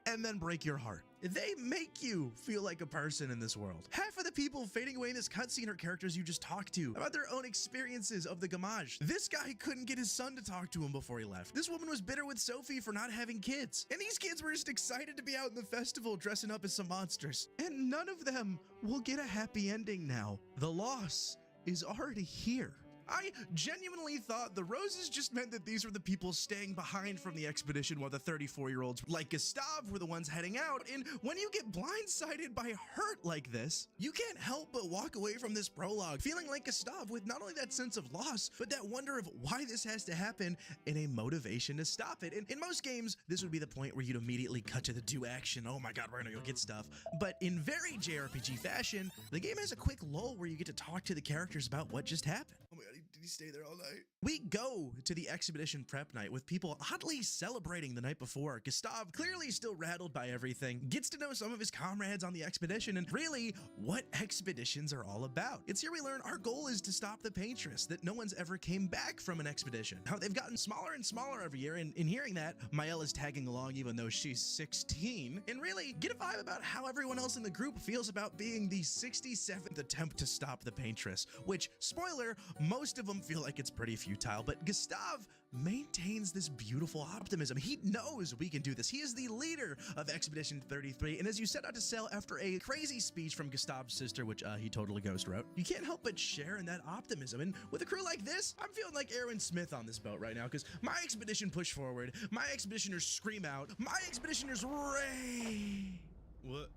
and then break your heart. They make you feel like a person in this world. Half of the people fading away in this cutscene are characters you just talked to about their own experiences of the Gamage. This guy couldn't get his son to talk to him before he left. This woman was bitter with Sophie for not having kids. And these kids were just excited to be out in the festival dressing up as some monsters. And none of them will get a happy ending now. The loss is already here. I genuinely thought the roses just meant that these were the people staying behind from the expedition while the 34-year-olds like Gustav were the ones heading out. And when you get blindsided by hurt like this, you can't help but walk away from this prologue feeling like Gustav with not only that sense of loss, but that wonder of why this has to happen and a motivation to stop it. And in most games, this would be the point where you'd immediately cut to the do action. Oh my god, we're gonna go get stuff. But in very JRPG fashion, the game has a quick lull where you get to talk to the characters about what just happened. Oh my god, did he stay there all night? We go to the expedition prep night with people oddly celebrating the night before. Gustav, clearly still rattled by everything, gets to know some of his comrades on the expedition and really what expeditions are all about. It's here we learn our goal is to stop the Paintress, that no one's ever came back from an expedition. How they've gotten smaller and smaller every year, and in hearing that, Mael is tagging along even though she's 16, and really get a vibe about how everyone else in the group feels about being the 67th attempt to stop the Paintress, which, spoiler, most of them feel like it's pretty futile, but Gustav maintains this beautiful optimism. He knows we can do this. He is the leader of Expedition 33, and as you set out to sail after a crazy speech from Gustav's sister, which he totally ghost wrote, you can't help but share in that optimism. And with a crew like this, I'm feeling like Aaron Smith on this boat right now, because my expedition push forward, my expeditioners scream out, my expeditioners ray. What?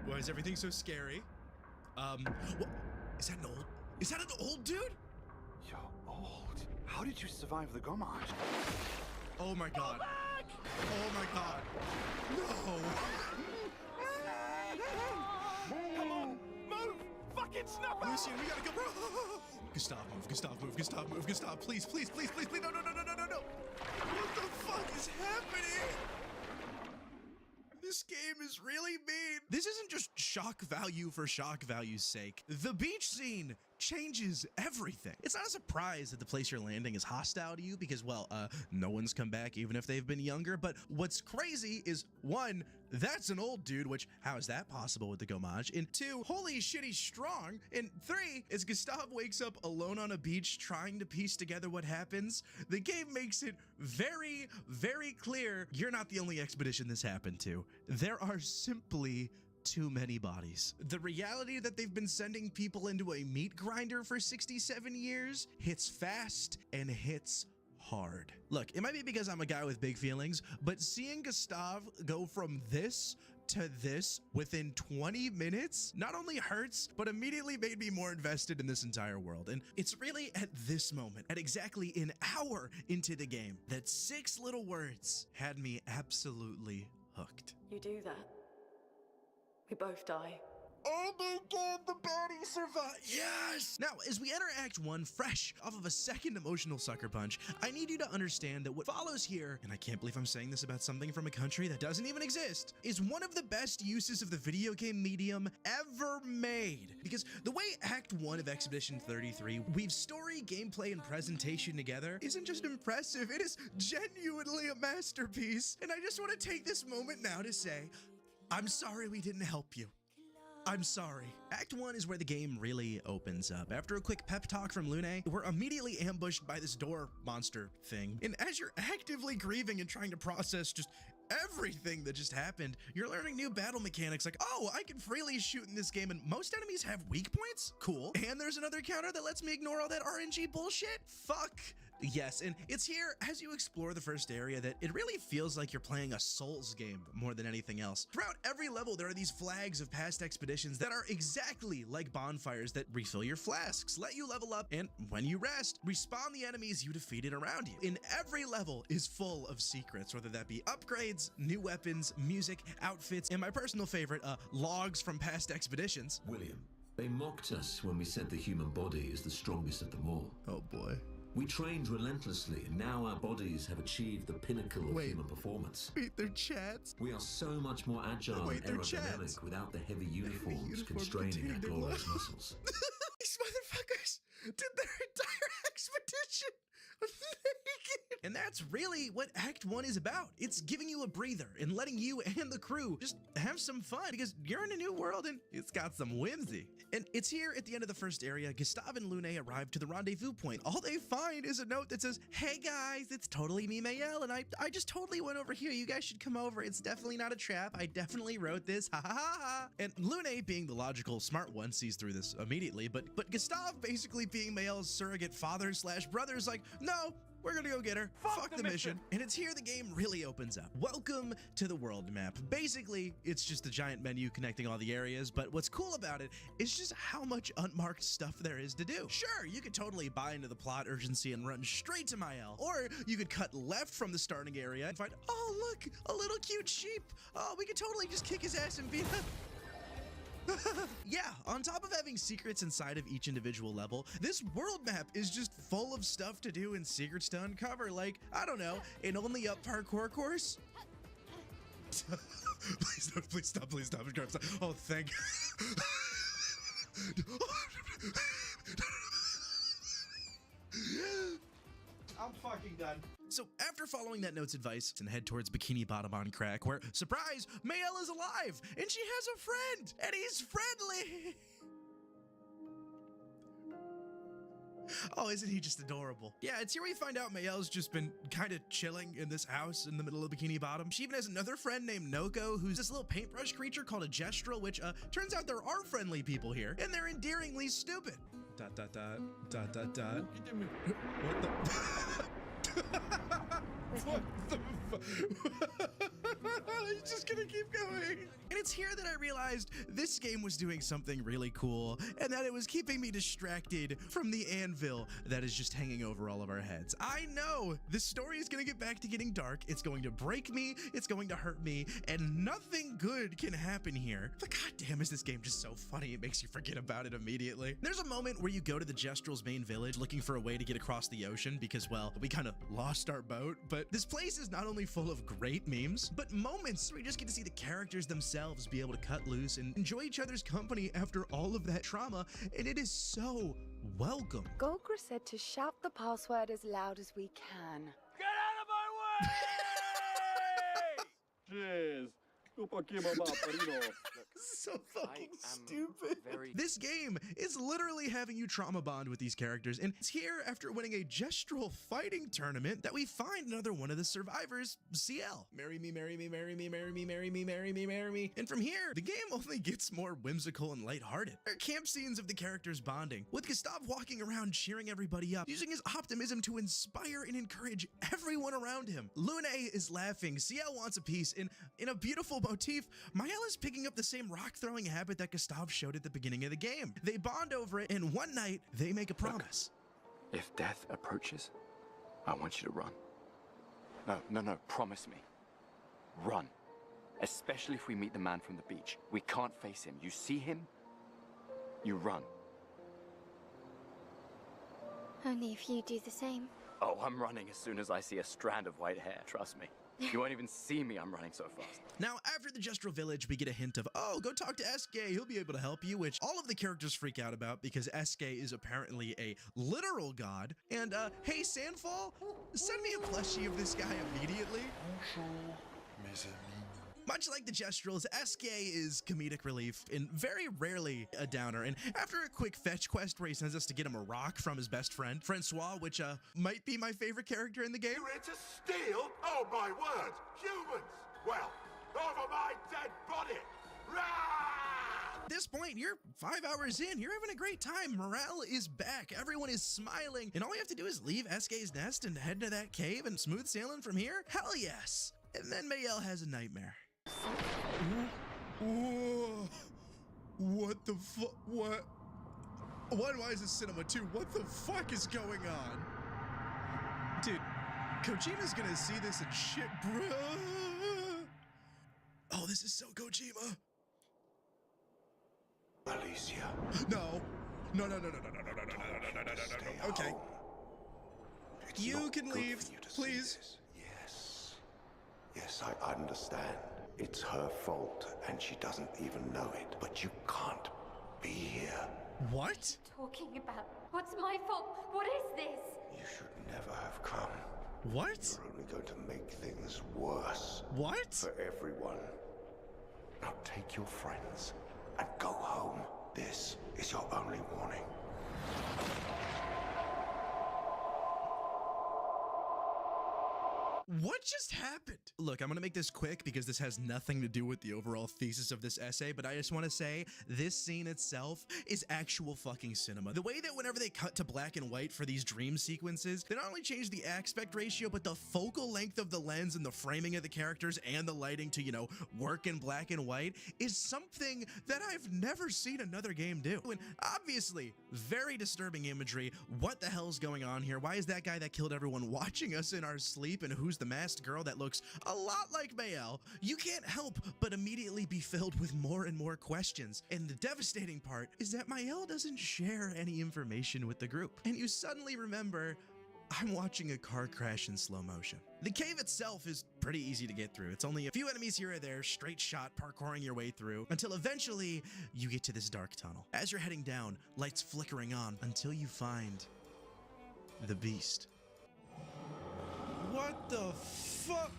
Why is everything so scary? What? Is that an old dude?
You're old. How did you survive the Gamage?
Oh my god. Oh my god. No.
Come on, move! Fucking snap out!
Lucian, we gotta go. Gustav, move. Gustav, move. Gustav, move. Gustav, please, please, please, please, please. No, no, no, no, no, no, no. What the fuck is happening? This game is really mean. This isn't just shock value for shock value's sake. The beach scene changes everything. It's not a surprise that the place you're landing is hostile to you because, well, no one's come back even if they've been younger. But what's crazy is, one, that's an old dude, which how is that possible with the Gamage? And two, holy shit, he's strong. And three, as Gustav wakes up alone on a beach trying to piece together what happens, the game makes it very, very clear you're not the only expedition this happened to. There are simply too many bodies. The reality that they've been sending people into a meat grinder for 67 years hits fast and hits hard. Look, it might be because I'm a guy with big feelings, but seeing Gustav go from this to this within 20 minutes not only hurts, but immediately made me more invested in this entire world. And it's really at this moment, at exactly an hour into the game, that 6 little words had me absolutely hooked.
You do that.
We both die.
Oh my god, the baddie survived! Yes! Now, as we enter Act 1 fresh off of a second emotional sucker punch, I need you to understand that what follows here, and I can't believe I'm saying this about something from a country that doesn't even exist, is one of the best uses of the video game medium ever made. Because the way Act 1 of Expedition 33 weaves story, gameplay, and presentation together isn't just impressive, it is genuinely a masterpiece. And I just want to take this moment now to say, I'm sorry we didn't help you. I'm sorry. Act 1 is where the game really opens up. After a quick pep talk from Lune, we're immediately ambushed by this door monster thing. And as you're actively grieving and trying to process just everything that just happened, you're learning new battle mechanics like, oh, I can freely shoot in this game and most enemies have weak points? Cool. And there's another counter that lets me ignore all that RNG bullshit? Fuck. Yes, and it's here as you explore the first area that it really feels like you're playing a Souls game more than anything else. Throughout every level, there are these flags of past expeditions that are exactly like bonfires that refill your flasks, let you level up, and when you rest, respawn the enemies you defeated around you. And every level is full of secrets, whether that be upgrades, new weapons, music, outfits, and my personal favorite, logs from past expeditions.
William, they mocked us when we said the human body is the strongest of them all.
Oh boy.
We trained relentlessly, and now our bodies have achieved the pinnacle of human performance.
Wait, they're Chads?
We are so much more agile and aerodynamic without the heavy uniforms constraining our glorious muscles.
These motherfuckers did their entire expedition naked. And that's really what Act 1 is about. It's giving you a breather and letting you and the crew just have some fun because you're in a new world and it's got some whimsy. And it's here at the end of the first area, Gustav and Lune arrive to the rendezvous point. All they find is a note that says, hey guys, it's totally me, Mayel, and I just totally went over here. You guys should come over. It's definitely not a trap. I definitely wrote this. Ha ha ha ha. And Lune, being the logical, smart one, sees through this immediately, but Gustav, basically being Mayel's surrogate father / brother, is like, no, we're gonna go get her. Fuck the mission. And it's here the game really opens up. Welcome to the world map. Basically, it's just a giant menu connecting all the areas, but what's cool about it is just how much unmarked stuff there is to do. Sure, you could totally buy into the plot urgency and run straight to Mayel, or you could cut left from the starting area and find, oh look, a little cute sheep. Oh, we could totally just kick his ass and beat him. Yeah, on top of having secrets inside of each individual level, this world map is just full of stuff to do and secrets to uncover, like, I don't know, an only up parkour course? Please stop. Oh, thank I'm fucking done. So after following that note's advice and head towards Bikini Bottom on Crack, where, surprise, Mayel is alive and she has a friend and he's friendly. Oh, isn't he just adorable? Yeah, it's here we find out Mayel's just been kind of chilling in this house in the middle of Bikini Bottom. She even has another friend named Noko, who's this little paintbrush creature called a Gestrel, which turns out there are friendly people here, and they're endearingly stupid. ... What He's just gonna keep going. And it's here that I realized this game was doing something really cool and that it was keeping me distracted from the anvil that is just hanging over all of our heads. I know this story is gonna get back to getting dark. It's going to break me. It's going to hurt me, and nothing good can happen here. But goddamn, is this game just so funny? It makes you forget about it immediately. There's a moment where you go to the Gestrel's main village looking for a way to get across the ocean because, well, we kind of lost our boat. But this place is not only full of great memes, but moments where you just get to see the characters themselves be able to cut loose and enjoy each other's company after all of that trauma, and it is so welcome.
Golgra said to shout the password as loud as we can.
Get out of my way!
Jeez.
So fucking stupid. This game is literally having you trauma bond with these characters, and it's here after winning a Gestrel fighting tournament that we find another one of the survivors, CL. Marry me, marry me, marry me, marry me, marry me, marry me, marry me. And from here, the game only gets more whimsical and lighthearted. There are camp scenes of the characters bonding, with Gustav walking around cheering everybody up, using his optimism to inspire and encourage everyone around him. Lune is laughing, CL wants a piece, and in a beautiful motif, Mayel is picking up the same rock throwing habit that Gustav showed at the beginning of the game. They bond over it, and one night they make a promise.
If death approaches, I want you to run. No, promise me. Run.
especially if we meet the man from the beach. We can't face him. You see him, you run.
Only if you do the same.
Oh, I'm running as soon as I see a strand of white hair, trust me. You won't even see me, I'm running so fast.
Now, after the Gestural Village, we get a hint of, oh, go talk to SK, he'll be able to help you, which all of the characters freak out about because SK is apparently a literal god. And, hey, Sandfall, send me a plushie of this guy immediately. Much like the Gestrals, SK is comedic relief and very rarely a downer. And after a quick fetch quest where he sends us to get him a rock from his best friend, Francois, which might be my favorite character in the game.
You're here to steal? Oh my word! Humans! Well, over my dead body! Rah!
At this point, you're 5 hours in, you're having a great time. Morale is back, everyone is smiling, and all you have to do is leave SK's nest and head to that cave and smooth sailing from here? Hell yes! And then Mayel has a nightmare. Whoa. What the fuck? What? Why is this Cinema 2? What the fuck is going on? Dude, Kojima's gonna see this and shit, bro. Oh, this is so Kojima.
Alicia.
No. No. Okay. You can leave, please.
Yes, I understand. It's her fault, and she doesn't even know it. But you can't be here.
What?
Talking about? What's my fault? What is this?
You should never have come.
What?
You're only going to make things worse.
What?
For everyone. Now take your friends and go home. This is your only warning.
What just happened? Look, I'm gonna make this quick because this has nothing to do with the overall thesis of this essay, but I just want to say this scene itself is actual fucking cinema. The way that whenever they cut to black and white for these dream sequences, they not only change the aspect ratio, but the focal length of the lens and the framing of the characters and the lighting to, you know, work in black and white is something that I've never seen another game do. And obviously, very disturbing imagery. What the hell's going on here? Why is that guy that killed everyone watching us in our sleep? And who's the masked girl that looks a lot like Mayel? You can't help but immediately be filled with more and more questions. And the devastating part is that Mayel doesn't share any information with the group. And you suddenly remember, I'm watching a car crash in slow motion. The cave itself is pretty easy to get through. It's only a few enemies here or there, straight shot, parkouring your way through, until eventually you get to this dark tunnel. As you're heading down, lights flickering on until you find the beast. What the fuck?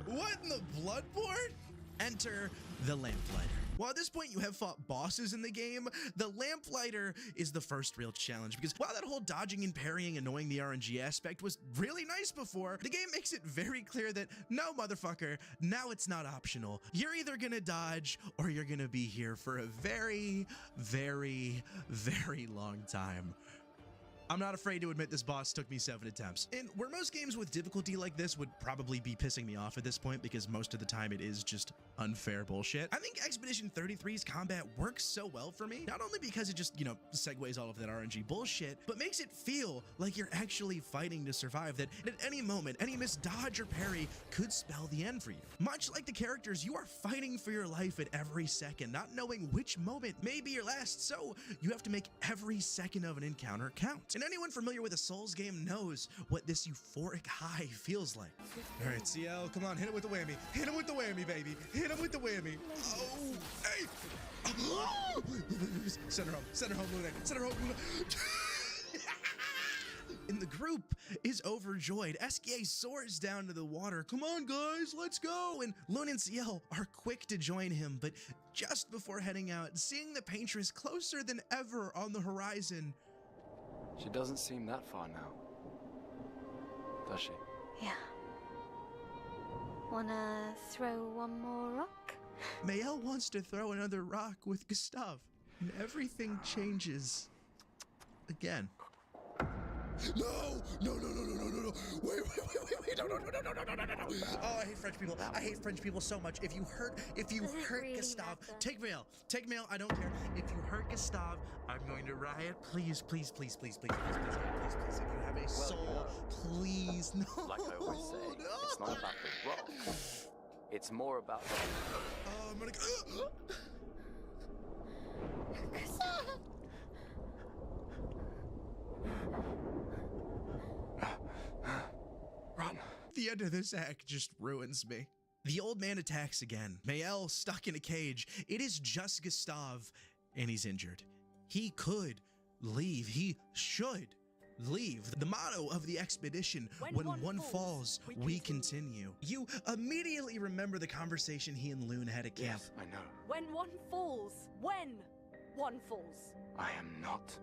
What in the Bloodborne? Enter the Lamplighter. While at this point you have fought bosses in the game, the Lamplighter is the first real challenge, because while that whole dodging and parrying, annoying the RNG aspect was really nice before, the game makes it very clear that no, motherfucker, now it's not optional. You're either gonna dodge or you're gonna be here for a very, very, very long time. I'm not afraid to admit this boss took me 7 attempts. And where most games with difficulty like this would probably be pissing me off at this point, because most of the time it is just unfair bullshit, I think Expedition 33's combat works so well for me, not only because it just, you know, segues all of that RNG bullshit, but makes it feel like you're actually fighting to survive, that at any moment, any missed dodge or parry could spell the end for you. Much like the characters, you are fighting for your life at every second, not knowing which moment may be your last, so you have to make every second of an encounter count. And anyone familiar with a Souls game knows what this euphoric high feels like. All right, CL, come on, hit it with the whammy. Hit him with the whammy, baby. Hit him with the whammy. Oh, hey. Oh. Send her home, Luna. Send her home, Luna. And the group is overjoyed. SK soars down to the water. Come on, guys, let's go. And Luna and CL are quick to join him, but just before heading out, seeing the Paintress closer than ever on the horizon,
She doesn't seem that far now, does she?
Yeah. Wanna throw one more rock?
Mayel wants to throw another rock with Gustav, and everything changes again. No! Wait, no. Oh, I hate French people. I hate French people so much. If you hurt Gustav, take Mayel. I don't care. If you hurt Gustav, I'm going to riot. Please. If you have a soul, please
No.
Like I always say, it's not about the rock. It's more about.
Oh, I'm gonna go.
Run.
The end of this act just ruins me. The old man attacks again. Mael stuck in a cage. It is just Gustav, and he's injured. He could leave. He should leave. The motto of the expedition, when one falls, we continue. You immediately remember the conversation he and Lune had at camp.
Yes, I know.
When one falls. When one falls.
I am not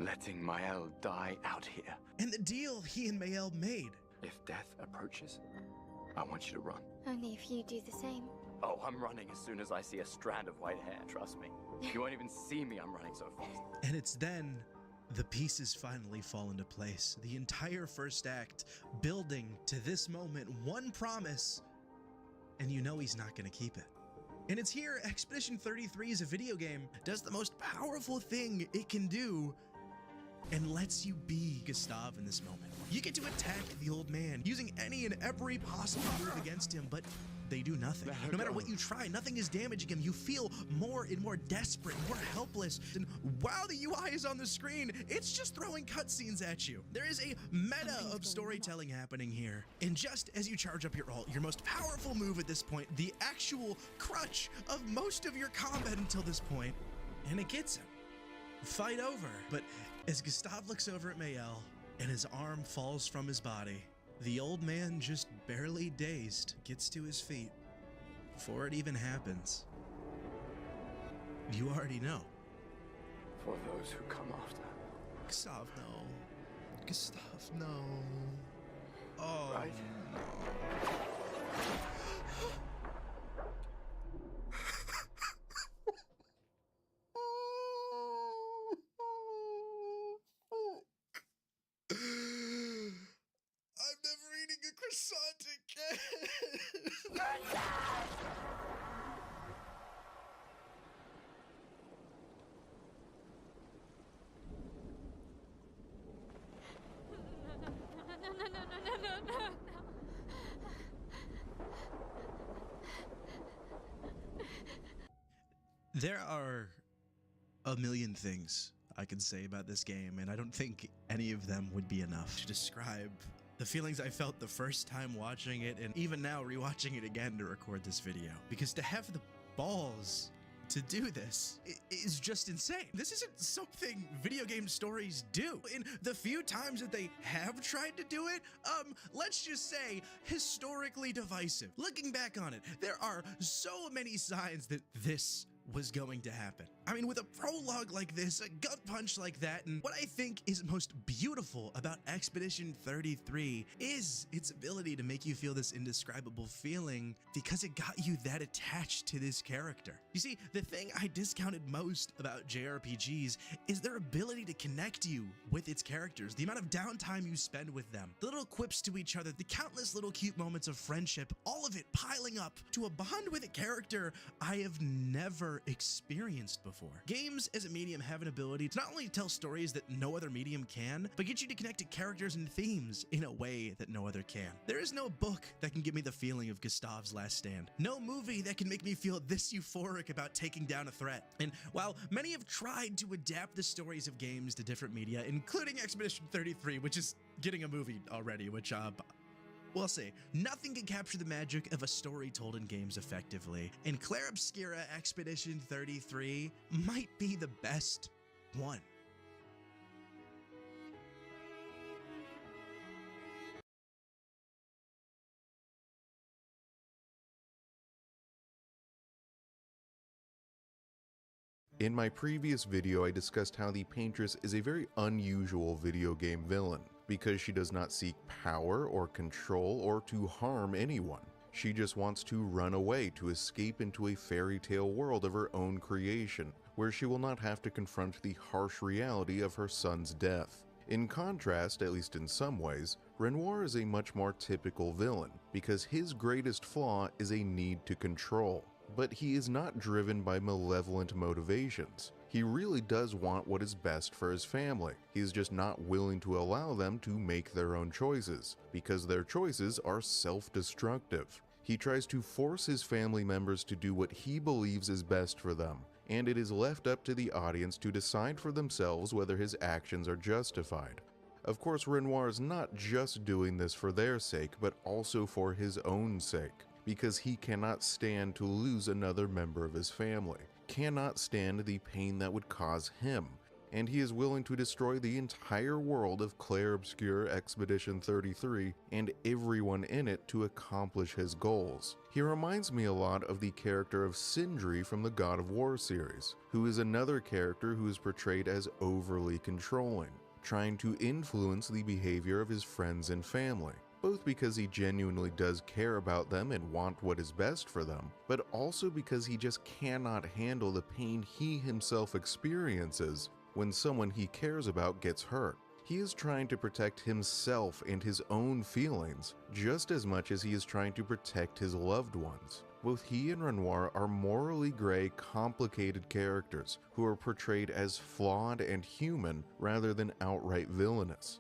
letting Mael die out here.
And the deal he and Mael made.
If death approaches, I want you to run.
Only if you do the same.
Oh, I'm running as soon as I see a strand of white hair, trust me. You won't even see me, I'm running so fast.
And it's then the pieces finally fall into place. The entire first act building to this moment, one promise, and you know he's not gonna keep it. And it's here Expedition 33 as a video game does the most powerful thing it can do and lets you be Gustav in this moment. You get to attack the old man using any and every possible move against him, but they do nothing. No matter what you try, nothing is damaging him. You feel more and more desperate, more helpless. And while the UI is on the screen, it's just throwing cutscenes at you. There is a meta of storytelling happening here. And just as you charge up your ult, your most powerful move at this point, the actual crutch of most of your combat until this point, and it gets him. Fight over. But as Gustav looks over at Mael and his arm falls from his body, the old man, just barely dazed, gets to his feet. Before it even happens, you already know.
For those who come after.
Gustav, no. Gustav, no. Oh,
right?
I'm never eating a croissant again. There are a million things I could say about this game, and I don't think any of them would be enough to describe the feelings I felt the first time watching it, and even now rewatching it again to record this video. Because to have the balls to do this is just insane. This isn't something video game stories do. In the few times that they have tried to do it, let's just say historically divisive. Looking back on it, there are so many signs that this was going to happen. I mean, with a prologue like this, a gut punch like that, and what I think is most beautiful about Expedition 33 is its ability to make you feel this indescribable feeling because it got you that attached to this character. You see, the thing I discounted most about JRPGs is their ability to connect you with its characters, the amount of downtime you spend with them, the little quips to each other, the countless little cute moments of friendship, all of it piling up to a bond with a character I have never experienced before. Games as a medium have an ability to not only tell stories that no other medium can, but get you to connect to characters and themes in a way that no other can. There is no book that can give me the feeling of Gustav's Last Stand. No movie that can make me feel this euphoric about taking down a threat. And while many have tried to adapt the stories of games to different media, including Expedition 33, which is getting a movie already, which we'll see. Nothing can capture the magic of a story told in games effectively, and Clair Obscura Expedition 33 might be the best one.
In my previous video, I discussed how the Paintress is a very unusual video game villain, because she does not seek power or control or to harm anyone. She just wants to run away to escape into a fairy tale world of her own creation, where she will not have to confront the harsh reality of her son's death. In contrast, at least in some ways, Renoir is a much more typical villain, because his greatest flaw is a need to control. But he is not driven by malevolent motivations. He really does want what is best for his family. He is just not willing to allow them to make their own choices, because their choices are self-destructive. He tries to force his family members to do what he believes is best for them, and it is left up to the audience to decide for themselves whether his actions are justified. Of course, Renoir is not just doing this for their sake, but also for his own sake, because he cannot stand to lose another member of his family, cannot stand the pain that would cause him, and he is willing to destroy the entire world of Clair Obscur Expedition 33 and everyone in it to accomplish his goals. He reminds me a lot of the character of Sindri from the God of War series, who is another character who is portrayed as overly controlling, trying to influence the behavior of his friends and family, both because he genuinely does care about them and want what is best for them, but also because he just cannot handle the pain he himself experiences when someone he cares about gets hurt. He is trying to protect himself and his own feelings just as much as he is trying to protect his loved ones. Both he and Renoir are morally gray, complicated characters who are portrayed as flawed and human rather than outright villainous.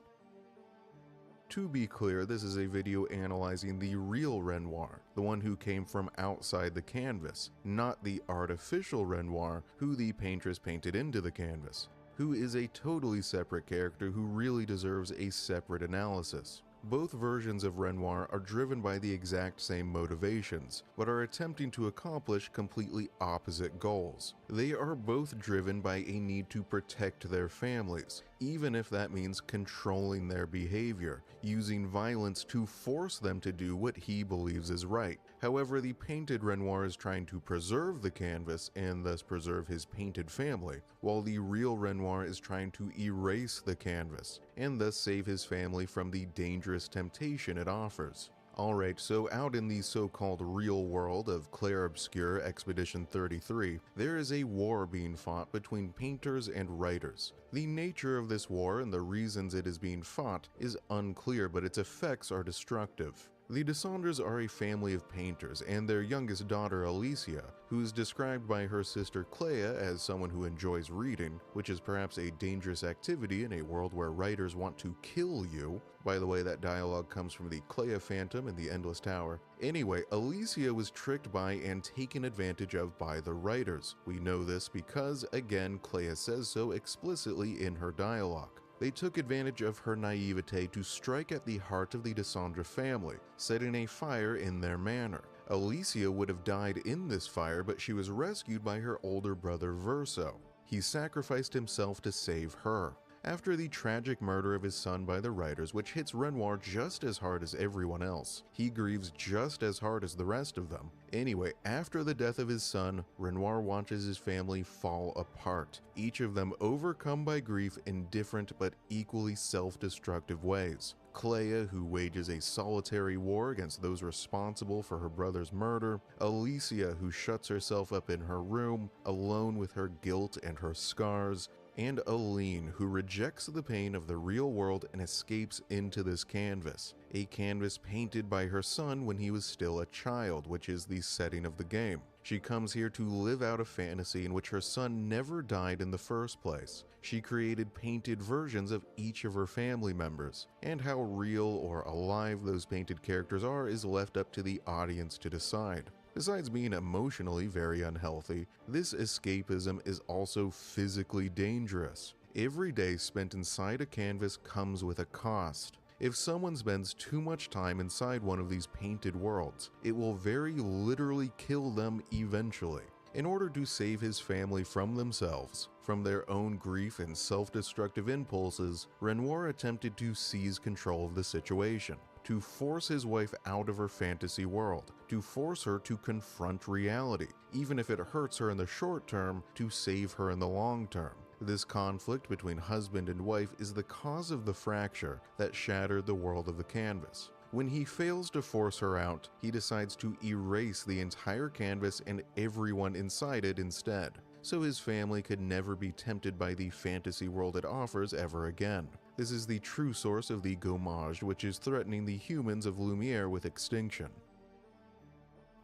To be clear, this is a video analyzing the real Renoir, the one who came from outside the canvas, not the artificial Renoir who the paintress painted into the canvas, who is a totally separate character who really deserves a separate analysis. Both versions of Renoir are driven by the exact same motivations, but are attempting to accomplish completely opposite goals. They are both driven by a need to protect their families, even if that means controlling their behavior, using violence to force them to do what he believes is right. However, the painted Renoir is trying to preserve the canvas and thus preserve his painted family, while the real Renoir is trying to erase the canvas and thus save his family from the dangerous temptation it offers. Alright, so out in the so-called real world of Clair Obscur Expedition 33, there is a war being fought between painters and writers. The nature of this war and the reasons it is being fought is unclear, but its effects are destructive. The Descendres are a family of painters, and their youngest daughter Alicia, who is described by her sister Clea as someone who enjoys reading, which is perhaps a dangerous activity in a world where writers want to kill you. By the way, that dialogue comes from the Clea Phantom in the Endless Tower. Anyway, Alicia was tricked by and taken advantage of by the writers. We know this because, again, Clea says so explicitly in her dialogue. They took advantage of her naivete to strike at the heart of the Descendre family, setting a fire in their manor. Alicia would have died in this fire, but she was rescued by her older brother Verso. He sacrificed himself to save her. After the tragic murder of his son by the writers, which hits Renoir just as hard as everyone else, he grieves just as hard as the rest of them. Anyway, after the death of his son, Renoir watches his family fall apart, each of them overcome by grief in different but equally self-destructive ways. Clea, who wages a solitary war against those responsible for her brother's murder, Alicia, who shuts herself up in her room, alone with her guilt and her scars, and Aline, who rejects the pain of the real world and escapes into this canvas, a canvas painted by her son when he was still a child, which is the setting of the game. She comes here to live out a fantasy in which her son never died in the first place. She created painted versions of each of her family members, and how real or alive those painted characters are is left up to the audience to decide. Besides being emotionally very unhealthy, this escapism is also physically dangerous. Every day spent inside a canvas comes with a cost. If someone spends too much time inside one of these painted worlds, it will very literally kill them eventually. In order to save his family from themselves, from their own grief and self-destructive impulses, Renoir attempted to seize control of the situation, to force his wife out of her fantasy world, to force her to confront reality, even if it hurts her in the short term, to save her in the long term. This conflict between husband and wife is the cause of the fracture that shattered the world of the canvas. When he fails to force her out, he decides to erase the entire canvas and everyone inside it instead, so his family could never be tempted by the fantasy world it offers ever again. This is the true source of the Gommage, which is threatening the humans of Lumiere with extinction.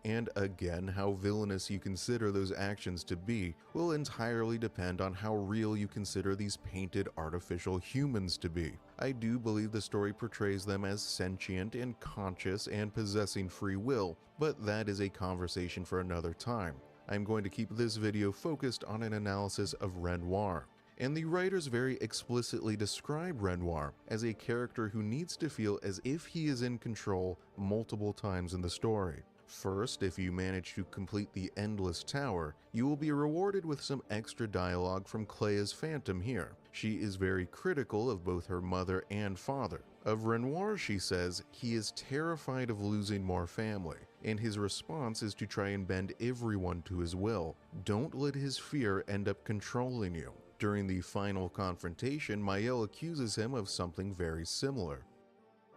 And again, how villainous you consider those actions to be will entirely depend on how real you consider these painted artificial humans to be. I do believe the story portrays them as sentient and conscious and possessing free will, but that is a conversation for another time. I'm going to keep this video focused on an analysis of Renoir. And the writers very explicitly describe Renoir as a character who needs to feel as if he is in control multiple times in the story. First, if you manage to complete the Endless Tower, you will be rewarded with some extra dialogue from Clea's Phantom here. She is very critical of both her mother and father. Of Renoir, she says, he is terrified of losing more family, and his response is to try and bend everyone to his will. Don't let his fear end up controlling you. During the final confrontation, Mael accuses him of something very similar.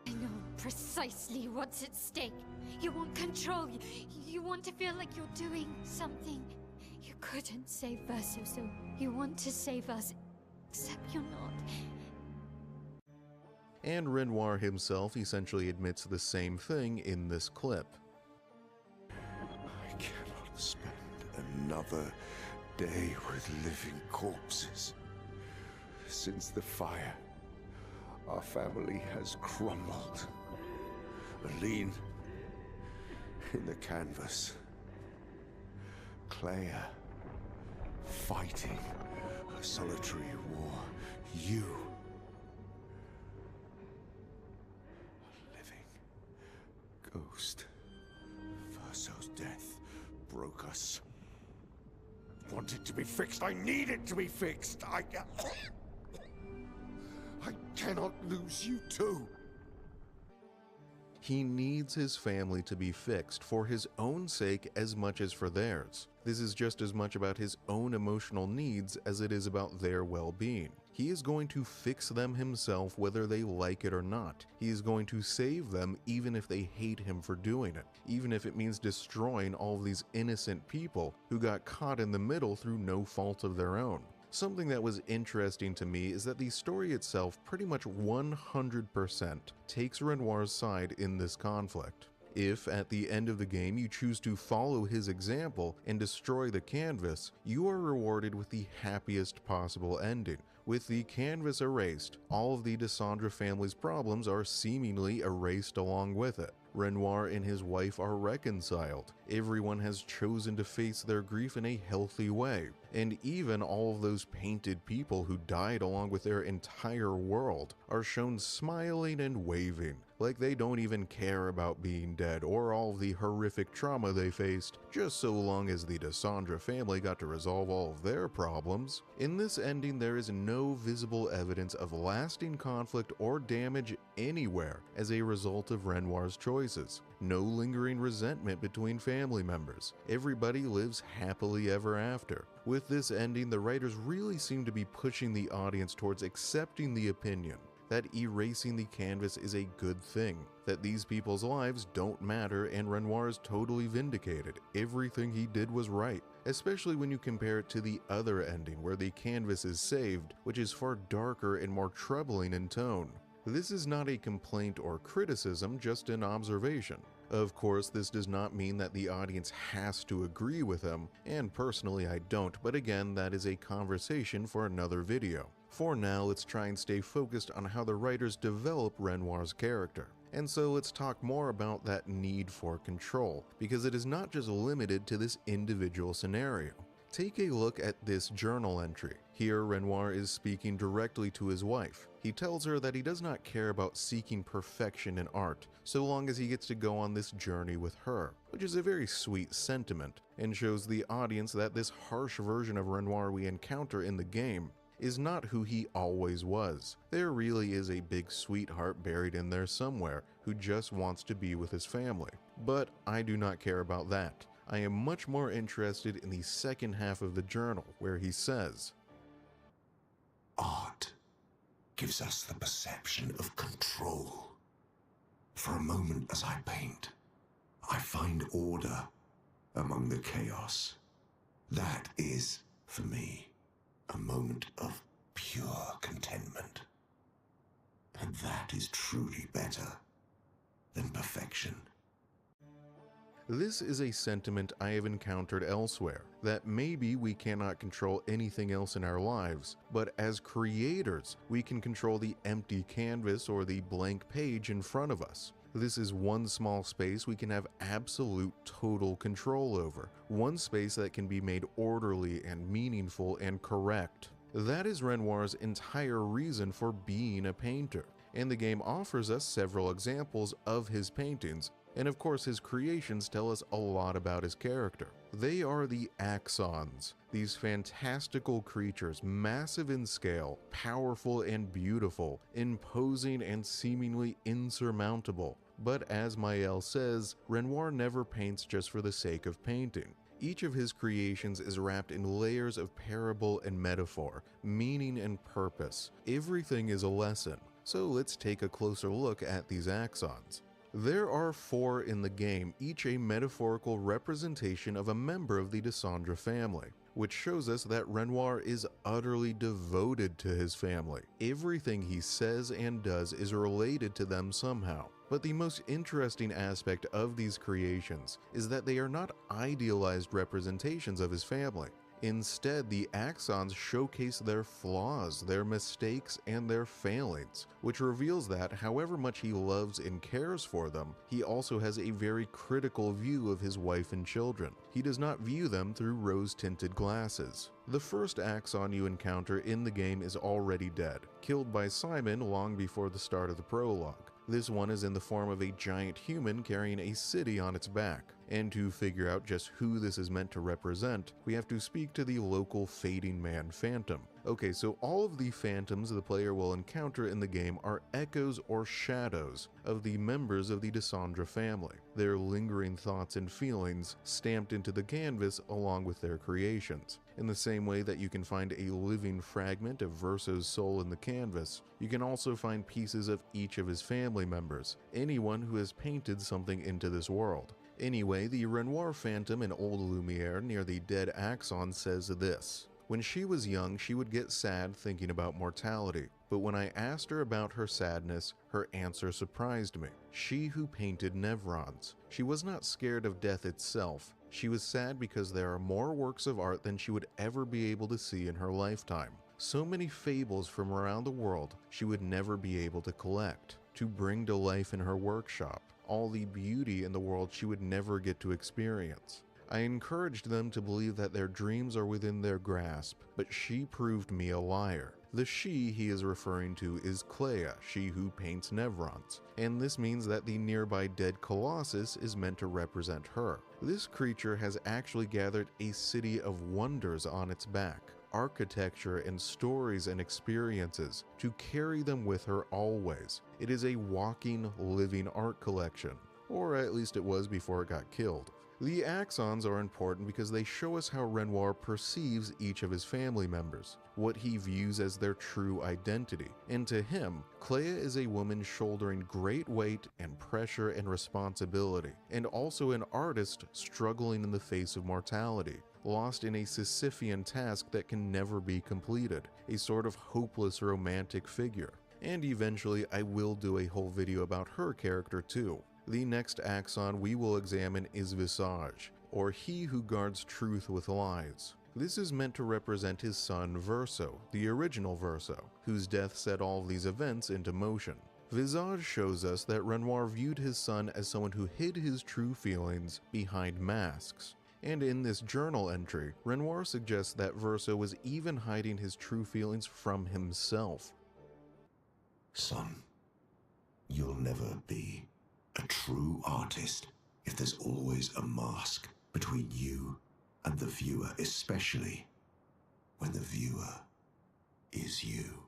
I know precisely what's at stake. You want control. You want to feel like you're doing something. You couldn't save Verso, so you want to save us, except you're not.
And Renoir himself essentially admits the same thing in this clip.
I cannot spend another day with living corpses. Since the fire, our family has crumbled. Aline in the canvas. Clea fighting a solitary war. You, a living ghost. Verso's death broke us. Want it to be fixed. I need it to be fixed. I cannot lose you too.
He needs his family to be fixed for his own sake as much as for theirs. This is just as much about his own emotional needs as it is about their well-being. He is going to fix them himself whether they like it or not. He is going to save them even if they hate him for doing it, even if it means destroying all of these innocent people who got caught in the middle through no fault of their own. Something that was interesting to me is that the story itself pretty much 100% takes Renoir's side in this conflict. If, at the end of the game, you choose to follow his example and destroy the canvas, you are rewarded with the happiest possible ending. With the canvas erased, all of the Desandra family's problems are seemingly erased along with it. Renoir and his wife are reconciled. Everyone has chosen to face their grief in a healthy way. And even all of those painted people who died along with their entire world are shown smiling and waving, like they don't even care about being dead or all of the horrific trauma they faced, just so long as the Desandra family got to resolve all of their problems. In this ending, there is no visible evidence of lasting conflict or damage anywhere as a result of Renoir's choices. No lingering resentment between family members. Everybody lives happily ever after. With this ending, the writers really seem to be pushing the audience towards accepting the opinion that erasing the canvas is a good thing, that these people's lives don't matter and Renoir is totally vindicated. Everything he did was right, especially when you compare it to the other ending where the canvas is saved, which is far darker and more troubling in tone. This is not a complaint or criticism, just an observation. Of course, this does not mean that the audience has to agree with him, and personally I don't, but again, that is a conversation for another video. For now, let's try and stay focused on how the writers develop Renoir's character. And so let's talk more about that need for control, because it is not just limited to this individual scenario. Take a look at this journal entry. Here, Renoir is speaking directly to his wife. He tells her that he does not care about seeking perfection in art, so long as he gets to go on this journey with her, which is a very sweet sentiment, and shows the audience that this harsh version of Renoir we encounter in the game is not who he always was. There really is a big sweetheart buried in there somewhere who just wants to be with his family. But I do not care about that. I am much more interested in the second half of the journal, where he says,
Art gives us the perception of control. For a moment as I paint, I find order among the chaos. That is, for me, a moment of pure contentment. And that is truly better than perfection.
This is a sentiment I have encountered elsewhere, that maybe we cannot control anything else in our lives, but as creators, we can control the empty canvas or the blank page in front of us. This is one small space we can have absolute total control over, one space that can be made orderly and meaningful and correct. That is Renoir's entire reason for being a painter, and the game offers us several examples of his paintings, and of course his creations tell us a lot about his character. They are the Axons, these fantastical creatures, massive in scale, powerful and beautiful, imposing and seemingly insurmountable. But as Mael says, Renoir never paints just for the sake of painting. Each of his creations is wrapped in layers of parable and metaphor, meaning and purpose. Everything is a lesson. So let's take a closer look at these Axons. There are 4 in the game, each a metaphorical representation of a member of the Desandra family, which shows us that Renoir is utterly devoted to his family. Everything he says and does is related to them somehow. But the most interesting aspect of these creations is that they are not idealized representations of his family. Instead, the Axons showcase their flaws, their mistakes, and their failings, which reveals that however much he loves and cares for them, he also has a very critical view of his wife and children. He does not view them through rose-tinted glasses. The first Axon you encounter in the game is already dead, killed by Simon long before the start of the prologue. This one is in the form of a giant human carrying a city on its back. And to figure out just who this is meant to represent, we have to speak to the local fading man Phantom. Okay, so all of the phantoms the player will encounter in the game are echoes or shadows of the members of the Desandra family, their lingering thoughts and feelings stamped into the canvas along with their creations. In the same way that you can find a living fragment of Verso's soul in the canvas, you can also find pieces of each of his family members, anyone who has painted something into this world. Anyway, the Renoir Phantom in Old Lumiere near the dead Axon says this: "When she was young, she would get sad thinking about mortality, but when I asked her about her sadness, her answer surprised me. She who painted Nevrons. She was not scared of death itself. She was sad because there are more works of art than she would ever be able to see in her lifetime. So many fables from around the world she would never be able to collect, to bring to life in her workshop. All the beauty in the world she would never get to experience. I encouraged them to believe that their dreams are within their grasp, but she proved me a liar." The she he is referring to is Clea, she who paints Nevrons, and this means that the nearby dead Colossus is meant to represent her. This creature has actually gathered a city of wonders on its back, architecture and stories and experiences, to carry them with her always. It is a walking, living art collection, or at least it was before it got killed. The Axons are important because they show us how Renoir perceives each of his family members, what he views as their true identity, and to him, Clea is a woman shouldering great weight and pressure and responsibility, and also an artist struggling in the face of mortality, lost in a Sisyphean task that can never be completed, a sort of hopeless romantic figure. And eventually I will do a whole video about her character too. The next Axon we will examine is Visage, or he who guards truth with lies. This is meant to represent his son Verso, the original Verso, whose death set all of these events into motion. Visage shows us that Renoir viewed his son as someone who hid his true feelings behind masks. And in this journal entry, Renoir suggests that Verso was even hiding his true feelings from himself.
Son, you'll never be a true artist if there's always a mask between you and the viewer, especially when the viewer is you."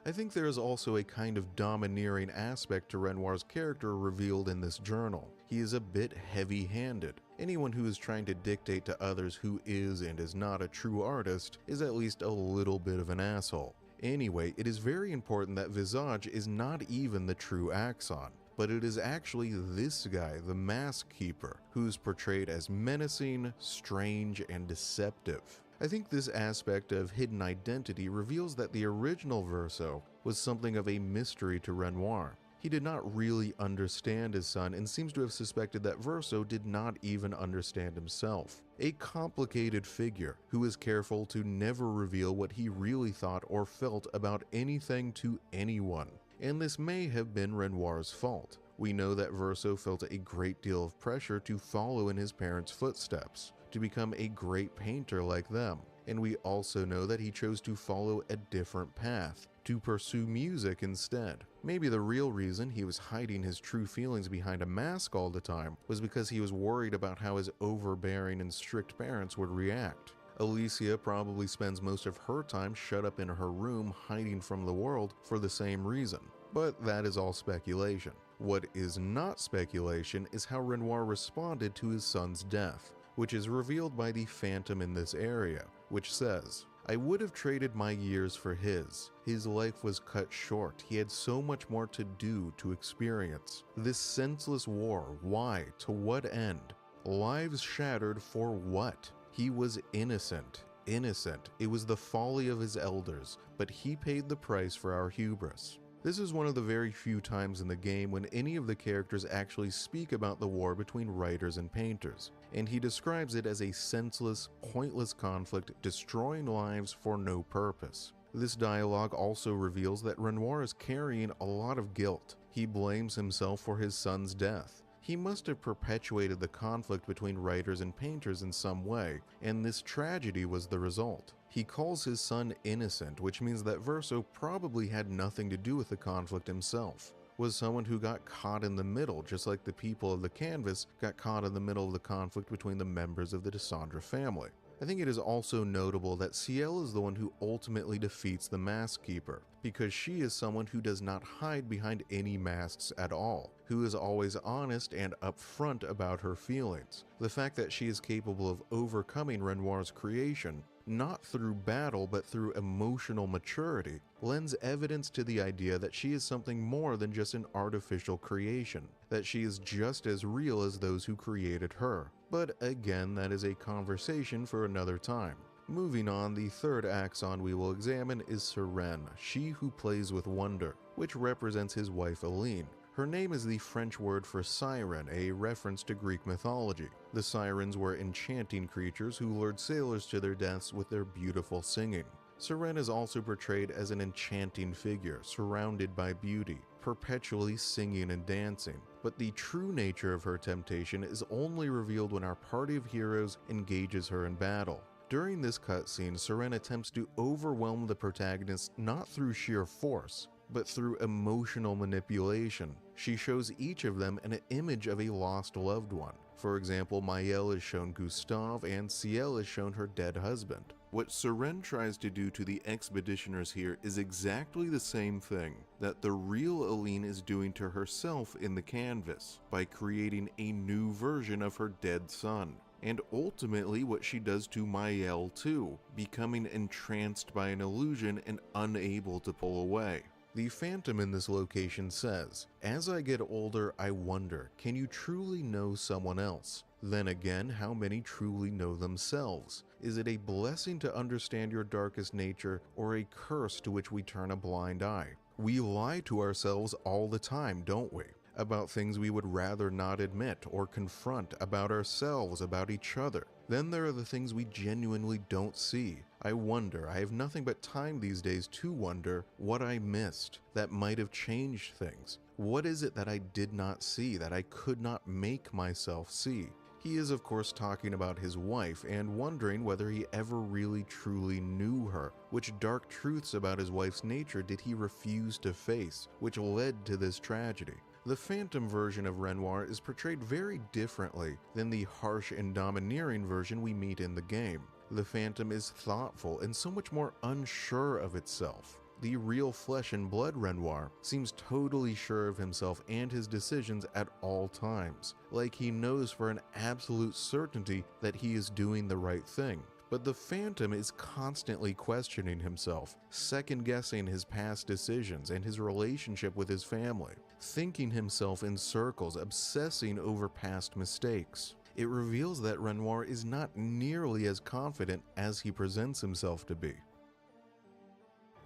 I think there is also a kind of domineering aspect to Renoir's character revealed in this journal. He is a bit heavy-handed. Anyone who is trying to dictate to others who is and is not a true artist is at least a little bit of an asshole. Anyway, it is very important that Visage is not even the true Axon, but it is actually this guy, the Mask Keeper, who's portrayed as menacing, strange, and deceptive. I think this aspect of hidden identity reveals that the original Verso was something of a mystery to Renoir. He did not really understand his son and seems to have suspected that Verso did not even understand himself. A complicated figure who is careful to never reveal what he really thought or felt about anything to anyone. And this may have been Renoir's fault. We know that Verso felt a great deal of pressure to follow in his parents' footsteps, to become a great painter like them. And we also know that he chose to follow a different path, to pursue music instead. Maybe the real reason he was hiding his true feelings behind a mask all the time was because he was worried about how his overbearing and strict parents would react. Alicia probably spends most of her time shut up in her room hiding from the world for the same reason. But that is all speculation. What is not speculation is how Renoir responded to his son's death, which is revealed by the Phantom in this area, which says, "I would have traded my years for his. His life was cut short. He had so much more to do, to experience. This senseless war, why? To what end? Lives shattered for what? He was innocent. Innocent. It was the folly of his elders, but he paid the price for our hubris." This is one of the very few times in the game when any of the characters actually speak about the war between writers and painters, and he describes it as a senseless, pointless conflict destroying lives for no purpose. This dialogue also reveals that Renoir is carrying a lot of guilt. He blames himself for his son's death. He must have perpetuated the conflict between writers and painters in some way, and this tragedy was the result. He calls his son innocent, which means that Verso probably had nothing to do with the conflict himself, was someone who got caught in the middle, just like the people of the canvas got caught in the middle of the conflict between the members of the Desandra family. I think it is also notable that Ciel is the one who ultimately defeats the Mask Keeper, because she is someone who does not hide behind any masks at all, who is always honest and upfront about her feelings. The fact that she is capable of overcoming Renoir's creation, not through battle but through emotional maturity, lends evidence to the idea that she is something more than just an artificial creation, that she is just as real as those who created her. But again, that is a conversation for another time. Moving on, the third axon we will examine is Sirene, she who plays with wonder, which represents his wife Aline. Her name is the French word for siren, a reference to Greek mythology. The sirens were enchanting creatures who lured sailors to their deaths with their beautiful singing. Sirene is also portrayed as an enchanting figure, surrounded by beauty, perpetually singing and dancing. But the true nature of her temptation is only revealed when our party of heroes engages her in battle. During this cutscene, Sirene attempts to overwhelm the protagonist not through sheer force, but through emotional manipulation. She shows each of them an image of a lost loved one. For example, Maëlle is shown Gustave and Ciel is shown her dead husband. What Sirene tries to do to the expeditioners here is exactly the same thing that the real Aline is doing to herself in the canvas, by creating a new version of her dead son. And ultimately what she does to Maëlle too, becoming entranced by an illusion and unable to pull away. The Phantom in this location says, "As I get older, I wonder, can you truly know someone else? Then again, how many truly know themselves? Is it a blessing to understand your darkest nature, or a curse to which we turn a blind eye? We lie to ourselves all the time, don't we? About things we would rather not admit or confront, about ourselves, about each other. Then there are the things we genuinely don't see. I wonder, I have nothing but time these days to wonder what I missed that might have changed things. What is it that I did not see, that I could not make myself see?" He is of course talking about his wife and wondering whether he ever really truly knew her. Which dark truths about his wife's nature did he refuse to face, which led to this tragedy? The Phantom version of Renoir is portrayed very differently than the harsh and domineering version we meet in the game. The Phantom is thoughtful and so much more unsure of itself. The real flesh and blood Renoir seems totally sure of himself and his decisions at all times, like he knows for an absolute certainty that he is doing the right thing. But the Phantom is constantly questioning himself, second-guessing his past decisions and his relationship with his family, thinking himself in circles, obsessing over past mistakes. It reveals that Renoir is not nearly as confident as he presents himself to be.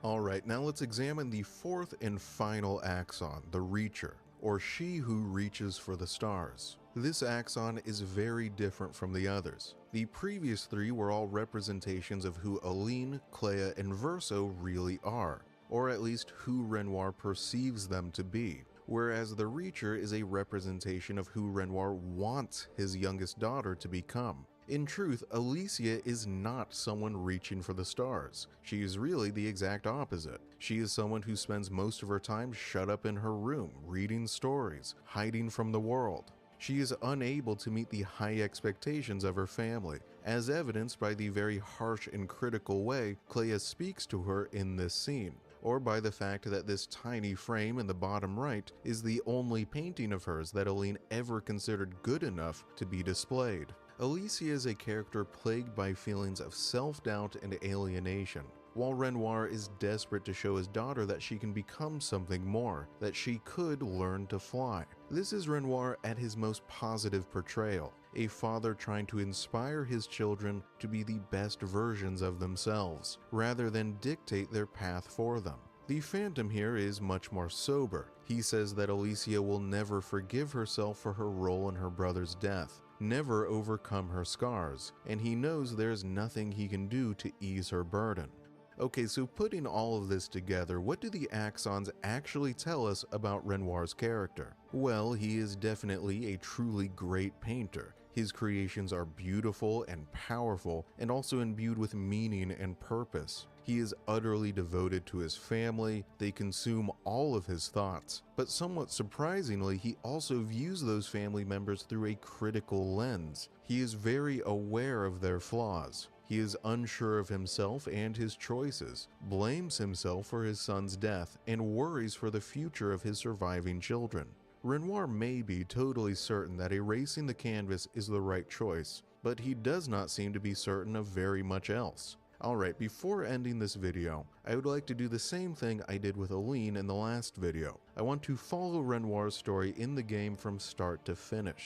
Alright, now let's examine the fourth and final Axon, the Reacher, or She Who Reaches for the Stars. This Axon is very different from the others. The previous three were all representations of who Aline, Clea, and Verso really are, or at least who Renoir perceives them to be, whereas the Reacher is a representation of who Renoir wants his youngest daughter to become. In truth, Alicia is not someone reaching for the stars. She is really the exact opposite. She is someone who spends most of her time shut up in her room, reading stories, hiding from the world. She is unable to meet the high expectations of her family, as evidenced by the very harsh and critical way Clea speaks to her in this scene, or by the fact that this tiny frame in the bottom right is the only painting of hers that Aline ever considered good enough to be displayed. Alicia is a character plagued by feelings of self-doubt and alienation, while Renoir is desperate to show his daughter that she can become something more, that she could learn to fly. This is Renoir at his most positive portrayal, a father trying to inspire his children to be the best versions of themselves, rather than dictate their path for them. The Phantom here is much more sober. He says that Alicia will never forgive herself for her role in her brother's death, never overcome her scars, and he knows there's nothing he can do to ease her burden. Okay, so putting all of this together, what do the Axons actually tell us about Renoir's character? Well, he is definitely a truly great painter. His creations are beautiful and powerful, and also imbued with meaning and purpose. He is utterly devoted to his family, they consume all of his thoughts, but somewhat surprisingly, he also views those family members through a critical lens. He is very aware of their flaws. He is unsure of himself and his choices, blames himself for his son's death, and worries for the future of his surviving children. Renoir may be totally certain that erasing the canvas is the right choice, but he does not seem to be certain of very much else. Alright, before ending this video, I would like to do the same thing I did with Aline in the last video. I want to follow Renoir's story in the game from start to finish.